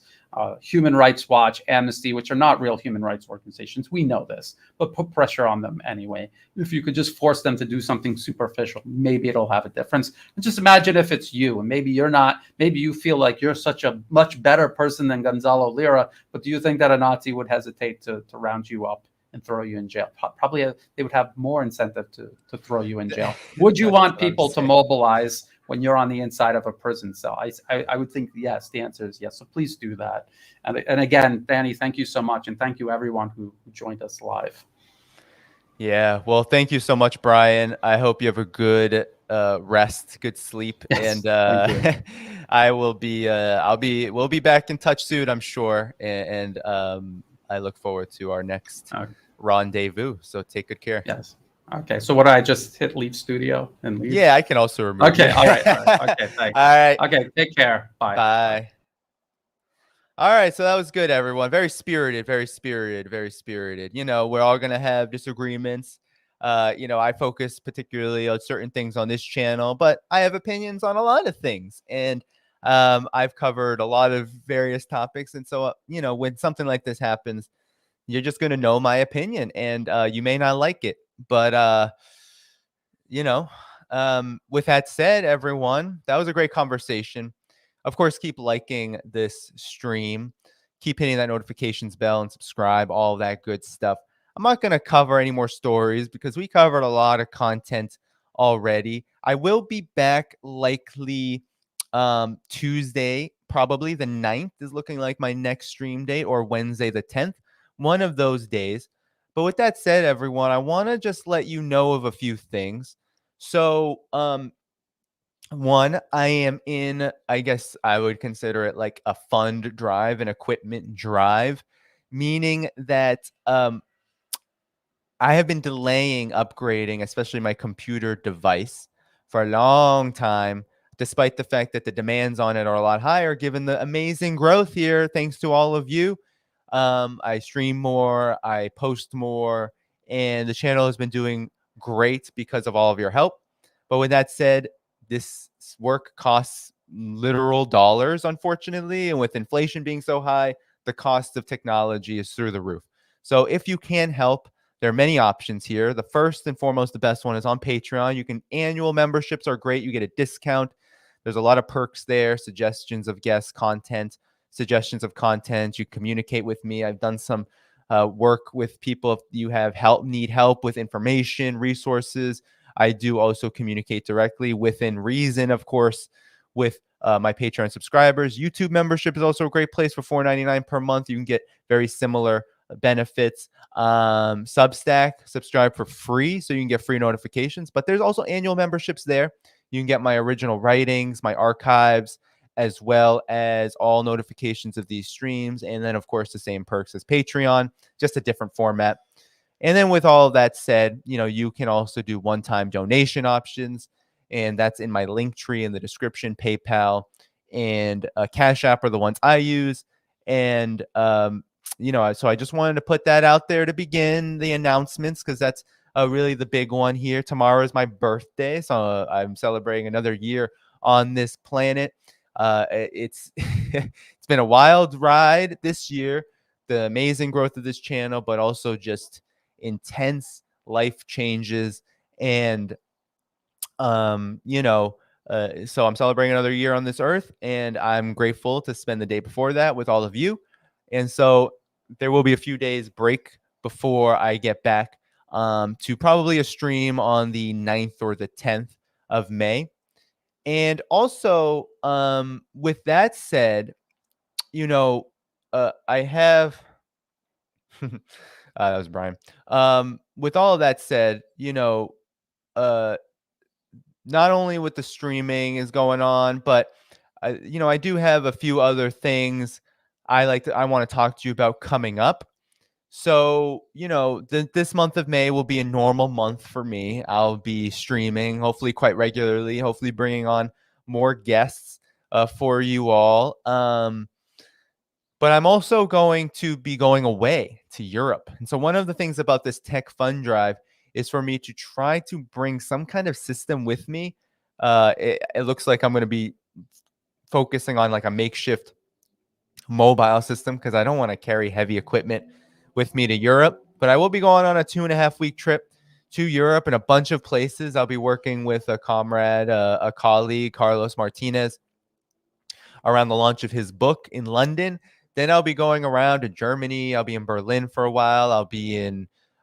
Human Rights Watch, Amnesty, which are not real human rights organizations. We know this, but put pressure on them anyway. If you could just force them to do something superficial, maybe it'll have a difference. And just imagine if it's you, and maybe you're not, maybe you feel like you're such a much better person than Gonzalo Lira, but do you think that a Nazi would hesitate to round you up and throw you in jail? Probably they would have more incentive to throw you in jail. Would you want people to mobilize when you're on the inside of a prison cell? I would think yes. The answer is yes. So please do that. And again, Danny, thank you so much. And thank you everyone who joined us live. Yeah. Well, thank you so much, Brian. I hope you have a good rest, good sleep. Yes, and we'll be back in touch soon, I'm sure. And I look forward to our next rendezvous. So take good care. Yes. Okay. So what, I just hit leave studio and leave? Yeah, I can also remove. Okay. All right. Okay. Thanks. All right. Okay. Take care. Bye. Bye. All right, so that was good, everyone. Very spirited, very spirited, very spirited. We're all going to have disagreements. I focus particularly on certain things on this channel, but I have opinions on a lot of things. And I've covered a lot of various topics. And so, when something like this happens, you're just going to know my opinion, and you may not like it. But, with that said, everyone, that was a great conversation. Of course, keep liking this stream, keep hitting that notifications bell and subscribe, all that good stuff. I'm not going to cover any more stories because we covered a lot of content already. I will be back likely Tuesday, probably the 9th is looking like my next stream date, or Wednesday the 10th, one of those days. But with that said, everyone, I want to just let you know of a few things. So, one, I am in, I guess I would consider it like a fund drive, an equipment drive, meaning that I have been delaying upgrading, especially my computer device, for a long time, despite the fact that the demands on it are a lot higher, given the amazing growth here, thanks to all of you. I stream more, I post more, and the channel has been doing great because of all of your help. But with that said, this work costs literal dollars, unfortunately. And with inflation being so high, the cost of technology is through the roof. So if you can help, there are many options here. The first and foremost, the best one is on Patreon. Annual memberships are great. You get a discount. There's a lot of perks there, suggestions of guest content, suggestions of content. You communicate with me. I've done some work with people. If you need help with information, resources, I do also communicate directly within reason, of course, with my Patreon subscribers. YouTube membership is also a great place for $4.99 per month. You can get very similar benefits. Substack, subscribe for free so you can get free notifications. But there's also annual memberships there. You can get my original writings, my archives, as well as all notifications of these streams. And then, of course, the same perks as Patreon, just a different format. And then with all of that said, you can also do one-time donation options, and that's in my link tree in the description. PayPal and Cashapp are the ones I use. And, so I just wanted to put that out there to begin the announcements, because that's really the big one here. Tomorrow is my birthday, so I'm celebrating another year on this planet. It's it's been a wild ride this year, the amazing growth of this channel, but also just intense life changes. And so I'm celebrating another year on this earth, and I'm grateful to spend the day before that with all of you. And so there will be a few days break before I get back to probably a stream on the 9th or the 10th of May. And also, with that said, I have that was Brian. With all of that said, not only with the streaming is going on, but I do have a few other things I want to talk to you about coming up. So, this month of May will be a normal month for me. I'll be streaming, hopefully quite regularly, hopefully bringing on more guests for you all. But I'm also going to be going away to Europe. And so, one of the things about this tech fund drive is for me to try to bring some kind of system with me. It looks like I'm going to be focusing on like a makeshift mobile system because I don't want to carry heavy equipment with me to Europe. But I will be going on a 2.5 week trip to Europe and a bunch of places. I'll be working with a comrade, a colleague, Carlos Martinez, around the launch of his book in London. Then I'll be going around to Germany. I'll be in Berlin for a while. I'll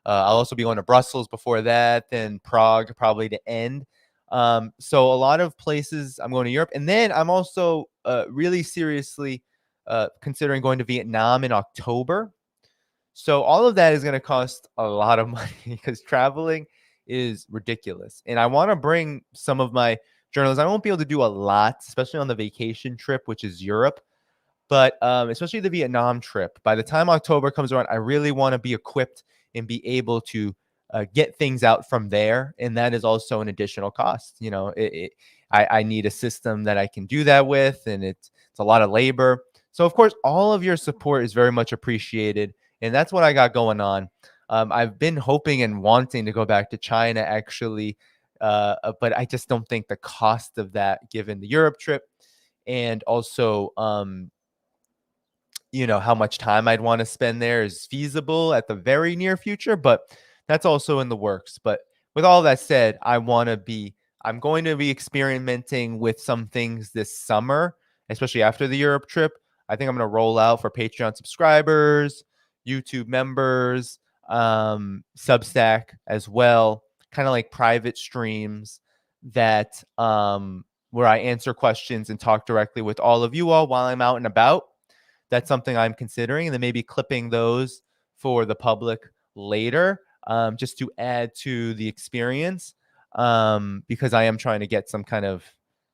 also be going to Brussels before that, then Prague probably to end. So a lot of places I'm going to Europe. And then I'm also really seriously considering going to Vietnam in October. So all of that is going to cost a lot of money because traveling is ridiculous. And I want to bring some of my journalism. I won't be able to do a lot, especially on the vacation trip, which is Europe. But especially the Vietnam trip, by the time October comes around, I really want to be equipped and be able to get things out from there. And that is also an additional cost. I need a system that I can do that with, and it's a lot of labor. So, of course, all of your support is very much appreciated. And that's what I got going on. I've been hoping and wanting to go back to China, actually. But I just don't think the cost of that, given the Europe trip, and also how much time I'd want to spend there is feasible at the very near future, but that's also in the works. But with all that said, I'm going to be experimenting with some things this summer, especially after the Europe trip. I think I'm going to roll out for Patreon subscribers, YouTube members, Substack as well, kind of like private streams that where I answer questions and talk directly with all of you all while I'm out and about. That's something I'm considering, and then maybe clipping those for the public later, just to add to the experience, because I am trying to get some kind of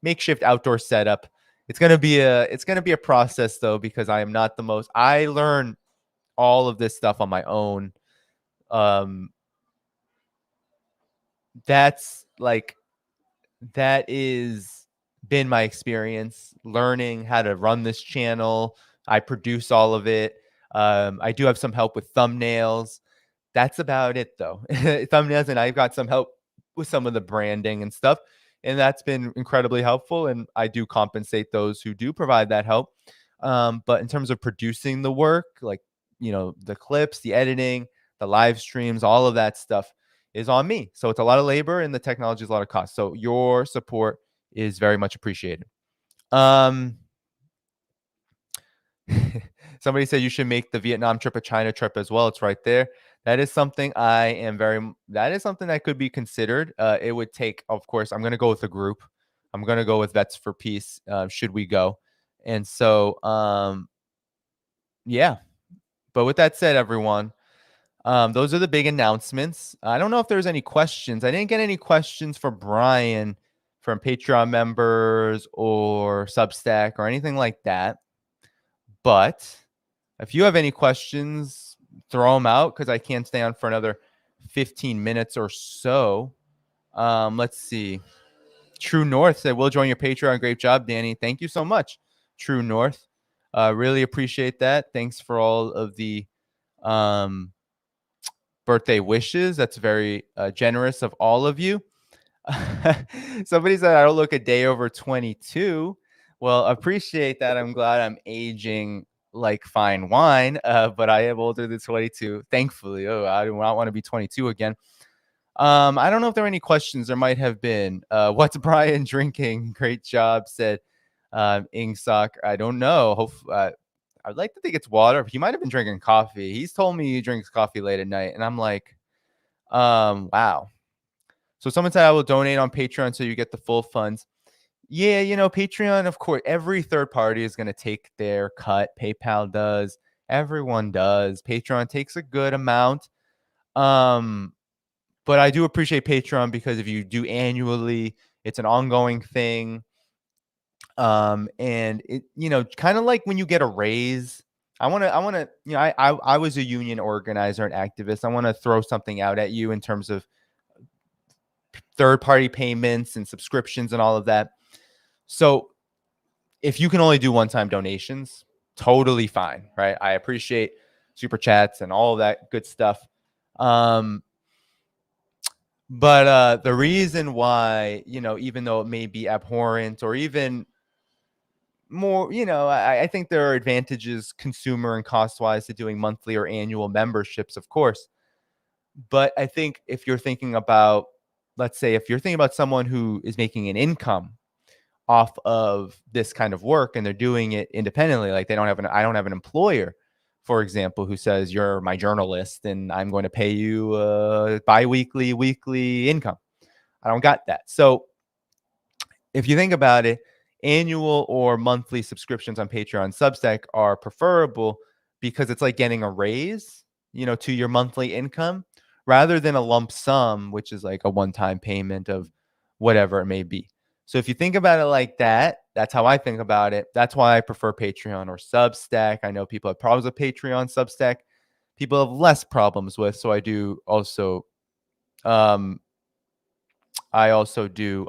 makeshift outdoor setup. It's gonna be a process though, because I am not the most. I learn all of this stuff on my own. That's like that is been my experience learning how to run this channel. I produce all of it. I do have some help with thumbnails. That's about it, though. Thumbnails, and I've got some help with some of the branding and stuff. And that's been incredibly helpful. And I do compensate those who do provide that help. But in terms of producing the work, like, the clips, the editing, the live streams, all of that stuff is on me. So it's a lot of labor, and the technology is a lot of cost. So your support is very much appreciated. Somebody said you should make the Vietnam trip a China trip as well. It's right there. That is something that could be considered. It would take, of course, I'm going to go with a group. I'm going to go with Vets for Peace. Should we go? And so, yeah. But with that said, everyone, those are the big announcements. I don't know if there's any questions. I didn't get any questions for Brian from Patreon members or Substack or anything like that. But if you have any questions, throw them out because I can't stay on for another 15 minutes or so. Let's see. True North said, we'll join your Patreon. Great job, Danny. Thank you so much, True North. Really appreciate that. Thanks for all of the birthday wishes. That's very generous of all of you. Somebody said I don't look a day over 22. Well, appreciate that. I'm glad I'm aging like fine wine, but I am older than 22, thankfully. Oh, I do not want to be 22 again. I don't know if there are any questions. There might have been. What's Brian drinking? Great job, said Ingsock. I don't know. I'd like to think it's water. He might have been drinking coffee. He's told me he drinks coffee late at night, and I'm like, wow. So someone said I will donate on Patreon so you get the full funds. Yeah, Patreon, of course, every third party is going to take their cut. PayPal does. Everyone does. Patreon takes a good amount. But I do appreciate Patreon because if you do annually, it's an ongoing thing. And it, kind of like when you get a raise I want to, I was a union organizer and activist. I want to throw something out at you in terms of third-party payments and subscriptions and all of that. So if you can only do one-time donations, totally fine, right? I appreciate super chats and all of that good stuff. But the reason why, even though it may be abhorrent or even more, I think there are advantages consumer and cost-wise to doing monthly or annual memberships, of course. But I think if you're thinking about, let's say, if you're thinking about someone who is making an income off of this kind of work and they're doing it independently, like I don't have an employer, for example, who says you're my journalist and I'm going to pay you bi-weekly, weekly income. I don't got that. So if you think about it, annual or monthly subscriptions on Patreon, Substack are preferable because it's like getting a raise, to your monthly income rather than a lump sum, which is like a one-time payment of whatever it may be. So if you think about it like that, that's how I think about it. That's why I prefer Patreon or Substack. I know people have problems with Patreon, Substack. People have less problems with. So I also do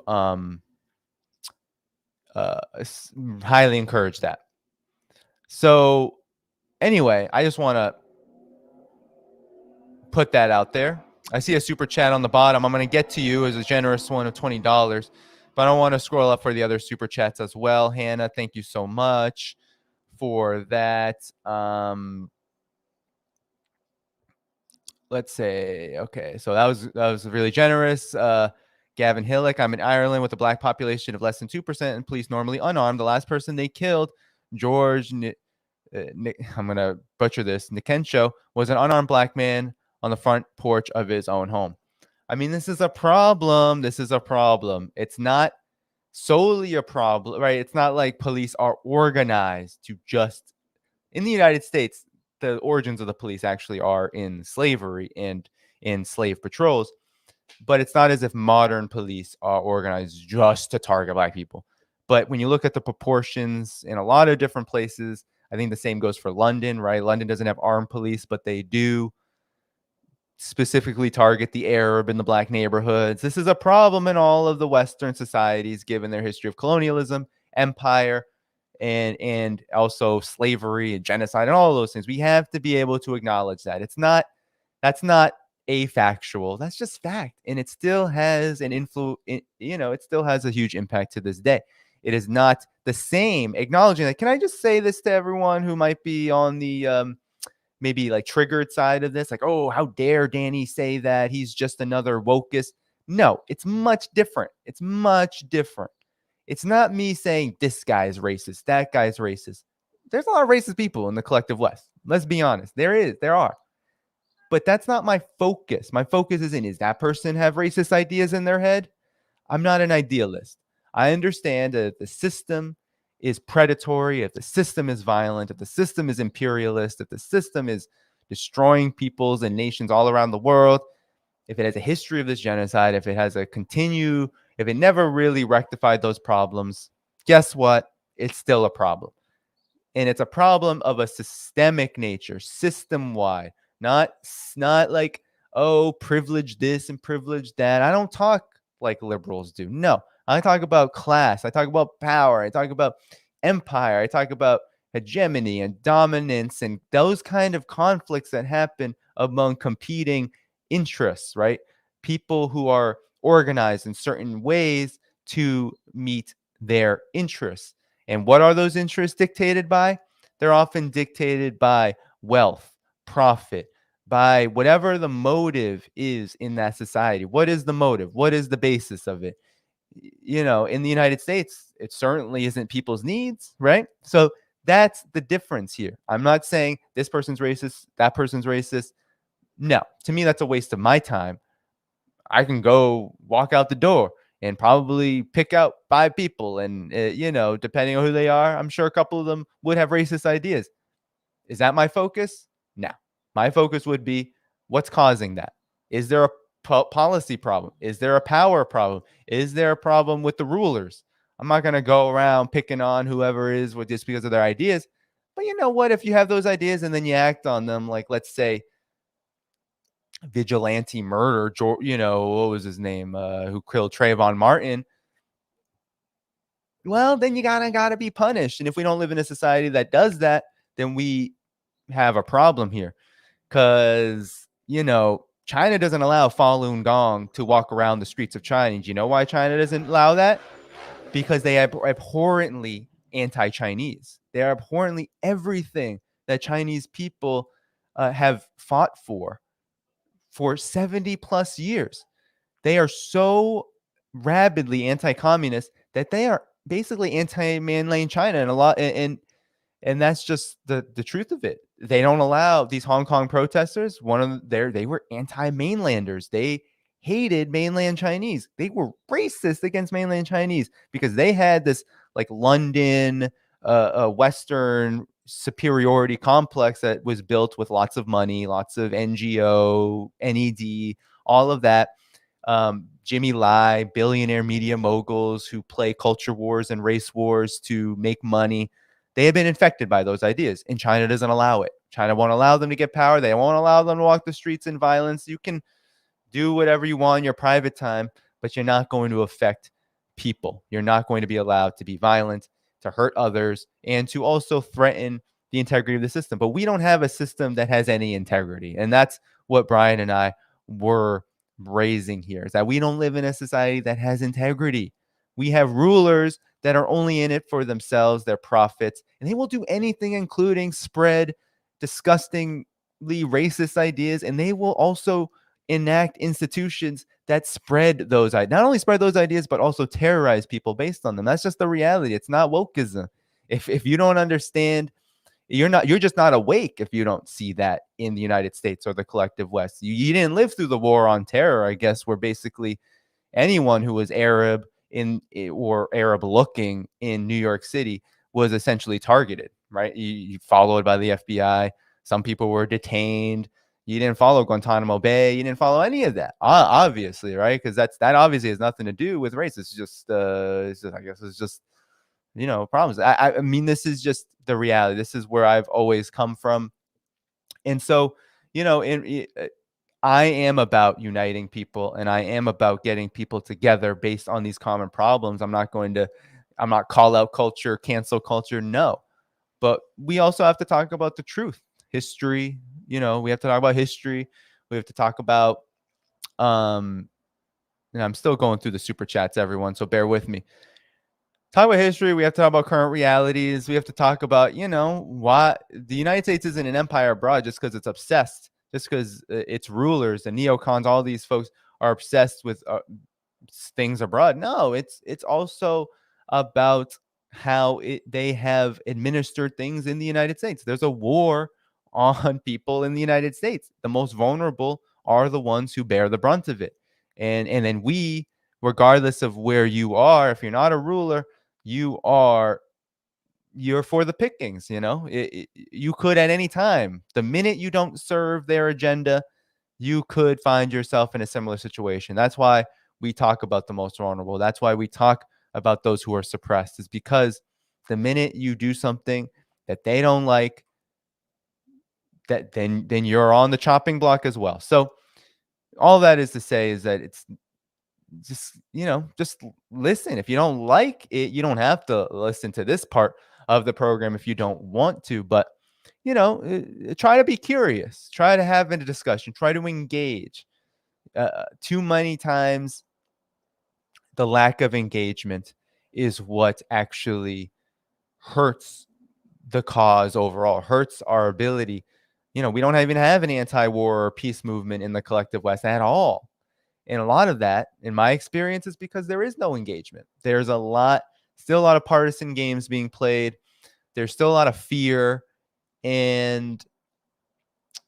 highly encourage that. So anyway, I just want to put that out there. I see a super chat on the bottom. I'm going to get to you as a generous one of $20, but I want to scroll up for the other super chats as well. Hannah, thank you so much for that. Let's say, okay, so that was really generous. Gavin Hillick, I'm in Ireland with a black population of less than 2% and police normally unarmed. The last person they killed, George, I'm going to butcher this, Nikensho, was an unarmed black man on the front porch of his own home. I mean, this is a problem. It's not solely a problem, right? It's not like police are organized to just, in the United States, the origins of the police actually are in slavery and in slave patrols. But it's not as if modern police are organized just to target black people. But when you look at the proportions in a lot of different places, I think the same goes for London, right? London doesn't have armed police, but they do specifically target the Arab and the black neighborhoods. This is a problem in all of the Western societies, given their history of colonialism, empire, and also slavery and genocide and all of those things. We have to be able to acknowledge that. That's not a factual, that's just fact. And it still has an influence, it still has a huge impact to this day. It is not the same acknowledging that. Can I just say this to everyone who might be on the maybe like triggered side of this? Like, oh, how dare Danny say that? He's just another wokist. No, it's much different. It's much different. It's not me saying this guy's racist, that guy's racist. There's a lot of racist people in the collective West. Let's be honest. There are. But that's not my focus. My focus isn't, is that person have racist ideas in their head? I'm not an idealist. I understand that if the system is predatory, if the system is violent, if the system is imperialist, if the system is destroying peoples and nations all around the world, if it has a history of this genocide, if it never really rectified those problems, guess what? It's still a problem. And it's a problem of a systemic nature, system-wide. Not like, oh, privilege this and privilege that. I don't talk like liberals do. No, I talk about class. I talk about power. I talk about empire. I talk about hegemony and dominance and those kind of conflicts that happen among competing interests, right? People who are organized in certain ways to meet their interests. And what are those interests dictated by? They're often dictated by wealth, profit, by whatever the motive is in that society. What is the motive? What is the basis of it? In the United States, it certainly isn't people's needs, right? So that's the difference here. I'm not saying this person's racist, that person's racist. No, to me, that's a waste of my time. I can go walk out the door and probably pick out 5 people. And, depending on who they are, I'm sure a couple of them would have racist ideas. Is that my focus? No. My focus would be, what's causing that? Is there a policy problem? Is there a power problem? Is there a problem with the rulers? I'm not going to go around picking on whoever is with just because of their ideas. But you know what? If you have those ideas and then you act on them, like let's say vigilante murder, what was his name, who killed Trayvon Martin, well, then you gotta be punished. And if we don't live in a society that does that, then we have a problem here. Because, China doesn't allow Falun Gong to walk around the streets of China. Do you know why China doesn't allow that? Because they are abhorrently anti-Chinese. They are abhorrently everything that Chinese people have fought for 70 plus years. They are so rabidly anti-communist that they are basically anti-mainland China and a lot, and that's just the truth of it. They don't allow these Hong Kong protesters. They were anti-mainlanders. They hated mainland Chinese. They were racist against mainland Chinese because they had this like London, Western superiority complex that was built with lots of money, lots of NGO, NED, all of that. Jimmy Lai, billionaire media moguls who play culture wars and race wars to make money. They have been infected by those ideas, and China doesn't allow it. China won't allow them to get power. They won't allow them to walk the streets in violence. You can do whatever you want in your private time, but you're not going to affect people. You're not going to be allowed to be violent, to hurt others, and to also threaten the integrity of the system. But we don't have a system that has any integrity. And that's what Brian and I were raising here, is that we don't live in a society that has integrity. We have rulers that are only in it for themselves, their profits, and they will do anything, including spread disgustingly racist ideas, and they will also enact institutions that spread those ideas, not only spread those ideas, but also terrorize people based on them. That's just the reality. It's not wokeism. If you don't understand, you're just not awake if you don't see that in the United States or the collective West. You didn't live through the war on terror, I guess, where basically anyone who was Arab or Arab looking in New York City was essentially targeted, right? You followed by the FBI. Some people were detained. You didn't follow Guantanamo Bay. You didn't follow any of that, obviously, right? Because that obviously has nothing to do with race. It's just I guess it's just problems. I mean, this is just the reality. This is where I've always come from, and so I am about uniting people, and I am about getting people together based on these common problems. I'm not call out culture, cancel culture. No, but we also have to talk about the truth, history. We have to talk about history. We have to talk about, and I'm still going through the super chats, everyone, so bear with me. Talk about history. We have to talk about current realities. We have to talk about, why the United States isn't an empire abroad just because it's obsessed, just because its rulers and neocons, all these folks are obsessed with things abroad. No, it's also about how they have administered things in the United States. There's a war on people in the United States. The most vulnerable are the ones who bear the brunt of it. And then we, regardless of where you are, if you're not a ruler, you're for the pickings. You could at any time, the minute you don't serve their agenda, you could find yourself in a similar situation. That's why we talk about the most vulnerable. That's why we talk about those who are suppressed, is because the minute you do something that they don't like, that then you're on the chopping block as well. So all that is to say is that it's just listen. If you don't like it, you don't have to listen to this part of the program if you don't want to, but try to be curious, try to have a discussion, try to engage. Too many times the lack of engagement is what actually hurts the cause overall, hurts our ability. We don't even have an anti-war or peace movement in the collective West at all. And a lot of that, in my experience, is because there is no engagement. There's still a lot of partisan games being played. There's still a lot of fear. And,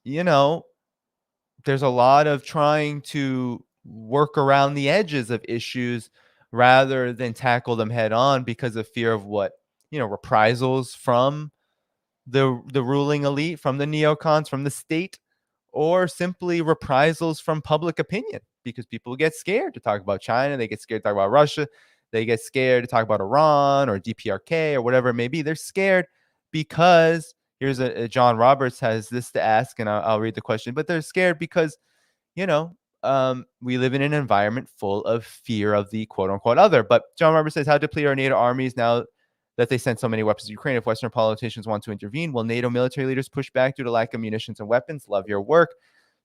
there's a lot of trying to work around the edges of issues rather than tackle them head on because of fear of what, reprisals from the ruling elite, from the neocons, from the state, or simply reprisals from public opinion, because people get scared to talk about China. They get scared to talk about Russia. They get scared to talk about Iran or DPRK or whatever it may be. They're scared because here's a John Roberts has this to ask, and I'll read the question. But they're scared because, we live in an environment full of fear of the quote unquote other. But John Roberts says, how deplete our NATO armies now that they sent so many weapons to Ukraine? If Western politicians want to intervene, will NATO military leaders push back due to lack of munitions and weapons? Love your work.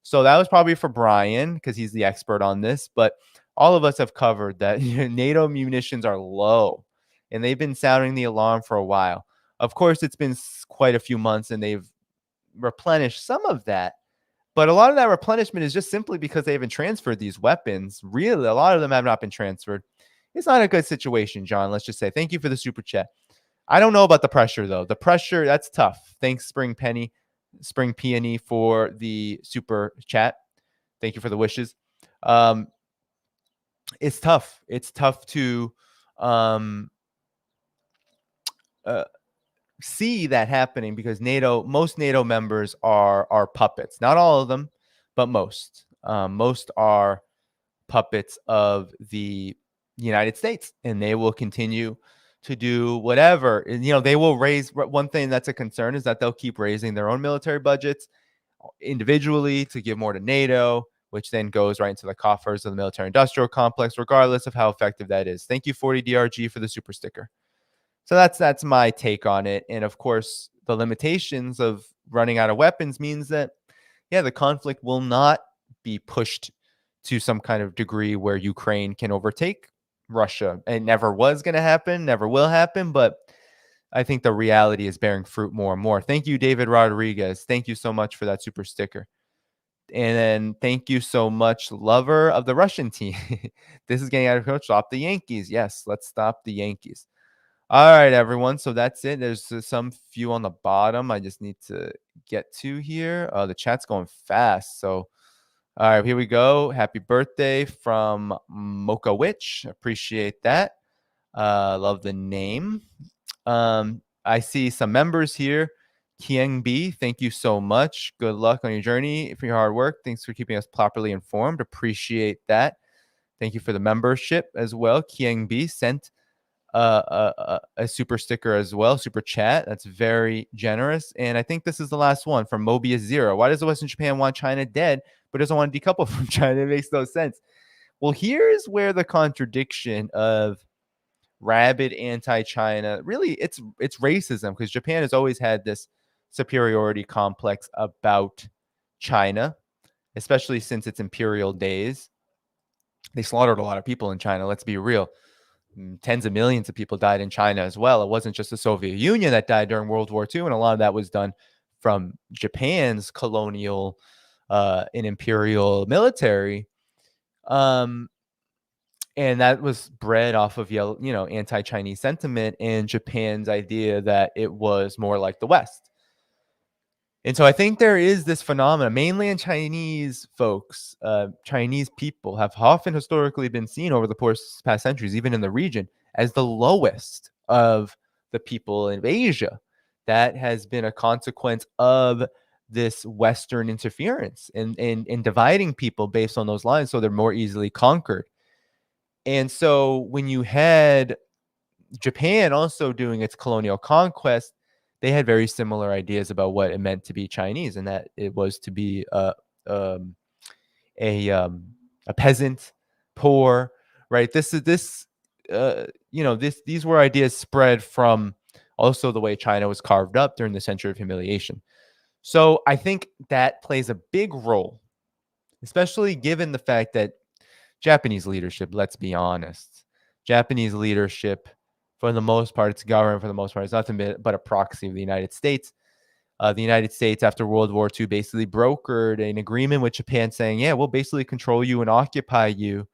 So that was probably for Brian because he's the expert on this. But all of us have covered that NATO munitions are low, and they've been sounding the alarm for a while. Of course, it's been quite a few months, and they've replenished some of that. But a lot of that replenishment is just simply because they haven't transferred these weapons. Really, a lot of them have not been transferred. It's not a good situation, John. Let's just say thank you for the super chat. I don't know about the pressure, though. The pressure, that's tough. Thanks, Spring Peony, for the super chat. Thank you for the wishes. It's tough. It's tough to see that happening because most NATO members are puppets. Not all of them, but most. Most are puppets of the United States, and they will continue to do whatever. And, they will raise. One thing that's a concern is that they'll keep raising their own military budgets individually to give more to NATO, which then goes right into the coffers of the military-industrial complex, regardless of how effective that is. Thank you, 40DRG, for the super sticker. So that's my take on it. And of course, the limitations of running out of weapons means that, the conflict will not be pushed to some kind of degree where Ukraine can overtake Russia. It never was going to happen, never will happen. But I think the reality is bearing fruit more and more. Thank you, David Rodriguez. Thank you so much for that super sticker. And then thank you so much, lover of the Russian team. This is getting out of control. Stop the Yankees. Yes, let's stop the Yankees. All right, everyone. So that's it. There's some few on the bottom I just need to get to here. The chat's going fast. So, all right, here we go. Happy birthday from Mocha Witch. Appreciate that. Love the name. I see some members here. Kieng B, thank you so much. Good luck on your journey for your hard work. Thanks for keeping us properly informed. Appreciate that. Thank you for the membership as well. Kieng B sent a super sticker as well, super chat. That's very generous. And I think this is the last one from Mobius Zero. Why does the Western Japan want China dead, but doesn't want to decouple from China? It makes no sense. Well, here's where the contradiction of rabid anti-China, really it's racism, because Japan has always had this superiority complex about China, especially since its imperial days. They slaughtered a lot of people in China, let's be real. Tens of millions of people died in China as well. It wasn't just the Soviet Union that died during World War II, and a lot of that was done from Japan's colonial and imperial military. And that was bred off of anti-Chinese sentiment and Japan's idea that it was more like the West. And so I think there is this phenomenon. Mainland Chinese folks, Chinese people, have often historically been seen over the past centuries, even in the region, as the lowest of the people in Asia. That has been a consequence of this Western interference in dividing people based on those lines, so they're more easily conquered. And so when you had Japan also doing its colonial conquest, they had very similar ideas about what it meant to be Chinese, and that it was to be a peasant, poor, right? These were ideas spread from also the way China was carved up during the Century of Humiliation. So I think that plays a big role, especially given the fact that Japanese leadership, let's be honest, Japanese leadership, for the most part, its government, for the most part, is nothing but a proxy of the United States. The United States, after World War II, basically brokered an agreement with Japan saying, yeah, we'll basically control you and occupy you,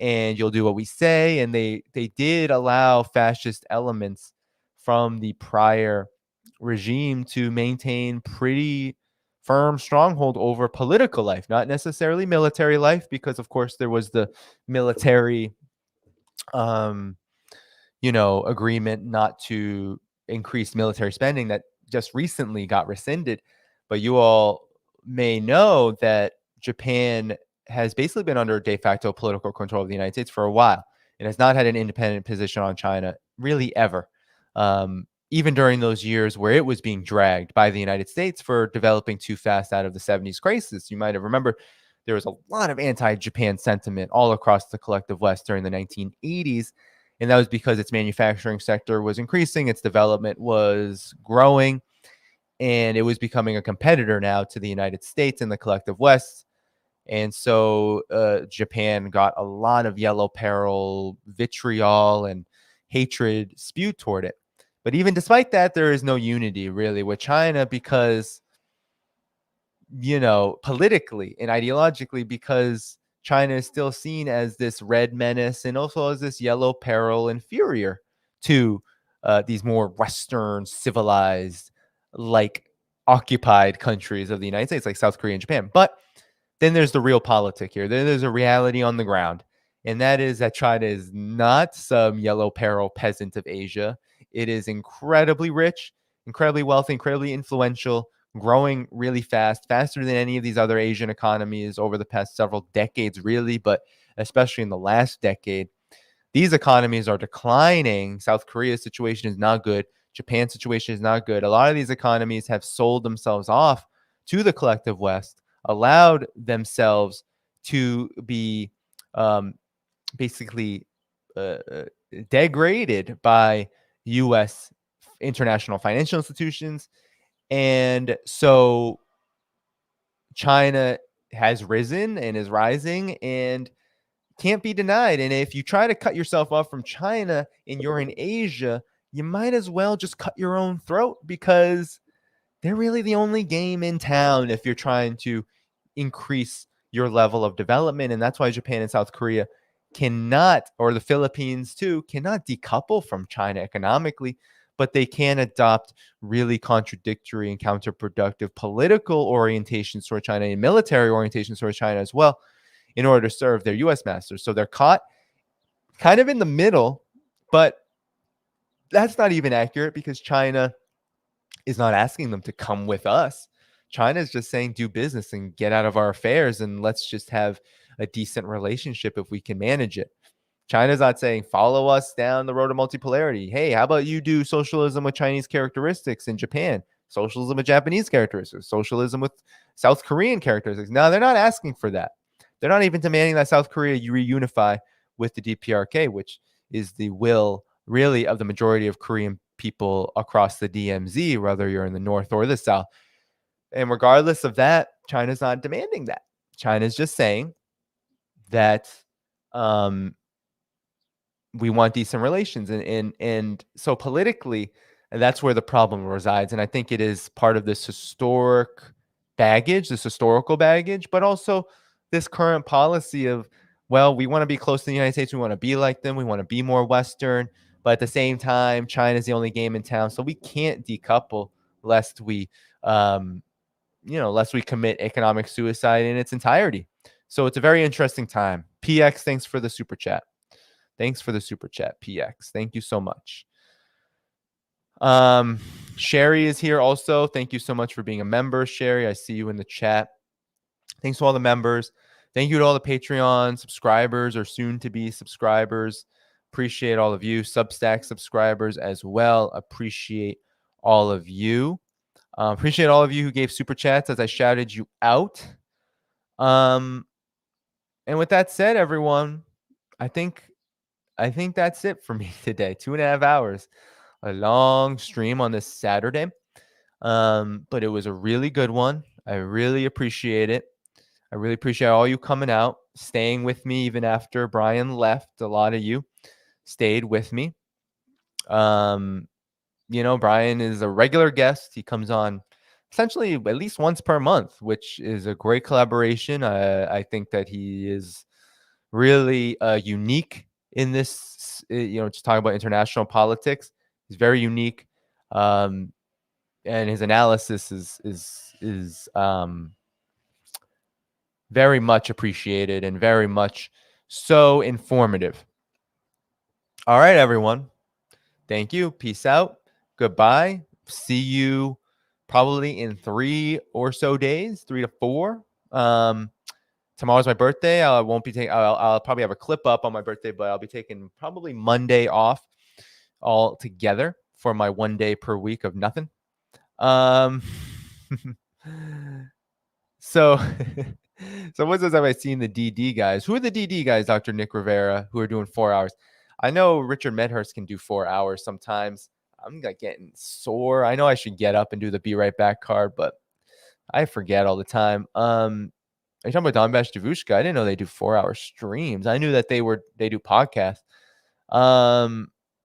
and you'll do what we say. And they did allow fascist elements from the prior regime to maintain pretty firm stronghold over political life, not necessarily military life, because, of course, there was the military agreement not to increase military spending that just recently got rescinded. But you all may know that Japan has basically been under de facto political control of the United States for a while. It has not had an independent position on China really ever. even during those years where it was being dragged by the United States for developing too fast out of the 70s crisis. You might have remembered there was a lot of anti-Japan sentiment all across the collective West during the 1980s. And that was because its manufacturing sector was increasing, its development was growing, and it was becoming a competitor now to the United States in the collective West. And so Japan got a lot of yellow peril, vitriol, and hatred spewed toward it. But even despite that, there is no unity really with China because, politically and ideologically, because China is still seen as this red menace and also as this yellow peril inferior to these more Western civilized, like occupied countries of the United States, like South Korea and Japan. But then there's the real politic here. Then there's a reality on the ground. And that is that China is not some yellow peril peasant of Asia. It is incredibly rich, incredibly wealthy, incredibly influential, growing really fast, faster than any of these other Asian economies over the past several decades, really, but especially in the last decade. These economies are declining. South Korea's situation is not good. Japan's situation is not good. A lot of these economies have sold themselves off to the collective West, allowed themselves to be basically degraded by U.S. international financial institutions. And so China has risen and is rising and can't be denied. And if you try to cut yourself off from China and you're in Asia, you might as well just cut your own throat because they're really the only game in town if you're trying to increase your level of development. And that's why Japan and South Korea cannot, or the Philippines too, cannot decouple from China economically, but they can adopt really contradictory and counterproductive political orientations toward China and military orientations toward China as well in order to serve their U.S. masters. So they're caught kind of in the middle, but that's not even accurate because China is not asking them to come with us. China is just saying, do business and get out of our affairs, and let's just have a decent relationship if we can manage it. China's not saying, follow us down the road of multipolarity. Hey, how about you do socialism with Chinese characteristics in Japan? Socialism with Japanese characteristics? Socialism with South Korean characteristics? No, they're not asking for that. They're not even demanding that South Korea reunify with the DPRK, which is the will really of the majority of Korean people across the DMZ, whether you're in the North or the South. And regardless of that, China's not demanding that. China's just saying that we want decent relations. And so politically, and that's where the problem resides. And I think it is part of this historic baggage, this historical baggage, but also this current policy of, well, we want to be close to the United States. We want to be like them. We want to be more Western. But at the same time, China's the only game in town. So we can't decouple lest we, lest we commit economic suicide in its entirety. So it's a very interesting time. PX, thanks for the super chat. Thanks for the super chat, PX. Thank you so much. Sherry is here also. Thank you so much for being a member, Sherry. I see you in the chat. Thanks to all the members. Thank you to all the Patreon subscribers or soon to be subscribers. Appreciate all of you. Substack subscribers as well. Appreciate all of you. Appreciate all of you who gave super chats as I shouted you out. And with that said, everyone, I think that's it for me today. 2.5 hours, a long stream on this Saturday. But it was a really good one. I really appreciate it. I really appreciate all you coming out, staying with me even after Brian left. A lot of you stayed with me. Brian is a regular guest. He comes on essentially at least once per month, which is a great collaboration. I think that he is really unique in this, just talking about international politics. He's very unique. And his analysis is very much appreciated and very much so informative. All right, everyone. Thank you. Peace out. Goodbye. See you probably in 3 or so days, 3 to 4. Tomorrow's my birthday. I won't be taking. I'll probably have a clip up on my birthday, but I'll be taking probably Monday off all together for my 1 day per week of nothing. So so what says have I seen the DD guys? Who are the DD guys, Dr. Nick Rivera, who are doing 4 hours? I know Richard Medhurst can do 4 hours sometimes. I'm like getting sore. I know I should get up and do the Be Right Back card, but I forget all the time. Are you talking about Donbass Javushka? I didn't know they do 4-hour streams. I knew that they do podcasts.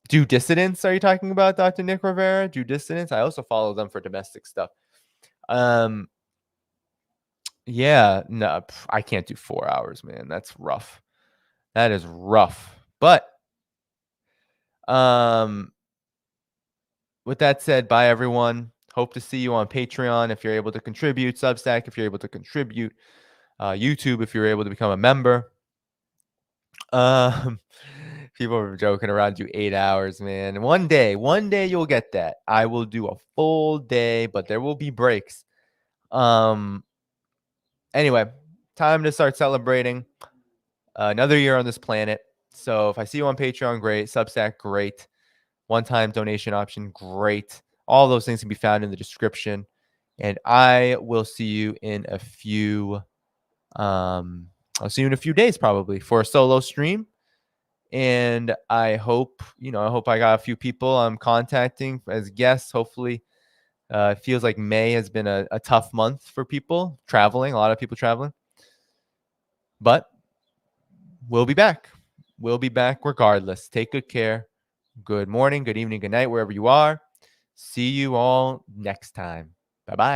Do Dissidents, are you talking about, Dr. Nick Rivera? Do Dissidents? I also follow them for domestic stuff. Yeah, no, I can't do 4 hours, man. That's rough. That is rough. But with that said, bye everyone. Hope to see you on Patreon if you're able to contribute, Substack if you're able to contribute, YouTube if you're able to become a member. People are joking around, do 8 hours, man. One day you'll get that. I will do a full day, but there will be breaks. Anyway, time to start celebrating another year on this planet. So if I see you on Patreon, great. Substack, great. One-time donation option, great. All those things can be found in the description. And I will see you in a few I'll see you in a few days probably for a solo stream. And I hope I got a few people I'm contacting as guests. Hopefully, it feels like May has been a tough month for people traveling, a lot of people traveling. But we'll be back. We'll be back regardless. Take good care. Good morning, good evening, good night, wherever you are. See you all next time. Bye-bye.